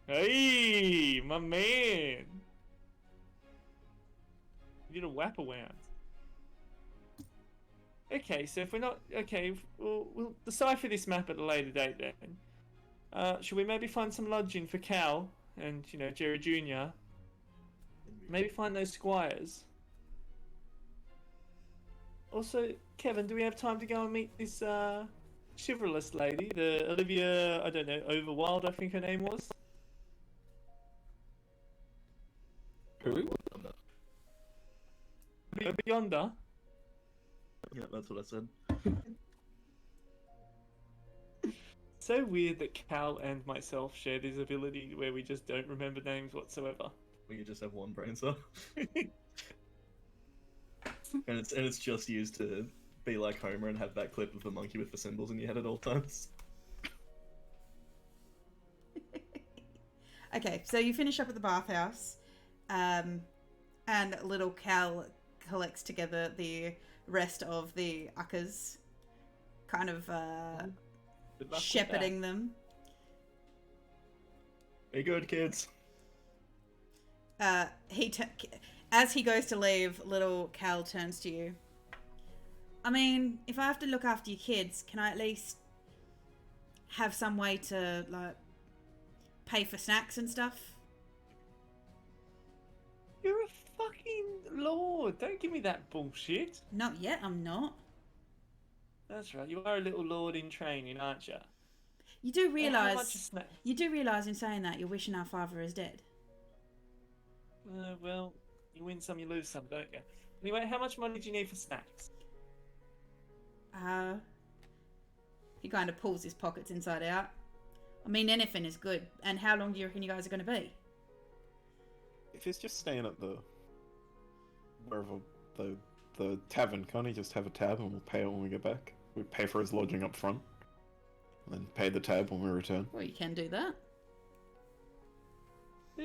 Hey, my man. You did a whap around. Okay, so if we're not... Okay, we'll decipher this map at a later date then. Should we maybe find some lodging for Cal and, you know, Jerry Jr.? Maybe find those squires. Also, Kevin, do we have time to go and meet this chivalrous lady? The Olivia, I don't know, Overwild, I think her name was? Who? Yonder. Yeah, that's what I said. So weird that Cal and myself share this ability where we just don't remember names whatsoever. We could just have one brain cell. and it's just used to be like Homer and have that clip of the monkey with the symbols in your head at all times. Okay, so you finish up at the bathhouse, and little Cal collects together the rest of the uckers, kind of Good luck with shepherding them. Be good, kids. As he goes to leave, little Cal turns to you. I mean, if I have to look after your kids, can I at least have some way to, like, pay for snacks and stuff? You're a fucking lord. Don't give me that bullshit. Not yet, I'm not. That's right. You are a little lord in training, aren't you? You do How much realise... is snack? You do realise in saying that you're wishing our father is dead. Well, you win some, you lose some, don't you? Anyway, how much money do you need for snacks? He kind of pulls his pockets inside out. I mean, anything is good. And how long do you reckon you guys are going to be? If he's just staying at the wherever the tavern, can't he just have a tab and we'll pay it when we get back? We pay for his lodging up front, and then pay the tab when we return. Well, you can do that.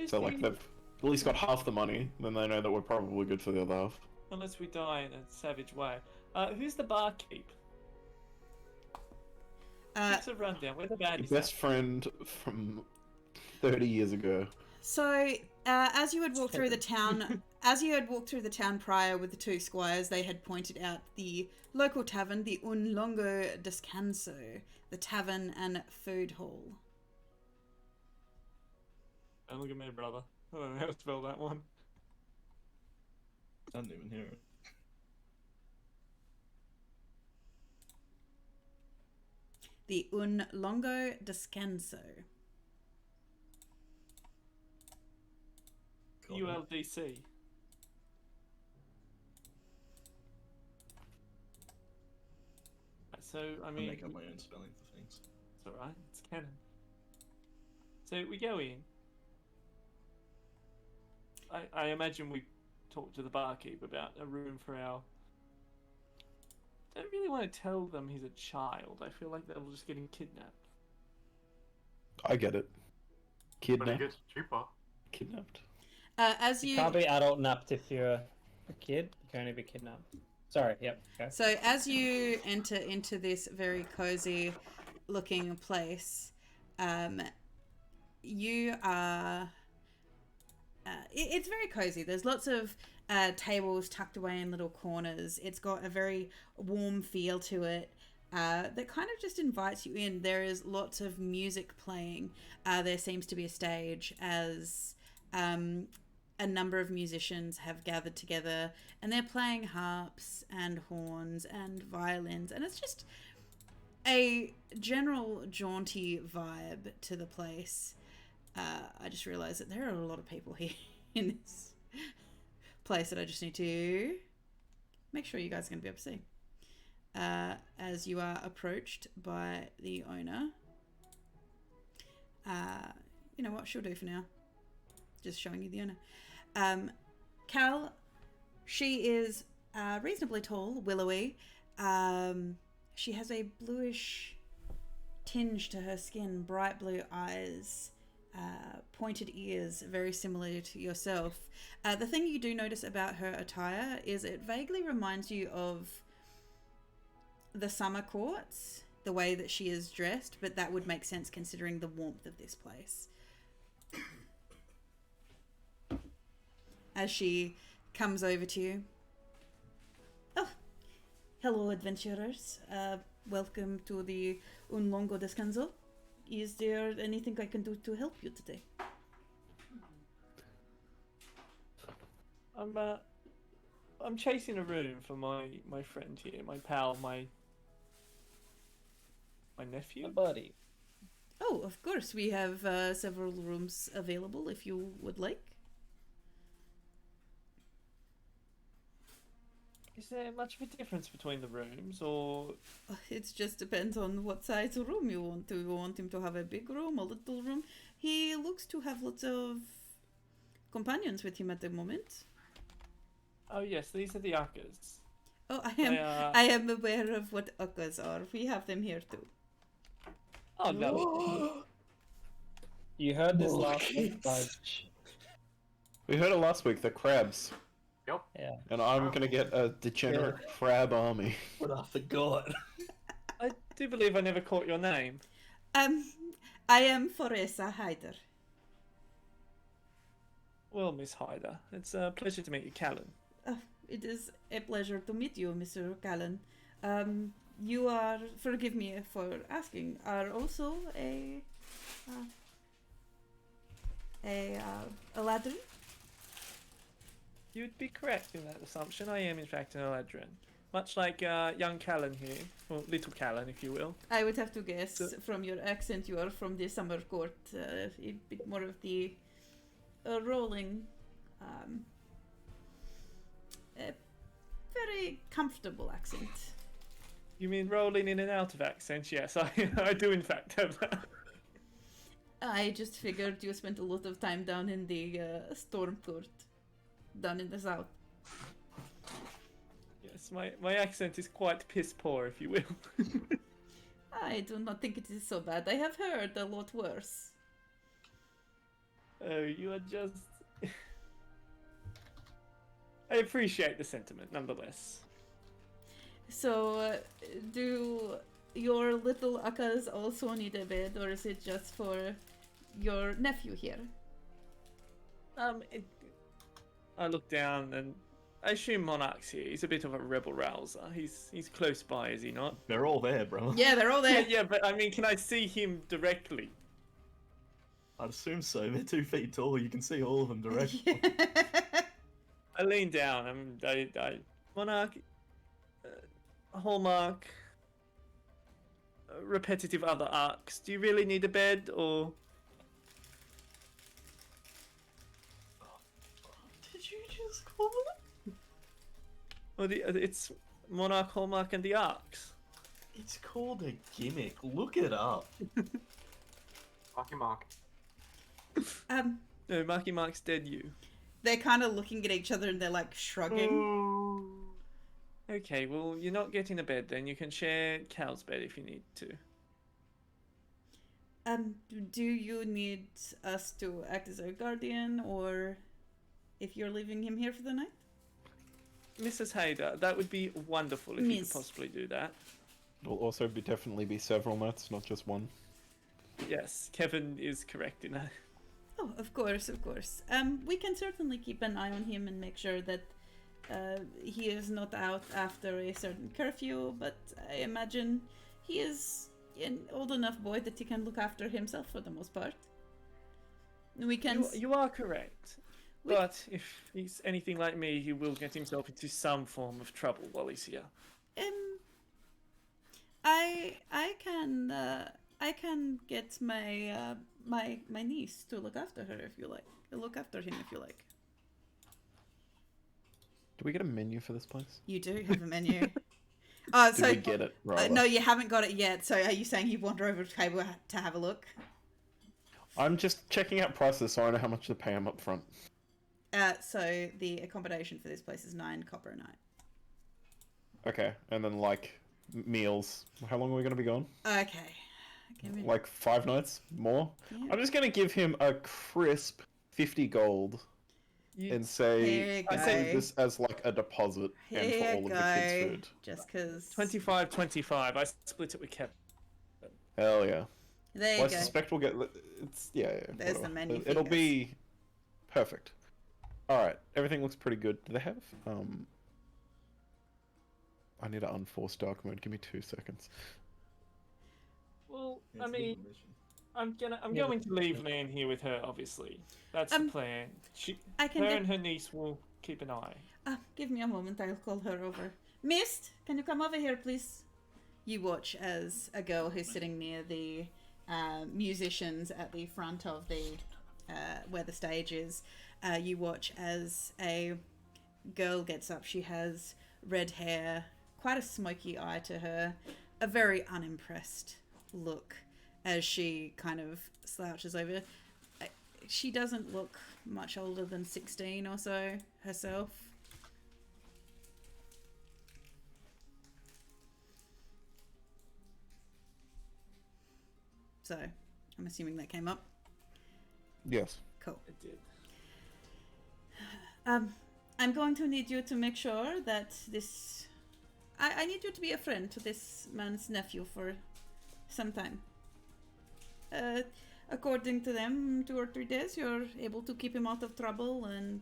So like they've at least got half the money, then they know that we're probably good for the other half. Unless we die in a savage way. Who's the barkeep? It's a rundown. Where the bad Your is best friend from 30 years ago. So, as you had walked through the town, prior with the two squires, they had pointed out the local tavern, the Un Longo Descanso, the tavern and food hall. Don't look at me, brother. I don't know how to spell that one. I didn't even hear it. The Un Longo Descanso. ULDC. So, I I mean... make up my own spelling for things. It's alright, it's canon. So we go in. I imagine we talk to the barkeep about a room for our... I don't really want to tell them he's a child. I feel like they'll just get him kidnapped. I get it. But Kidnapped. it gets cheaper. Kidnapped. As You you can't be adult napped if you're a kid. You can only be kidnapped. Sorry, yep. Okay. So as you enter into this very cozy looking place, you are... it's very cozy. There's lots of tables tucked away in little corners. It's got a very warm feel to it that kind of just invites you in. There is lots of music playing. There seems to be a stage as a number of musicians have gathered together and they're playing harps and horns and violins, and it's just a general jaunty vibe to the place. I just realized that there are a lot of people here in this place that I just need to make sure you guys are going to be able to see. As you are approached by the owner. You know what? She'll do for now. Just showing you the owner. Cal, she is reasonably tall, willowy. She has a bluish tinge to her skin, bright blue eyes, pointed ears, very similar to yourself. The thing you do notice about her attire is it vaguely reminds you of the summer courts, the way that she is dressed, but that would make sense considering the warmth of this place. As she comes over to you. Oh, hello adventurers. Welcome to the Un Longo Descanso. Is there anything I can do to help you today? I'm chasing a room for my friend here, my pal, my nephew. A buddy. Oh, of course. We have several rooms available if you would like. Is there much of a difference between the rooms, or...? It just depends on what size room you want. Do you want him to have a big room, a little room? He looks to have lots of companions with him at the moment. Oh yes, these are the Uckers. Oh, They are... I am aware of what uckas are. We have them here too. Oh no. You heard this last week, Budge. We heard it last week, the crabs. Yep. Yeah. And I'm gonna get a degenerate crab army. But I forgot. I do believe I never caught your name. I am Foresa Hyder. Well, Miss Hyder, it's a pleasure to meet you, Callan. It is a pleasure to meet you, Mr. Callan. You are, forgive me for asking, are also a ladrin? You'd be correct in that assumption. I am, in fact, an Eladrin. Much like young Callan here, or little Callan, if you will. I would have to guess from your accent you are from the summer court. A bit more of the rolling, very comfortable accent. You mean rolling in and out of accents? Yes, I do in fact have that. I just figured you spent a lot of time down in the storm court, down in the south. Yes, my accent is quite piss poor, if you will. I do not think it is so bad. I have heard a lot worse. Oh, you are just... I appreciate the sentiment, nonetheless. So, do your little Akkas also need a bed, or is it just for your nephew here? I look down and I assume Monarch's here. He's a bit of a rebel rouser. He's close by, is he not? They're all there, bro. Yeah, they're all there. Yeah, but I mean, can I see him directly? I'd assume so. They're 2 feet tall. You can see all of them directly. I lean down and I Monarch, Hallmark, repetitive other arcs. Do you really need a bed, or...? Did you just call it? Well, it's Monarch, Hallmark, and the arcs. It's called a gimmick. Look it up. Marky Mark. No, Marky Mark's dead. You. They're kind of looking at each other and they're like shrugging. Okay, well, you're not getting a bed then. You can share Cal's bed if you need to. Do you need us to act as a guardian, or if you're leaving him here for the night? Mrs. Hayder, that would be wonderful if you could possibly do that. It'll also definitely be several nights, not just one. Yes, Kevin is correct in that. Oh, of course, of course. We can certainly keep an eye on him and make sure that he is not out after a certain curfew, but I imagine he is an old enough boy that he can look after himself for the most part. We can... You are correct. But if he's anything like me, he will get himself into some form of trouble while he's here. I can get my my niece to look after her if you like. Look after him if you like. Do we get a menu for this place? You do have a menu. Oh, so we get it? no, you haven't got it yet. So are you saying you wander over to the table to have a look? I'm just checking out prices so I know how much to pay him up front. So the accommodation for this place is 9 copper a night. Okay, and then like meals. How long are we going to be gone? Okay. Like 5 nights? More? Yeah. I'm just going to give him a crisp 50 gold and say I say this as like a deposit and for all of the kids' food. Just because 25. I split it with Kevin. Hell yeah. There you go. I suspect we'll get it's yeah. There's the menu. It'll be perfect. All right, everything looks pretty good. Do they have I need to unforce dark mode. Give me 2 seconds. Well, I mean, I'm going to leave Lan here with her. Obviously, that's the plan. Her and her niece will keep an eye. Give me a moment. I'll call her over. Mist, can you come over here, please? You watch as a girl who's sitting near the musicians at the front of the where the stage is. You watch as a girl gets up. She has red hair, quite a smoky eye to her, a very unimpressed look as she kind of slouches over. She doesn't look much older than 16 or so herself. So, I'm assuming that came up. Yes. Cool. It did. I'm going to need you to make sure that this... I need you to be a friend to this man's nephew for some time. According to them, 2 or 3 days, you're able to keep him out of trouble and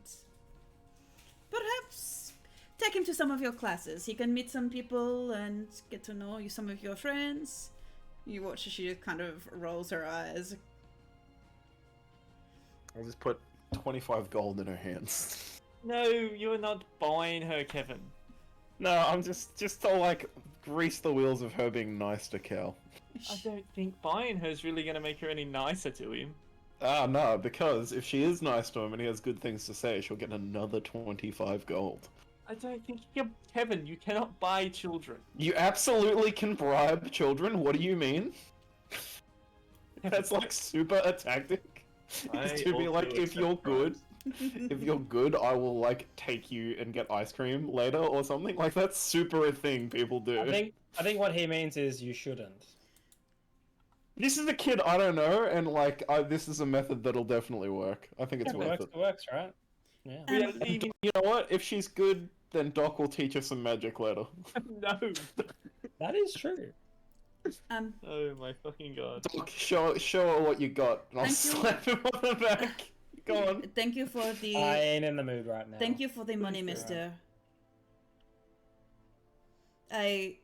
perhaps take him to some of your classes. He can meet some people and get to know some of your friends. You watch as she just kind of rolls her eyes. I'll just put 25 gold in her hands. No, you're not buying her, Kevin. No, I'm just to like grease the wheels of her being nice to Cal. I don't think buying her is really going to make her any nicer to him. No, because if she is nice to him and he has good things to say, she'll get another 25 gold. I don't think Kevin, you cannot buy children. You absolutely can bribe children. What do you mean? That's like super a tactic. To be like, if you're good, I will like take you and get ice cream later or something. Like that's super a thing people do. I think what he means is you shouldn't. This is a kid I don't know, and like this is a method that'll definitely work. I think it's worth it. It works, right? Yeah. You know what? If she's good, then Doc will teach her some magic later. No. That is true. Oh my fucking god. Doc, show her what you got, and I'll slap him on the back. Go on. Thank you for the... I ain't in the mood right now. Thank you for the money, mister. I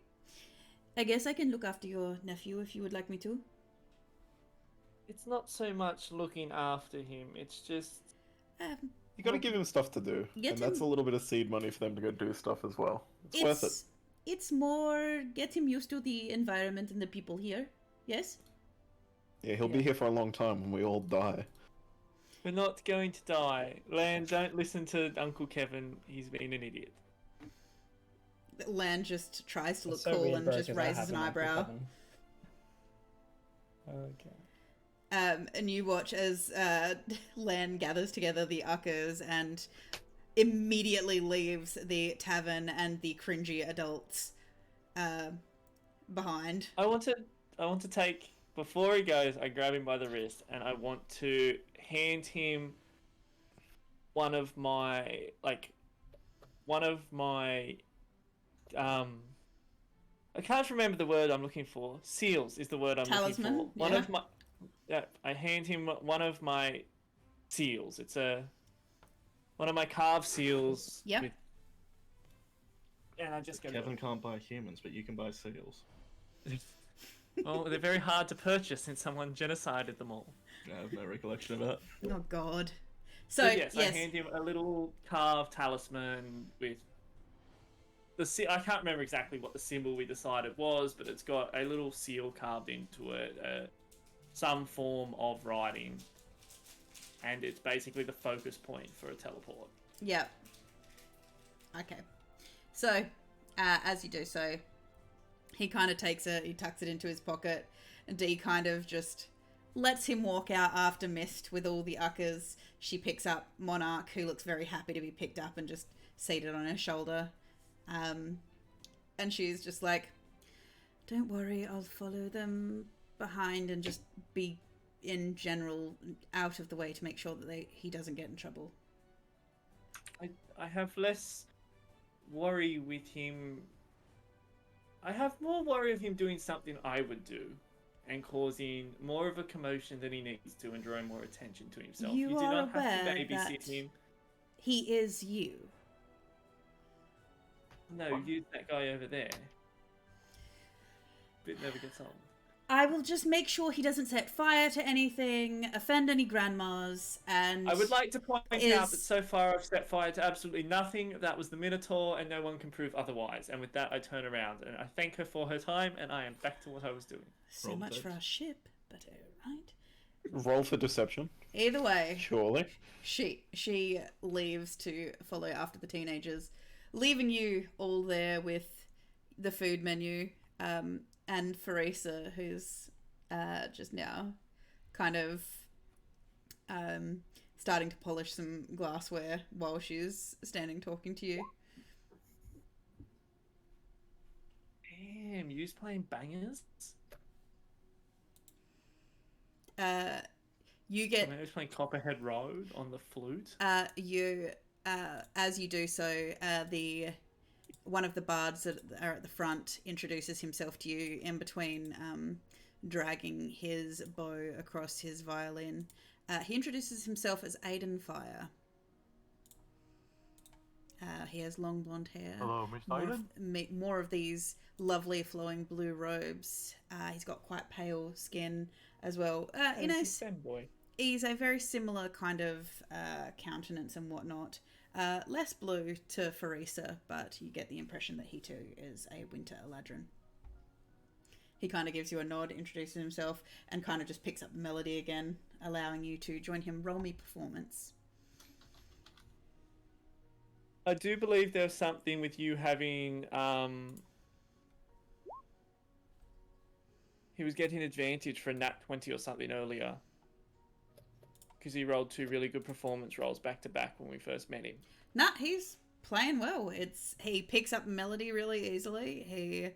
guess I can look after your nephew if you would like me to. It's not so much looking after him, it's just... You gotta give him stuff to do, and that's a little bit of seed money for them to go do stuff as well. It's worth it. It's more get him used to the environment and the people here. Yes? Yeah, he'll be here for a long time when we all die. We're not going to die. Lan, don't listen to Uncle Kevin. He's been an idiot. Lan just tries to look cool and just raises an eyebrow. Okay. And you watch as Lan gathers together the uckers and immediately leaves the tavern and the cringy adults behind. I want to take, before he goes, I grab him by the wrist and I want to hand him one of my I can't remember the word I'm looking for. Seals is the word I'm Talisman, looking for. One of my I hand him one of my seals. It's one of my carved seals. Yep. And I just go. Kevin can't buy humans, but you can buy seals. Well, they're very hard to purchase since someone genocided them all. I have no recollection of that. Oh God. So But yes, I hand him a little carved talisman with I can't remember exactly what the symbol we decided was, but it's got a little seal carved into it, some form of writing, and it's basically the focus point for a teleport. Yep. Okay. So, as you do so, he kind of takes it, he tucks it into his pocket, and Dee kind of just lets him walk out after Mist with all the uckers. She picks up Monarch, who looks very happy to be picked up and just seated on her shoulder. And she's just like, don't worry, I'll follow them behind and just be in general out of the way to make sure that he doesn't get in trouble. I have less worry with him. I have more worry of him doing something I would do and causing more of a commotion than he needs to and drawing more attention to himself. You do are not have aware to babysit that him. he is you. No, use that guy over there. Bit never gets on. I will just make sure he doesn't set fire to anything, offend any grandmas, and I would like to point out that so far I've set fire to absolutely nothing. That was the Minotaur, and no one can prove otherwise. And with that, I turn around and I thank her for her time, and I am back to what I was doing. So much for our ship, but alright. Roll for deception. Either way, Surely. she leaves to follow after the teenagers, leaving you all there with the food menu, and Farisa, who's just now kind of starting to polish some glassware while she's standing talking to you. Damn, you was playing bangers? You get... I was playing Copperhead Road on the flute. As you do so, one of the bards that are at the front introduces himself to you in between dragging his bow across his violin. He introduces himself as Aiden Fire. He has long blonde hair. Hello, Miss Aiden. More of these lovely flowing blue robes. He's got quite pale skin as well. Boy. He's a very similar kind of countenance and whatnot. Less blue to Farisa, but you get the impression that he too is a Winter Eladrin. He kind of gives you a nod, introduces himself, and kind of just picks up the melody again, allowing you to join him. Roll me performance. I do believe there's something with you having... He was getting advantage for a nat 20 or something earlier. Because he rolled 2 really good performance rolls back to back when we first met him. Nah, he's playing well. He picks up melody really easily. He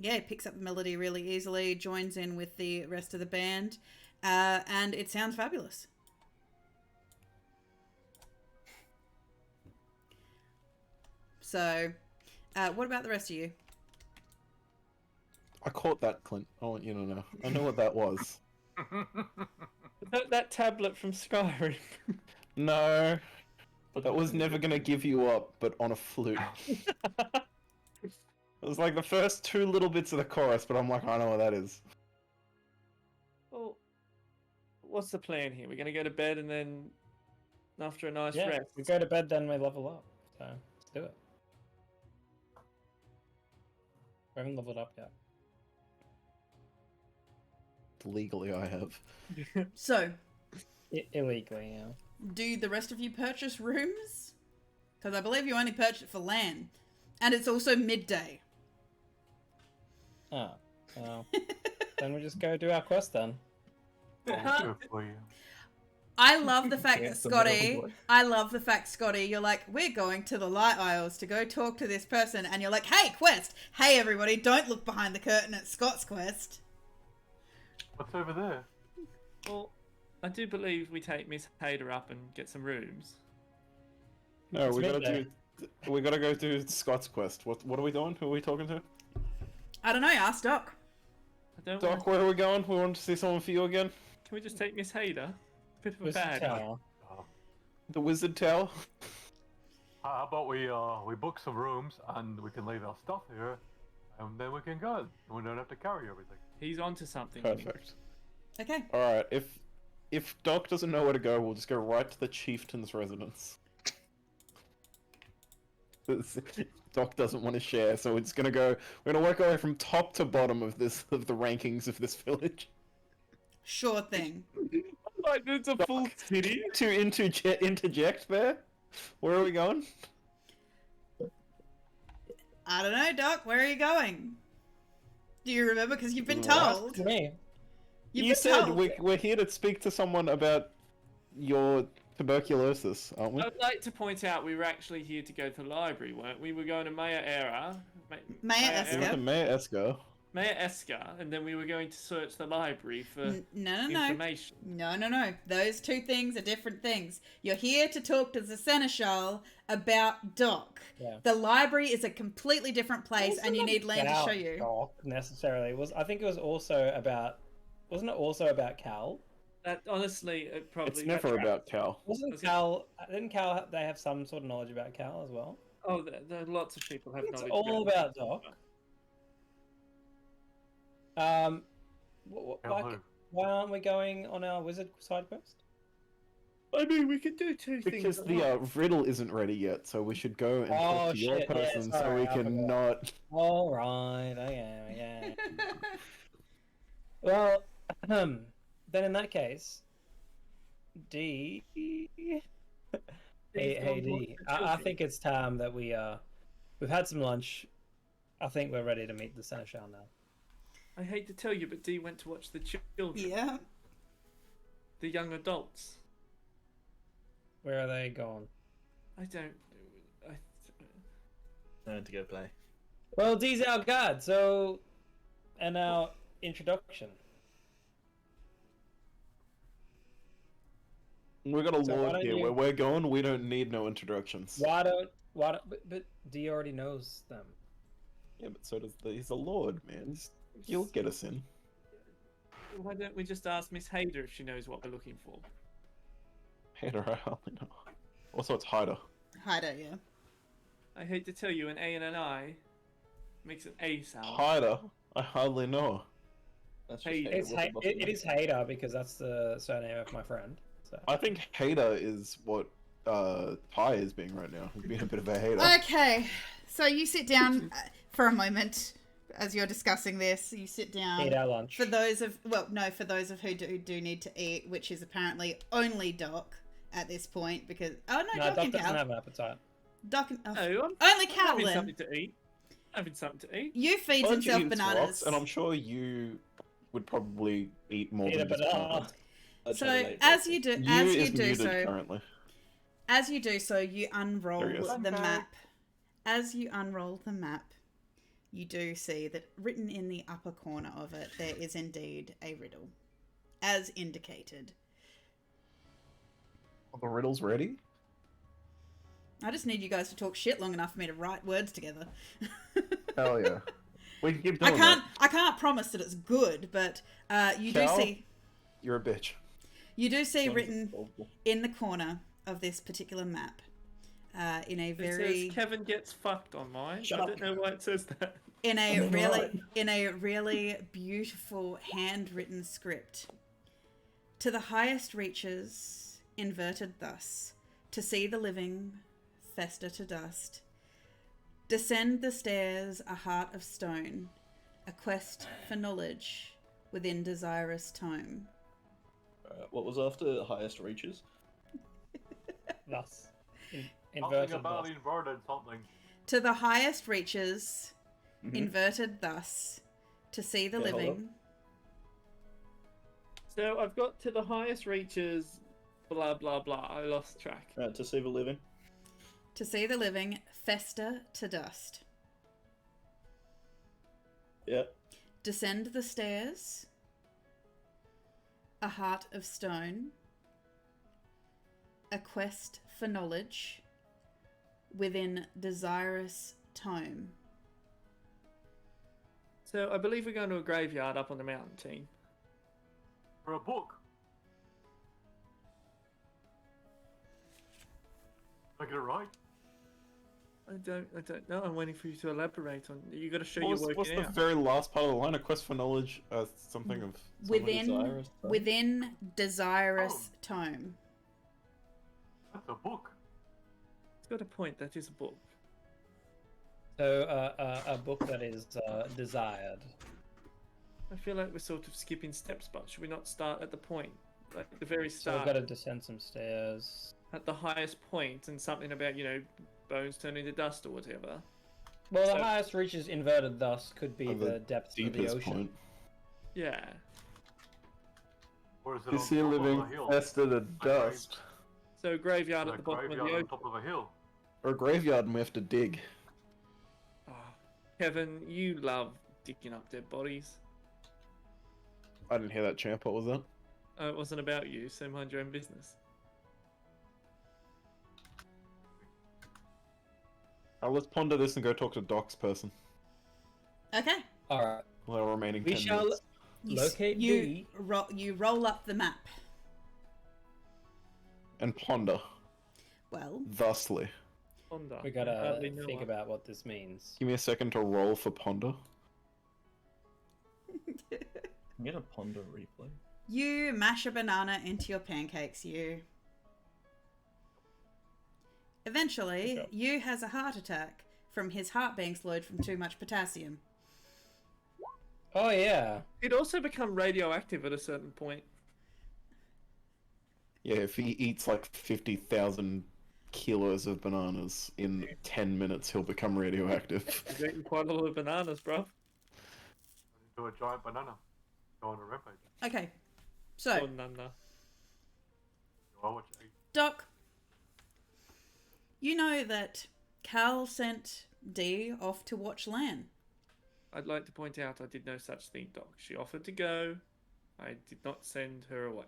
picks up the melody really easily, joins in with the rest of the band, and it sounds fabulous. So, what about the rest of you? I caught that, Clint. I want you to know. I know what that was. That tablet from Skyrim. No. That was never gonna give you up, but on a flute. It was like the first 2 little bits of the chorus, but I'm like, I know what that is. Well, what's the plan here? We're gonna go to bed and then after a nice Yeah, rest. we go to bed, then we level up. So let's do it. We haven't leveled up yet. Legally, I have. So, Illegally, yeah. do the rest of you purchase rooms? Because I believe you only purchased it for Lan. And it's also midday. Oh, well. Then we just go do our quest then. Good for you. I love the fact Yeah, that it's the middle Scotty. boy. I love the fact, Scotty. You're like, we're going to the Light Isles to go talk to this person, and you're like, hey, quest. Hey, everybody, don't look behind the curtain at Scott's quest. What's over there? Well, I do believe we take Miss Hader up and get some rooms. No, It's we gotta midday. we gotta go do Scott's quest. What are we doing? Who are we talking to? I don't know. Ask Doc. I don't. Doc, where are we going? We want to see someone for you again. Can we just take Miss Hader? Bit of a Wizard bad. Tower. The Wizard Tower. How about we book some rooms and we can leave our stuff here, and then we can go. We don't have to carry everything. He's onto something. Perfect. Okay. All right. If Doc doesn't know where to go, we'll just go right to the chieftain's residence. Doc doesn't want to share, so it's gonna go. We're gonna work our way from top to bottom of the rankings of this village. Sure thing. Like it's a full city. To interject there. Where are we going? I don't know, Doc. Where are you going? Do you remember? Because you've been What? told. To me. You've You been said told. we're here to speak to someone about your tuberculosis, aren't we? I'd like to point out we were actually here to go to the library, weren't we? We were going to Mayor Era. Mayor We went Esker. to Mayor Esker. Mayor Esker, and then we were going to search the library for No. information. No. Those two things are different things. You're here to talk to the Seneschal about Doc. Yeah. The library is a completely different place, and you need Land to show About you. Doc, necessarily. I think it was also about. Wasn't it also about Cal? That honestly, it probably. It's never about Cal. Wasn't Was it- Cal? Didn't Cal? They have some sort of knowledge about Cal as well. Oh, there are lots of people have It's knowledge. all about Doc. Why aren't we going on our wizard side quest? I mean, we could do two Because things. the riddle isn't ready yet, so we should go and Oh, talk to your shit, yeah, person so sorry, we I can forgot. not. All right. Okay. Well, then in that case, D. Hey, D. I think it's time that we've had some lunch. I think we're ready to meet the Seneschal now. I hate to tell you, but Dee went to watch the children, Yeah. the young adults. Where are they gone? I don't. Time to go play. Well, D's our guide, so and our introduction. We're gonna So why lord don't here. you- Where we're going, we don't need no introductions. But D already knows them. Yeah, but so does he's a lord, man. You'll get us in. Why don't we just ask Miss Hader if she knows what we're looking for? Hater, I hardly know. Also, it's Hyder. Hyder, yeah. I hate to tell you, an A and an I makes an A sound. Hyder, I hardly know. That's Hey, just Hader It's with a bottom it is Hader because that's the surname of my friend. So I think hater is what Ty is being right now. He's being a bit of a hater. Okay, so you sit down for a moment as you're discussing this. You sit down. eat our lunch. For those of who do need to eat, which is apparently only Doc at this point, because No, Doc Doc and doesn't Cal. have an appetite. Doc and, No, I'm only having Cal. something to eat. Having something to eat. You feeds Why don't you himself eat bananas. rocks, and I'm sure you would probably eat more Eat a than just banana. bananas. So Late as breakfast. you do, You as you is do muted so, currently. as you do so, you unroll There he is. the Okay. map. As you unroll the map, you do see that written in the upper corner of it, there is indeed a riddle, as indicated. Are the riddles ready? I just need you guys to talk shit long enough for me to write words together. Hell yeah. We can keep doing I can't promise that it's good, but you do Cal? see You're a bitch. you do see Sounds written awful. in the corner of this particular map, in a It very says Kevin gets fucked on mine. Shut I up. don't know why it says that. in a Oh, really right. in a really beautiful handwritten script. To the highest reaches, inverted thus, to see the living fester to dust. Descend the stairs, a heart of stone, a quest for knowledge within desirous tome. What was after highest reaches? Thus. Something Inverted about thus. inverted something. To the highest reaches, Mhm. inverted thus, to see the Yeah, hold living. So I've got to the highest reaches, blah blah blah. I lost track. To see the living. To see the living fester to dust. Yeah. Descend the stairs. A heart of stone. A quest for knowledge. Within desirous tome. So I believe we're going to a graveyard up on the mountain, team. For a book. Did I get it right? I don't know. I'm waiting for you to elaborate on. You got to show What's your the working out. very last part of the line? A quest for knowledge, something of Within desirous tome. That's a book. It's got a point. That is a book. So a book that is desired. I feel like we're sort of skipping steps, but should we not start at the point, like the very So start, we've got to descend some stairs. at the highest point, and something about bones turning to dust or whatever? Well, So- the highest reaches inverted thus could be Of the the depths of the deepest ocean. point. Yeah. Or is it To on see a top living of a hill? fester to dust. So graveyard A at the bottom of the graveyard on ocean. top of a hill. Or a graveyard and we have to dig. Oh, Kevin, you love digging up dead bodies. I didn't hear that, champ. What was that? It wasn't about you, so mind your own business. Let's ponder this and go talk to Doc's person. Okay. All right. Well, remaining We 10 shall minutes. locate you B. you roll up the map. And ponder. Well, Thusly. Honda. We I gotta hardly know think her. about what this means. Give me a second to roll for ponder. I'm gonna ponder replay. you mash a banana into your pancakes, you. Eventually, Okay. you has a heart attack from his heart being slowed from too much potassium. Oh yeah. It'd also become radioactive at a certain point. Yeah, if he eats like 50,000 kilos of bananas in 10 minutes, he'll become radioactive. He's eating quite a lot of bananas, bro. Into a giant banana. Go on a rampage. Okay, so, Banana. I watch it. Doc, you know that Cal sent Dee off to watch Lan. I'd like to point out I did no such thing, Doc. She offered to go. I did not send her away.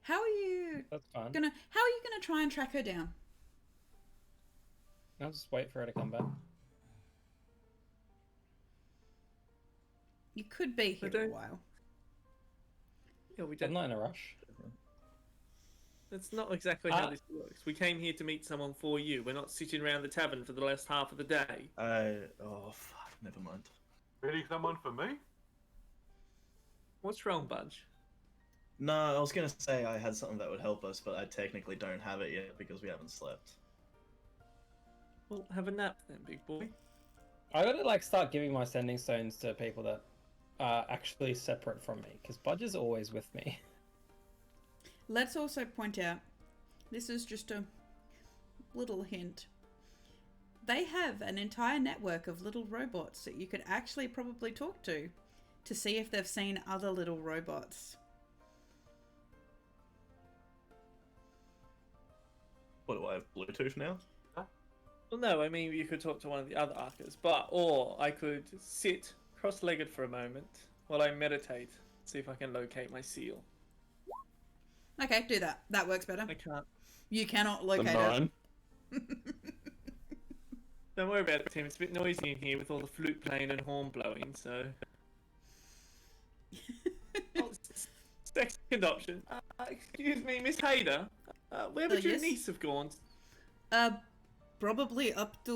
How are you That's fine. gonna try and track her down? I'll just wait for her to come back. You could be here a don't- while. Yeah, we I'm don't. not in a rush. That's not exactly how this works. We came here to meet someone for you. We're not sitting around the tavern for the last half of the day. Oh fuck, never mind. Meeting someone for me? What's wrong, Budge? No, I was gonna say I had something that would help us, but I technically don't have it yet because we haven't slept. Well, have a nap then, big boy. I gotta like start giving my sending stones to people that are actually separate from me, because Budge is always with me. Let's also point out, this is just a little hint. They have an entire network of little robots that you could actually probably talk to see if they've seen other little robots. What do I have? Bluetooth now? Well, no, I mean, you could talk to one of the other Arcas, or I could sit cross-legged for a moment while I meditate, see if I can locate my seal. Okay, do that. That works better. I can't. You cannot The locate her. 9. Don't worry about it, Tim. It's a bit noisy in here with all the flute playing and horn blowing, so... Oh, second option. Excuse me, Miss Hader. Where would your yes? niece have gone? Probably up to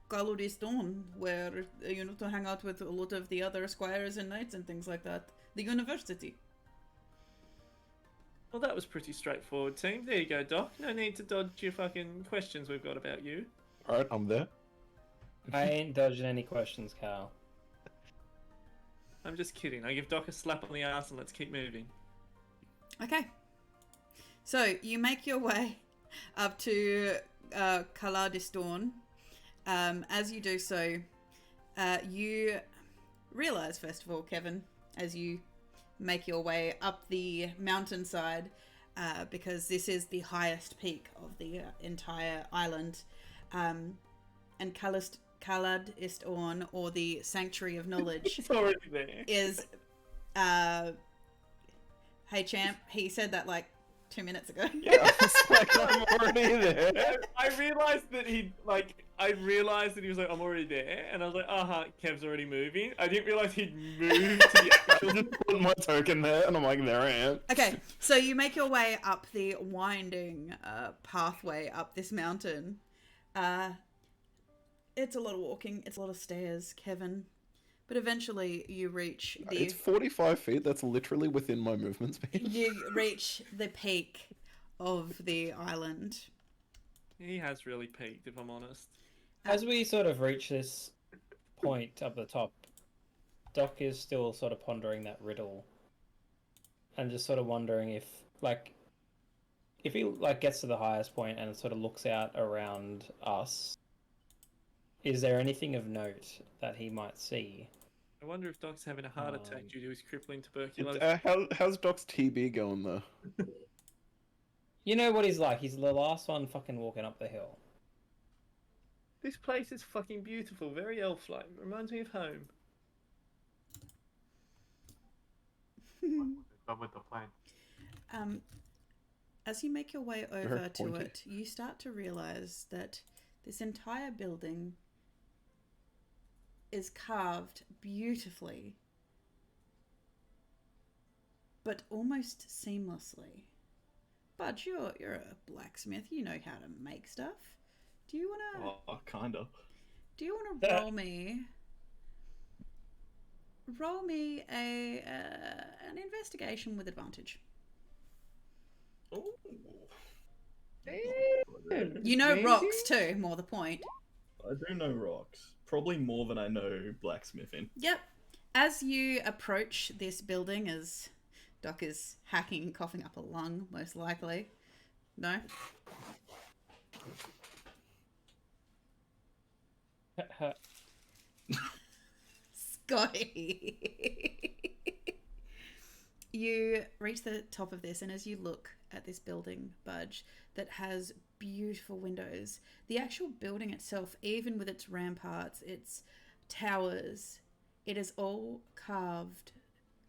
Meadow of Dawn, where to hang out with a lot of the other squires and knights and things like that. The university. Well, that was pretty straightforward, team. There you go, Doc. No need to dodge your fucking questions we've got about you. Alright, I'm there. I ain't dodging any questions, Cal. I'm just kidding. I give Doc a slap on the ass and let's keep moving. Okay. So, you make your way up to Meadow of Dawn. As you do so, you realise, first of all, Kevin, as you make your way up the mountainside, because this is the highest peak of the entire island. And Kalad Istorn, or the Sanctuary of Knowledge, It's already there. is... hey, champ, he said that like 2 minutes ago. Yeah, it's like I'm already there. I realized that he was like, I'm already there, and I was like, Kev's already moving. I didn't realize he'd moved to the I just put my token there, and I'm like, there I am. Okay, so you make your way up the winding pathway up this mountain. It's a lot of walking, it's a lot of stairs, Kevin. But eventually you reach the... It's 45 feet, that's literally within my movement speed. You reach the peak of the island. He has really peaked, if I'm honest. As we sort of reach this point up the top, Doc is still sort of pondering that riddle. And just sort of wondering if he gets to the highest point and sort of looks out around us, is there anything of note that he might see? I wonder if Doc's having a heart attack due to his crippling tuberculosis. How's Doc's TB going though? You know what he's like. He's the last one fucking walking up the hill. This place is fucking beautiful, very elf-like. Reminds me of home. Done with the plan. As you make your way over Very to pointy. it, you start to realize that this entire building is carved beautifully, but almost seamlessly. But you're a blacksmith. You know how to make stuff. Do you wanna? Oh, kinda. Do you wanna roll me? Roll me an investigation with advantage. Ooh. You know Maybe? rocks too. More the point. I do know rocks. Probably more than I know blacksmithing. Yep. As you approach this building, as Doc is hacking and coughing up a lung, most likely. No? Scotty. You reach the top of this, and as you look at this building, Budge, that has beautiful windows, the actual building itself, even with its ramparts, its towers, it is all carved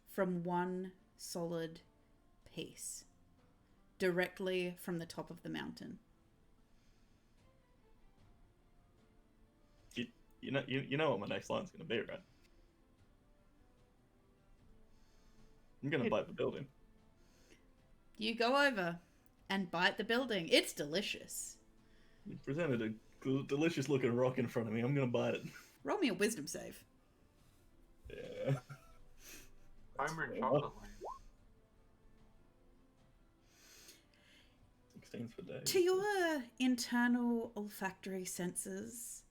from one solid piece, directly from the top of the mountain. You know what my next line's gonna be, right? I'm gonna bite the building. You go over and bite the building. It's delicious. You presented a delicious looking rock in front of me. I'm gonna bite it. Roll me a wisdom save. Yeah. Homer and chocolate land. 16 for days. To your internal olfactory senses,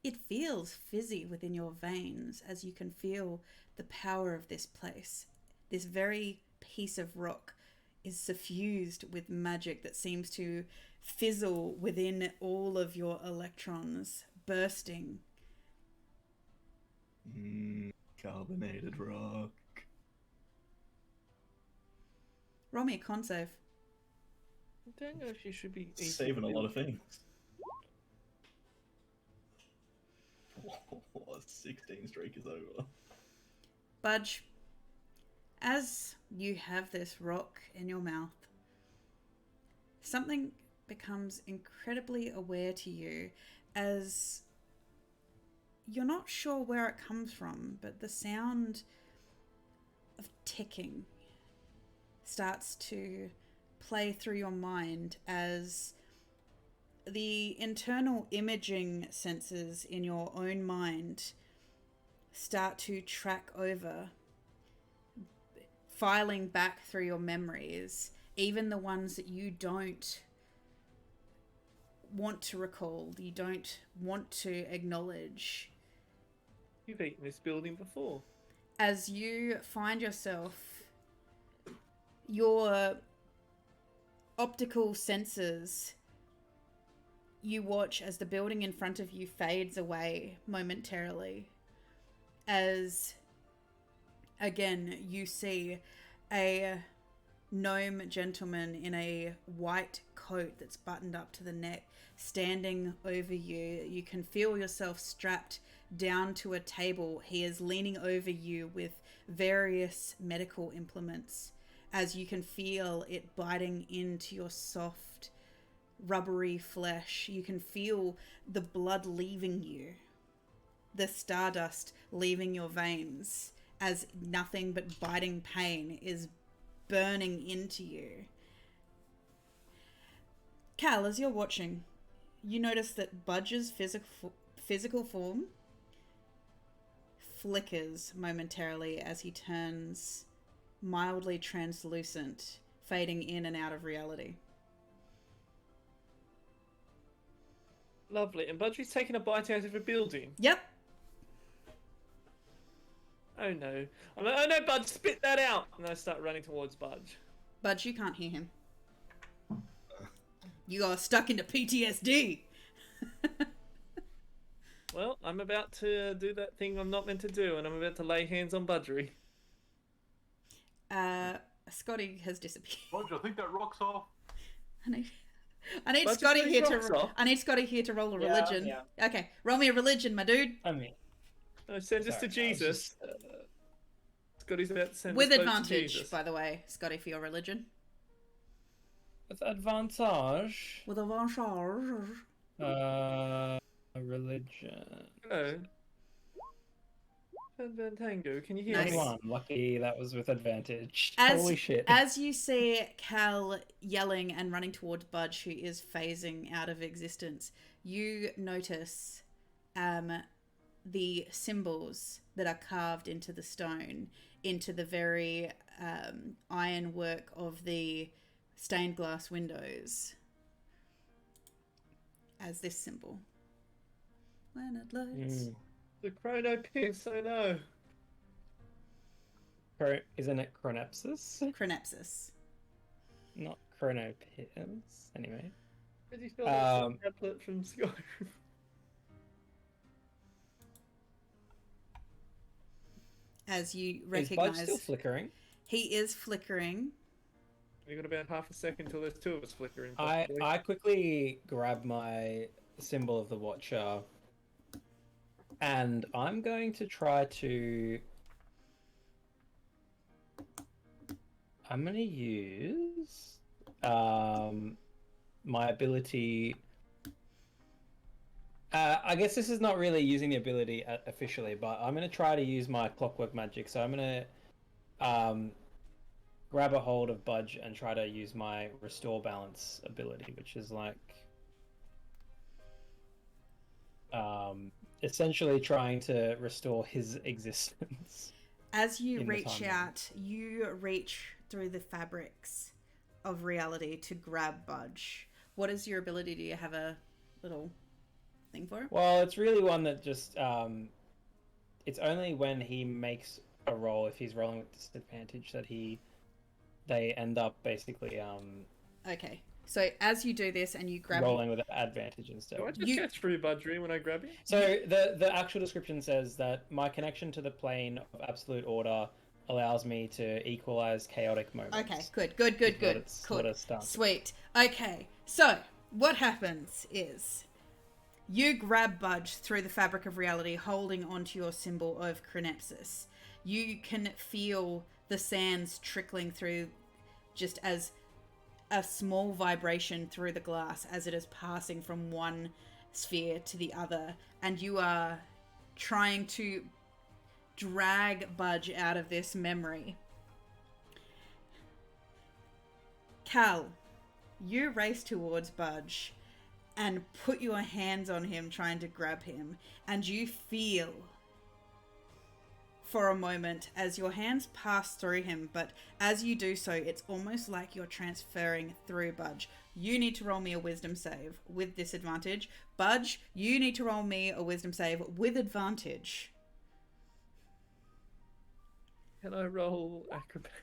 it feels fizzy within your veins as you can feel the power of this place. This very piece of rock is suffused with magic that seems to fizzle within all of your electrons, bursting. Carbonated rock. Roll me a con save. I don't know if you should be Saving a lot of things. 16 streak is over. Budge, as you have this rock in your mouth, something becomes incredibly aware to you as you're not sure where it comes from, but the sound of ticking starts to play through your mind as the internal imaging sensors in your own mind start to track over, filing back through your memories, even the ones that you don't want to recall, you don't want to acknowledge. You've eaten this building before. As you find yourself, your optical senses, you watch as the building in front of you fades away momentarily, as again, you see a gnome gentleman in a white coat that's buttoned up to the neck standing over you. You can feel yourself strapped down to a table. He is leaning over you with various medical implements as you can feel it biting into your soft, rubbery flesh. You can feel the blood leaving you, the stardust leaving your veins as nothing but biting pain is burning into you. Cal, as you're watching, you notice that Budge's physical form flickers momentarily as he turns mildly translucent, fading in and out of reality. Lovely. And Budgie's taking a bite out of a building. Yep. Oh no. I'm like, oh no, Budge, spit that out! And I start running towards Budge. Budge, you can't hear him. You are stuck into PTSD. Well, I'm about to do that thing I'm not meant to do, and I'm about to lay hands on Budgery. Scotty has disappeared. Roger, I think that rock's off. I need Budge, Scotty those here rocks to. off. I need Scotty here to roll a religion. Yeah. Okay, roll me a religion, my dude. I mean, No, send us to sorry, I was Jesus. just, Scotty's about to send With us both to advantage, Jesus. by the way, Scotty, for your religion. with advantage. With advantage. Religion. Hello. Fandango, can you hear Nice. me? 21. Lucky that was with advantage. As, Holy shit. as you see Cal yelling and running towards Budge, who is phasing out of existence, you notice the symbols that are carved into the stone, into the very ironwork of the stained glass windows, as this symbol. When it loads. The chrono piece, I know. Isn't it Chronepsis? Chronepsis. Not Chronopins. Anyway. Did you feel like a tablet from Skyrim? As you Is Budge recognize, still flickering? he is flickering. We got about half a second till there's two of us flickering. I possibly. quickly grab my symbol of the Watcher, and I'm going to try to. I'm going to use my ability. I guess this is not really using the ability officially, but I'm going to try to use my clockwork magic. So I'm going to grab a hold of Budge and try to use my restore balance ability, which is like essentially trying to restore his existence. As you in the reach timeline. out, you reach through the fabrics of reality to grab Budge. What is your ability? Do you have a little thing for it? Well, it's really one that just it's only when he makes a roll, if he's rolling with disadvantage, that they end up basically Okay. So as you do this and you grab rolling with advantage instead. Do I just You- catch through Budgery when I grab you? So the actual description says that my connection to the plane of absolute order allows me to equalize chaotic moments. Okay, good. What it's done. Sweet. Okay, so what happens is you grab Budge through the fabric of reality, holding onto your symbol of Chronepsis. You can feel the sands trickling through just as a small vibration through the glass as it is passing from one sphere to the other, and you are trying to drag Budge out of this memory. Cal, you race towards Budge and put your hands on him trying to grab him, and you feel for a moment as your hands pass through him, but as you do so, it's almost like you're transferring through Budge. You need to roll me a wisdom save with disadvantage. Budge, you need to roll me a wisdom save with advantage. Can I roll acrobatics?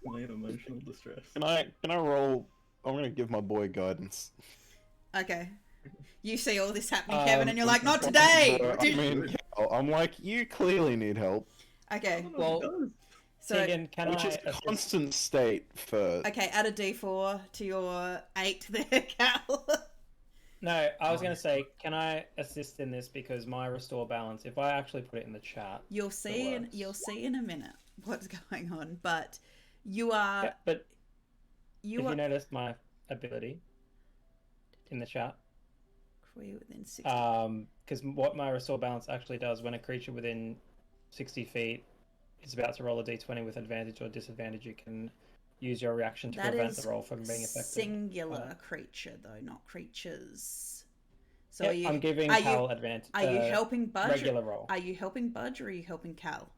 My emotional distress. Can I roll? I'm gonna give my boy guidance. Okay. You see all this happening, Kevin, and you're like, not today! I mean, I'm like, you clearly need help. Okay. Well, So Tegan, can Which I is assist? constant state for. okay, add a D4 to your 8 there, Cal. No, I was going to say, can I assist in this because my restore balance, if I actually put it in the chat, You'll see works. you'll see in a minute what's going on, but you are yeah, but you if are you notice my ability in the chat, create within 60. because what my restore balance actually does when a creature within 60 feet is about to roll a d20 with advantage or disadvantage, you can use your reaction to That prevent is the roll from being affected. singular creature though, not creatures. So Yep, are you I'm giving are Cal you advantage. are you helping Budge? Regular roll. Are you helping Budge or are you helping Cal?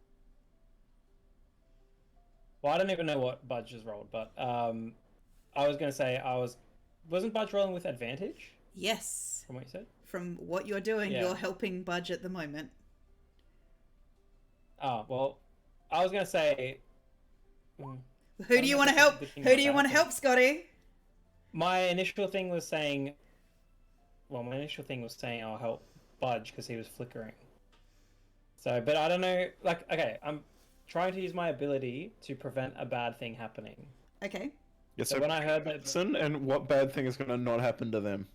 Well, I don't even know what Budge has rolled, but I was going to say wasn't Budge rolling with advantage Yes. from what you said? From what you're doing, Yeah. you're helping Budge at the moment. Oh, well, I was going to say... Who do you want to help? Who do you want to help, Scotty? My initial thing was saying I'll help Budge because he was flickering. So, but I don't know, like, okay, I'm trying to use my ability to prevent a bad thing happening. Okay. Yeah, So when I heard that... Listen, and what bad thing is going to not happen to them?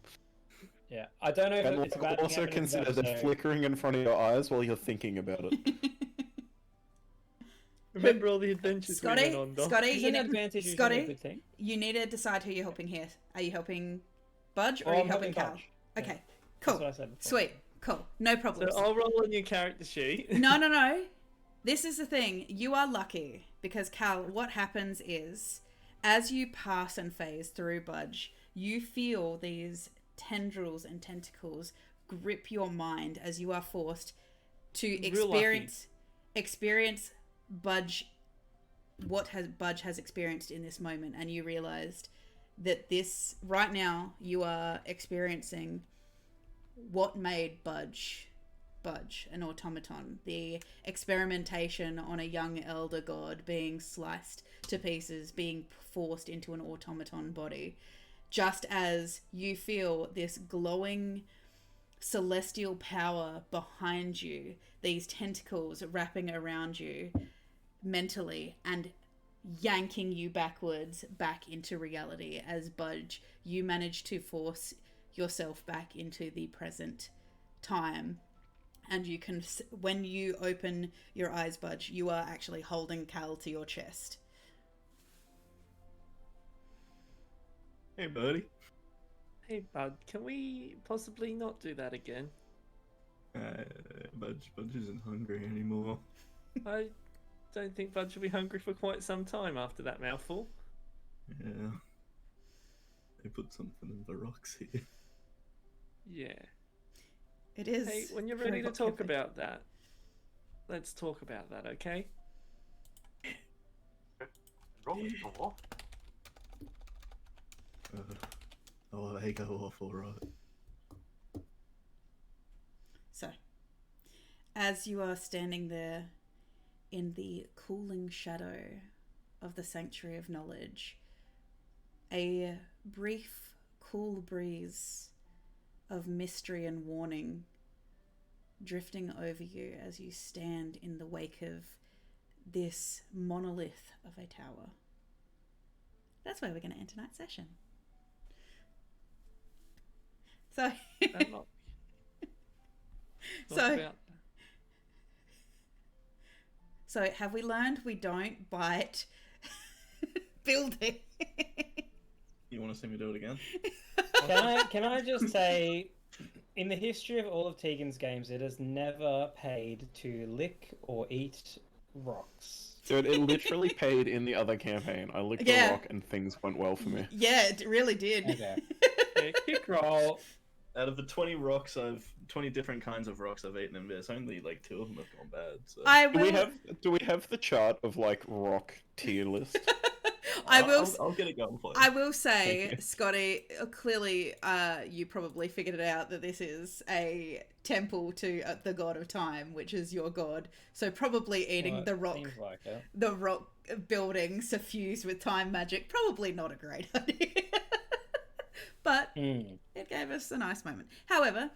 Yeah, I don't know if And it's a bad thing also happening to consider them, the so- flickering in front of your eyes while you're thinking about it. Remember all the adventures we went on, Doc? Scotty, Isn't advantage usually a Scotty, good thing? you need to decide who you're helping here. Are you helping Budge or Oh, are you I'm helping helping Cal? Budge. Okay, That's cool. what I said before. Sweet, cool. No problems. So I'll roll on your character sheet. No. This is the thing. You are lucky because, Cal, what happens is as you pass and phase through Budge, you feel these tendrils and tentacles grip your mind as you are forced to Real lucky. experience Budge, Budge has experienced in this moment, and you realized that this right now you are experiencing what made Budge an automaton, the experimentation on a young elder god being sliced to pieces, being forced into an automaton body, just as you feel this glowing celestial power behind you, these tentacles wrapping around you mentally and yanking you backwards back into reality. As Budge, you manage to force yourself back into the present time, and you can, when you open your eyes, Budge, you are actually holding Cal to your chest. Hey, buddy. Hey, Bud, can we possibly not do that again? Budge isn't hungry anymore. I don't think Bud will be hungry for quite some time after that mouthful. Yeah. They put something in the rocks here. Yeah. It is. Hey, when you're very ready to talk heavy. about that, let's talk about that, okay? Roll the door. Oh, they go off all right. So, as you are standing there in the cooling shadow of the Sanctuary of Knowledge, a brief, cool breeze of mystery and warning drifting over you as you stand in the wake of this monolith of a tower. That's where we're going to end tonight's session. So, I'm not So- about that. so have we learned we don't bite building? You want to see me do it again? Can I just say, in the history of all of Tegan's games, it has never paid to lick or eat rocks. Dude, it literally paid in the other campaign. I licked Yeah. a rock and things went well for me. Yeah, it really did. Okay. Yeah, kick roll. Out of the 20 different kinds of rocks I've eaten in this, only like 2 of them have gone bad. So. I Do we will. do we have the chart of like rock tier list? I'll get it going for you. I will say, Scotty, clearly you probably figured it out that this is a temple to the god of time, which is your god. So probably eating Well, the rock, seems like it. the rock building suffused with time magic, probably not a great idea. but it gave us a nice moment. However,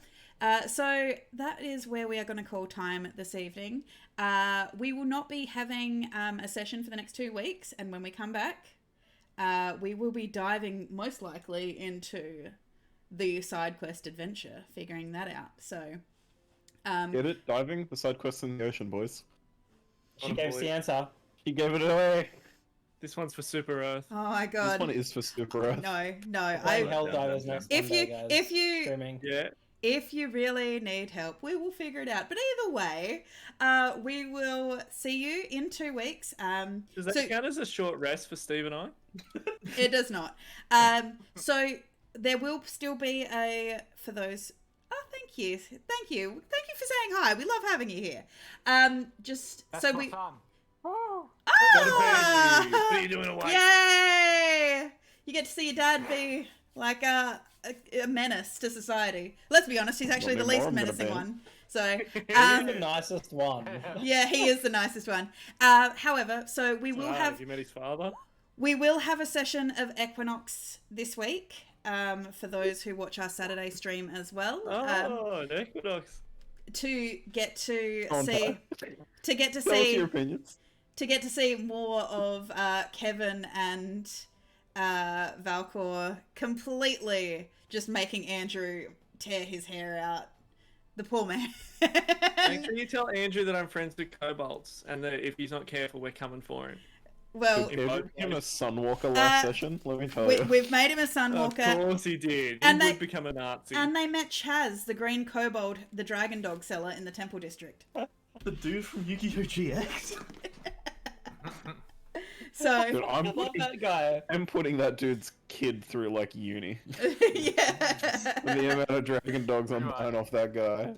so that is where we are going to call time this evening. We will not be having a session for the next 2 weeks, and when we come back, we will be diving most likely into the side quest adventure, figuring that out. So, Get it? Diving? The side quests in the ocean, boys. She gave us the answer. He gave it away. This one's for Super Earth. oh my This god, one is for Super Earth. no, Playing Helldivers next if Monday, you guys. if you Streaming. Yeah. if you really need help, we will figure it out. But either way, we will see you in 2 weeks. Does that count as a short rest for Steve and I? It does not. So there will still be for those. Oh, thank you for saying hi. We love having you here. That's so my we. son. Ah! What are you doing away? Yay! You get to see your dad be like a menace to society. Let's be honest, he's actually the Not anymore, least I'm gonna menacing ban. one. So, He's the nicest one. yeah, he is the nicest one. However, so we will Have have you met his father? a session of Equinox this week. For those who watch our Saturday stream as well. Oh, an Equinox. To get to On see that. to get to Tell us see your opinions. to get to see more of Kevin and Valcor completely just making Andrew tear his hair out. The poor man. Make sure you tell Andrew that I'm friends with kobolds, and that if he's not careful, we're coming for him. Well, Did Kevin give him a Sunwalker last session? Let me tell you. we've made him a Of Sunwalker. course he did. And he they- would become a Nazi. And they met Chaz, the green kobold, the dragon dog seller in the Temple District. The dude from Yu-Gi-Oh! GX. So, Dude, I love that guy. I'm putting that dude's kid through like uni. yeah. The amount of dragon dogs I'm Right. buying off that guy.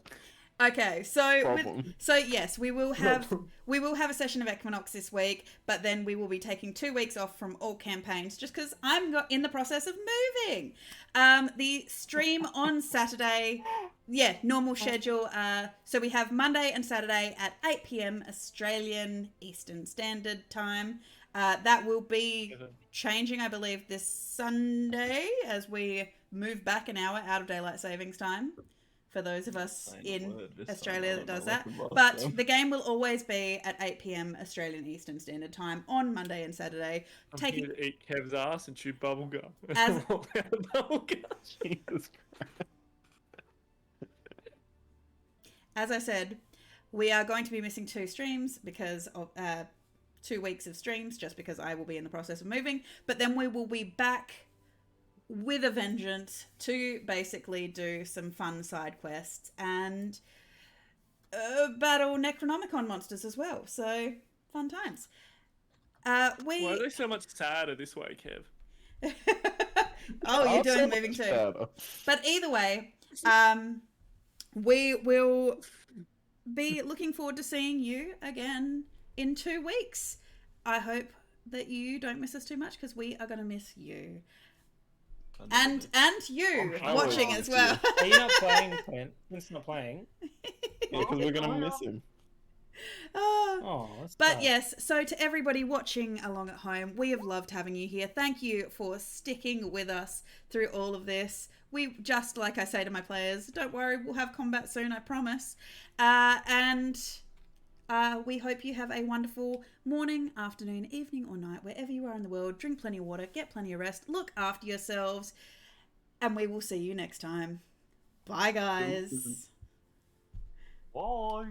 Okay, so Problem. yes, we will have a session of Equinox this week, but then we will be taking 2 weeks off from all campaigns just because I'm in the process of moving. The stream on Saturday, normal schedule. So we have Monday and Saturday at 8 p.m. Australian Eastern Standard Time. That will be changing, I believe, this Sunday as we move back an hour out of daylight savings time. For those of us in Australia that does that. But the game will always be at 8 p.m. Australian Eastern Standard Time on Monday and Saturday. I'm here to eat Kev's ass and chew bubblegum. As- Bubblegum. Jesus Christ. As I said, we are going to be missing 2 streams because of 2 weeks of streams, just because I will be in the process of moving. But then we will be back with a vengeance to basically do some fun side quests and battle Necronomicon monsters as well. So, fun times. Why are they so much sadder this way, Kev? Oh, you're doing so moving much too. better. But either way, we will be looking forward to seeing you again in 2 weeks. I hope that you don't miss us too much because we are going to miss you. And you I watching will as miss well. Are you not playing, Clint? Clint's not playing. Yeah, because we're gonna miss him. Oh. Oh, that's But bad. yes, so to everybody watching along at home, we have loved having you here. Thank you for sticking with us through all of this. We just, like I say to my players, don't worry, we'll have combat soon, I promise. We hope you have a wonderful morning, afternoon, evening, or night, wherever you are in the world. Drink plenty of water, get plenty of rest, look after yourselves, and we will see you next time. Bye, guys. Bye.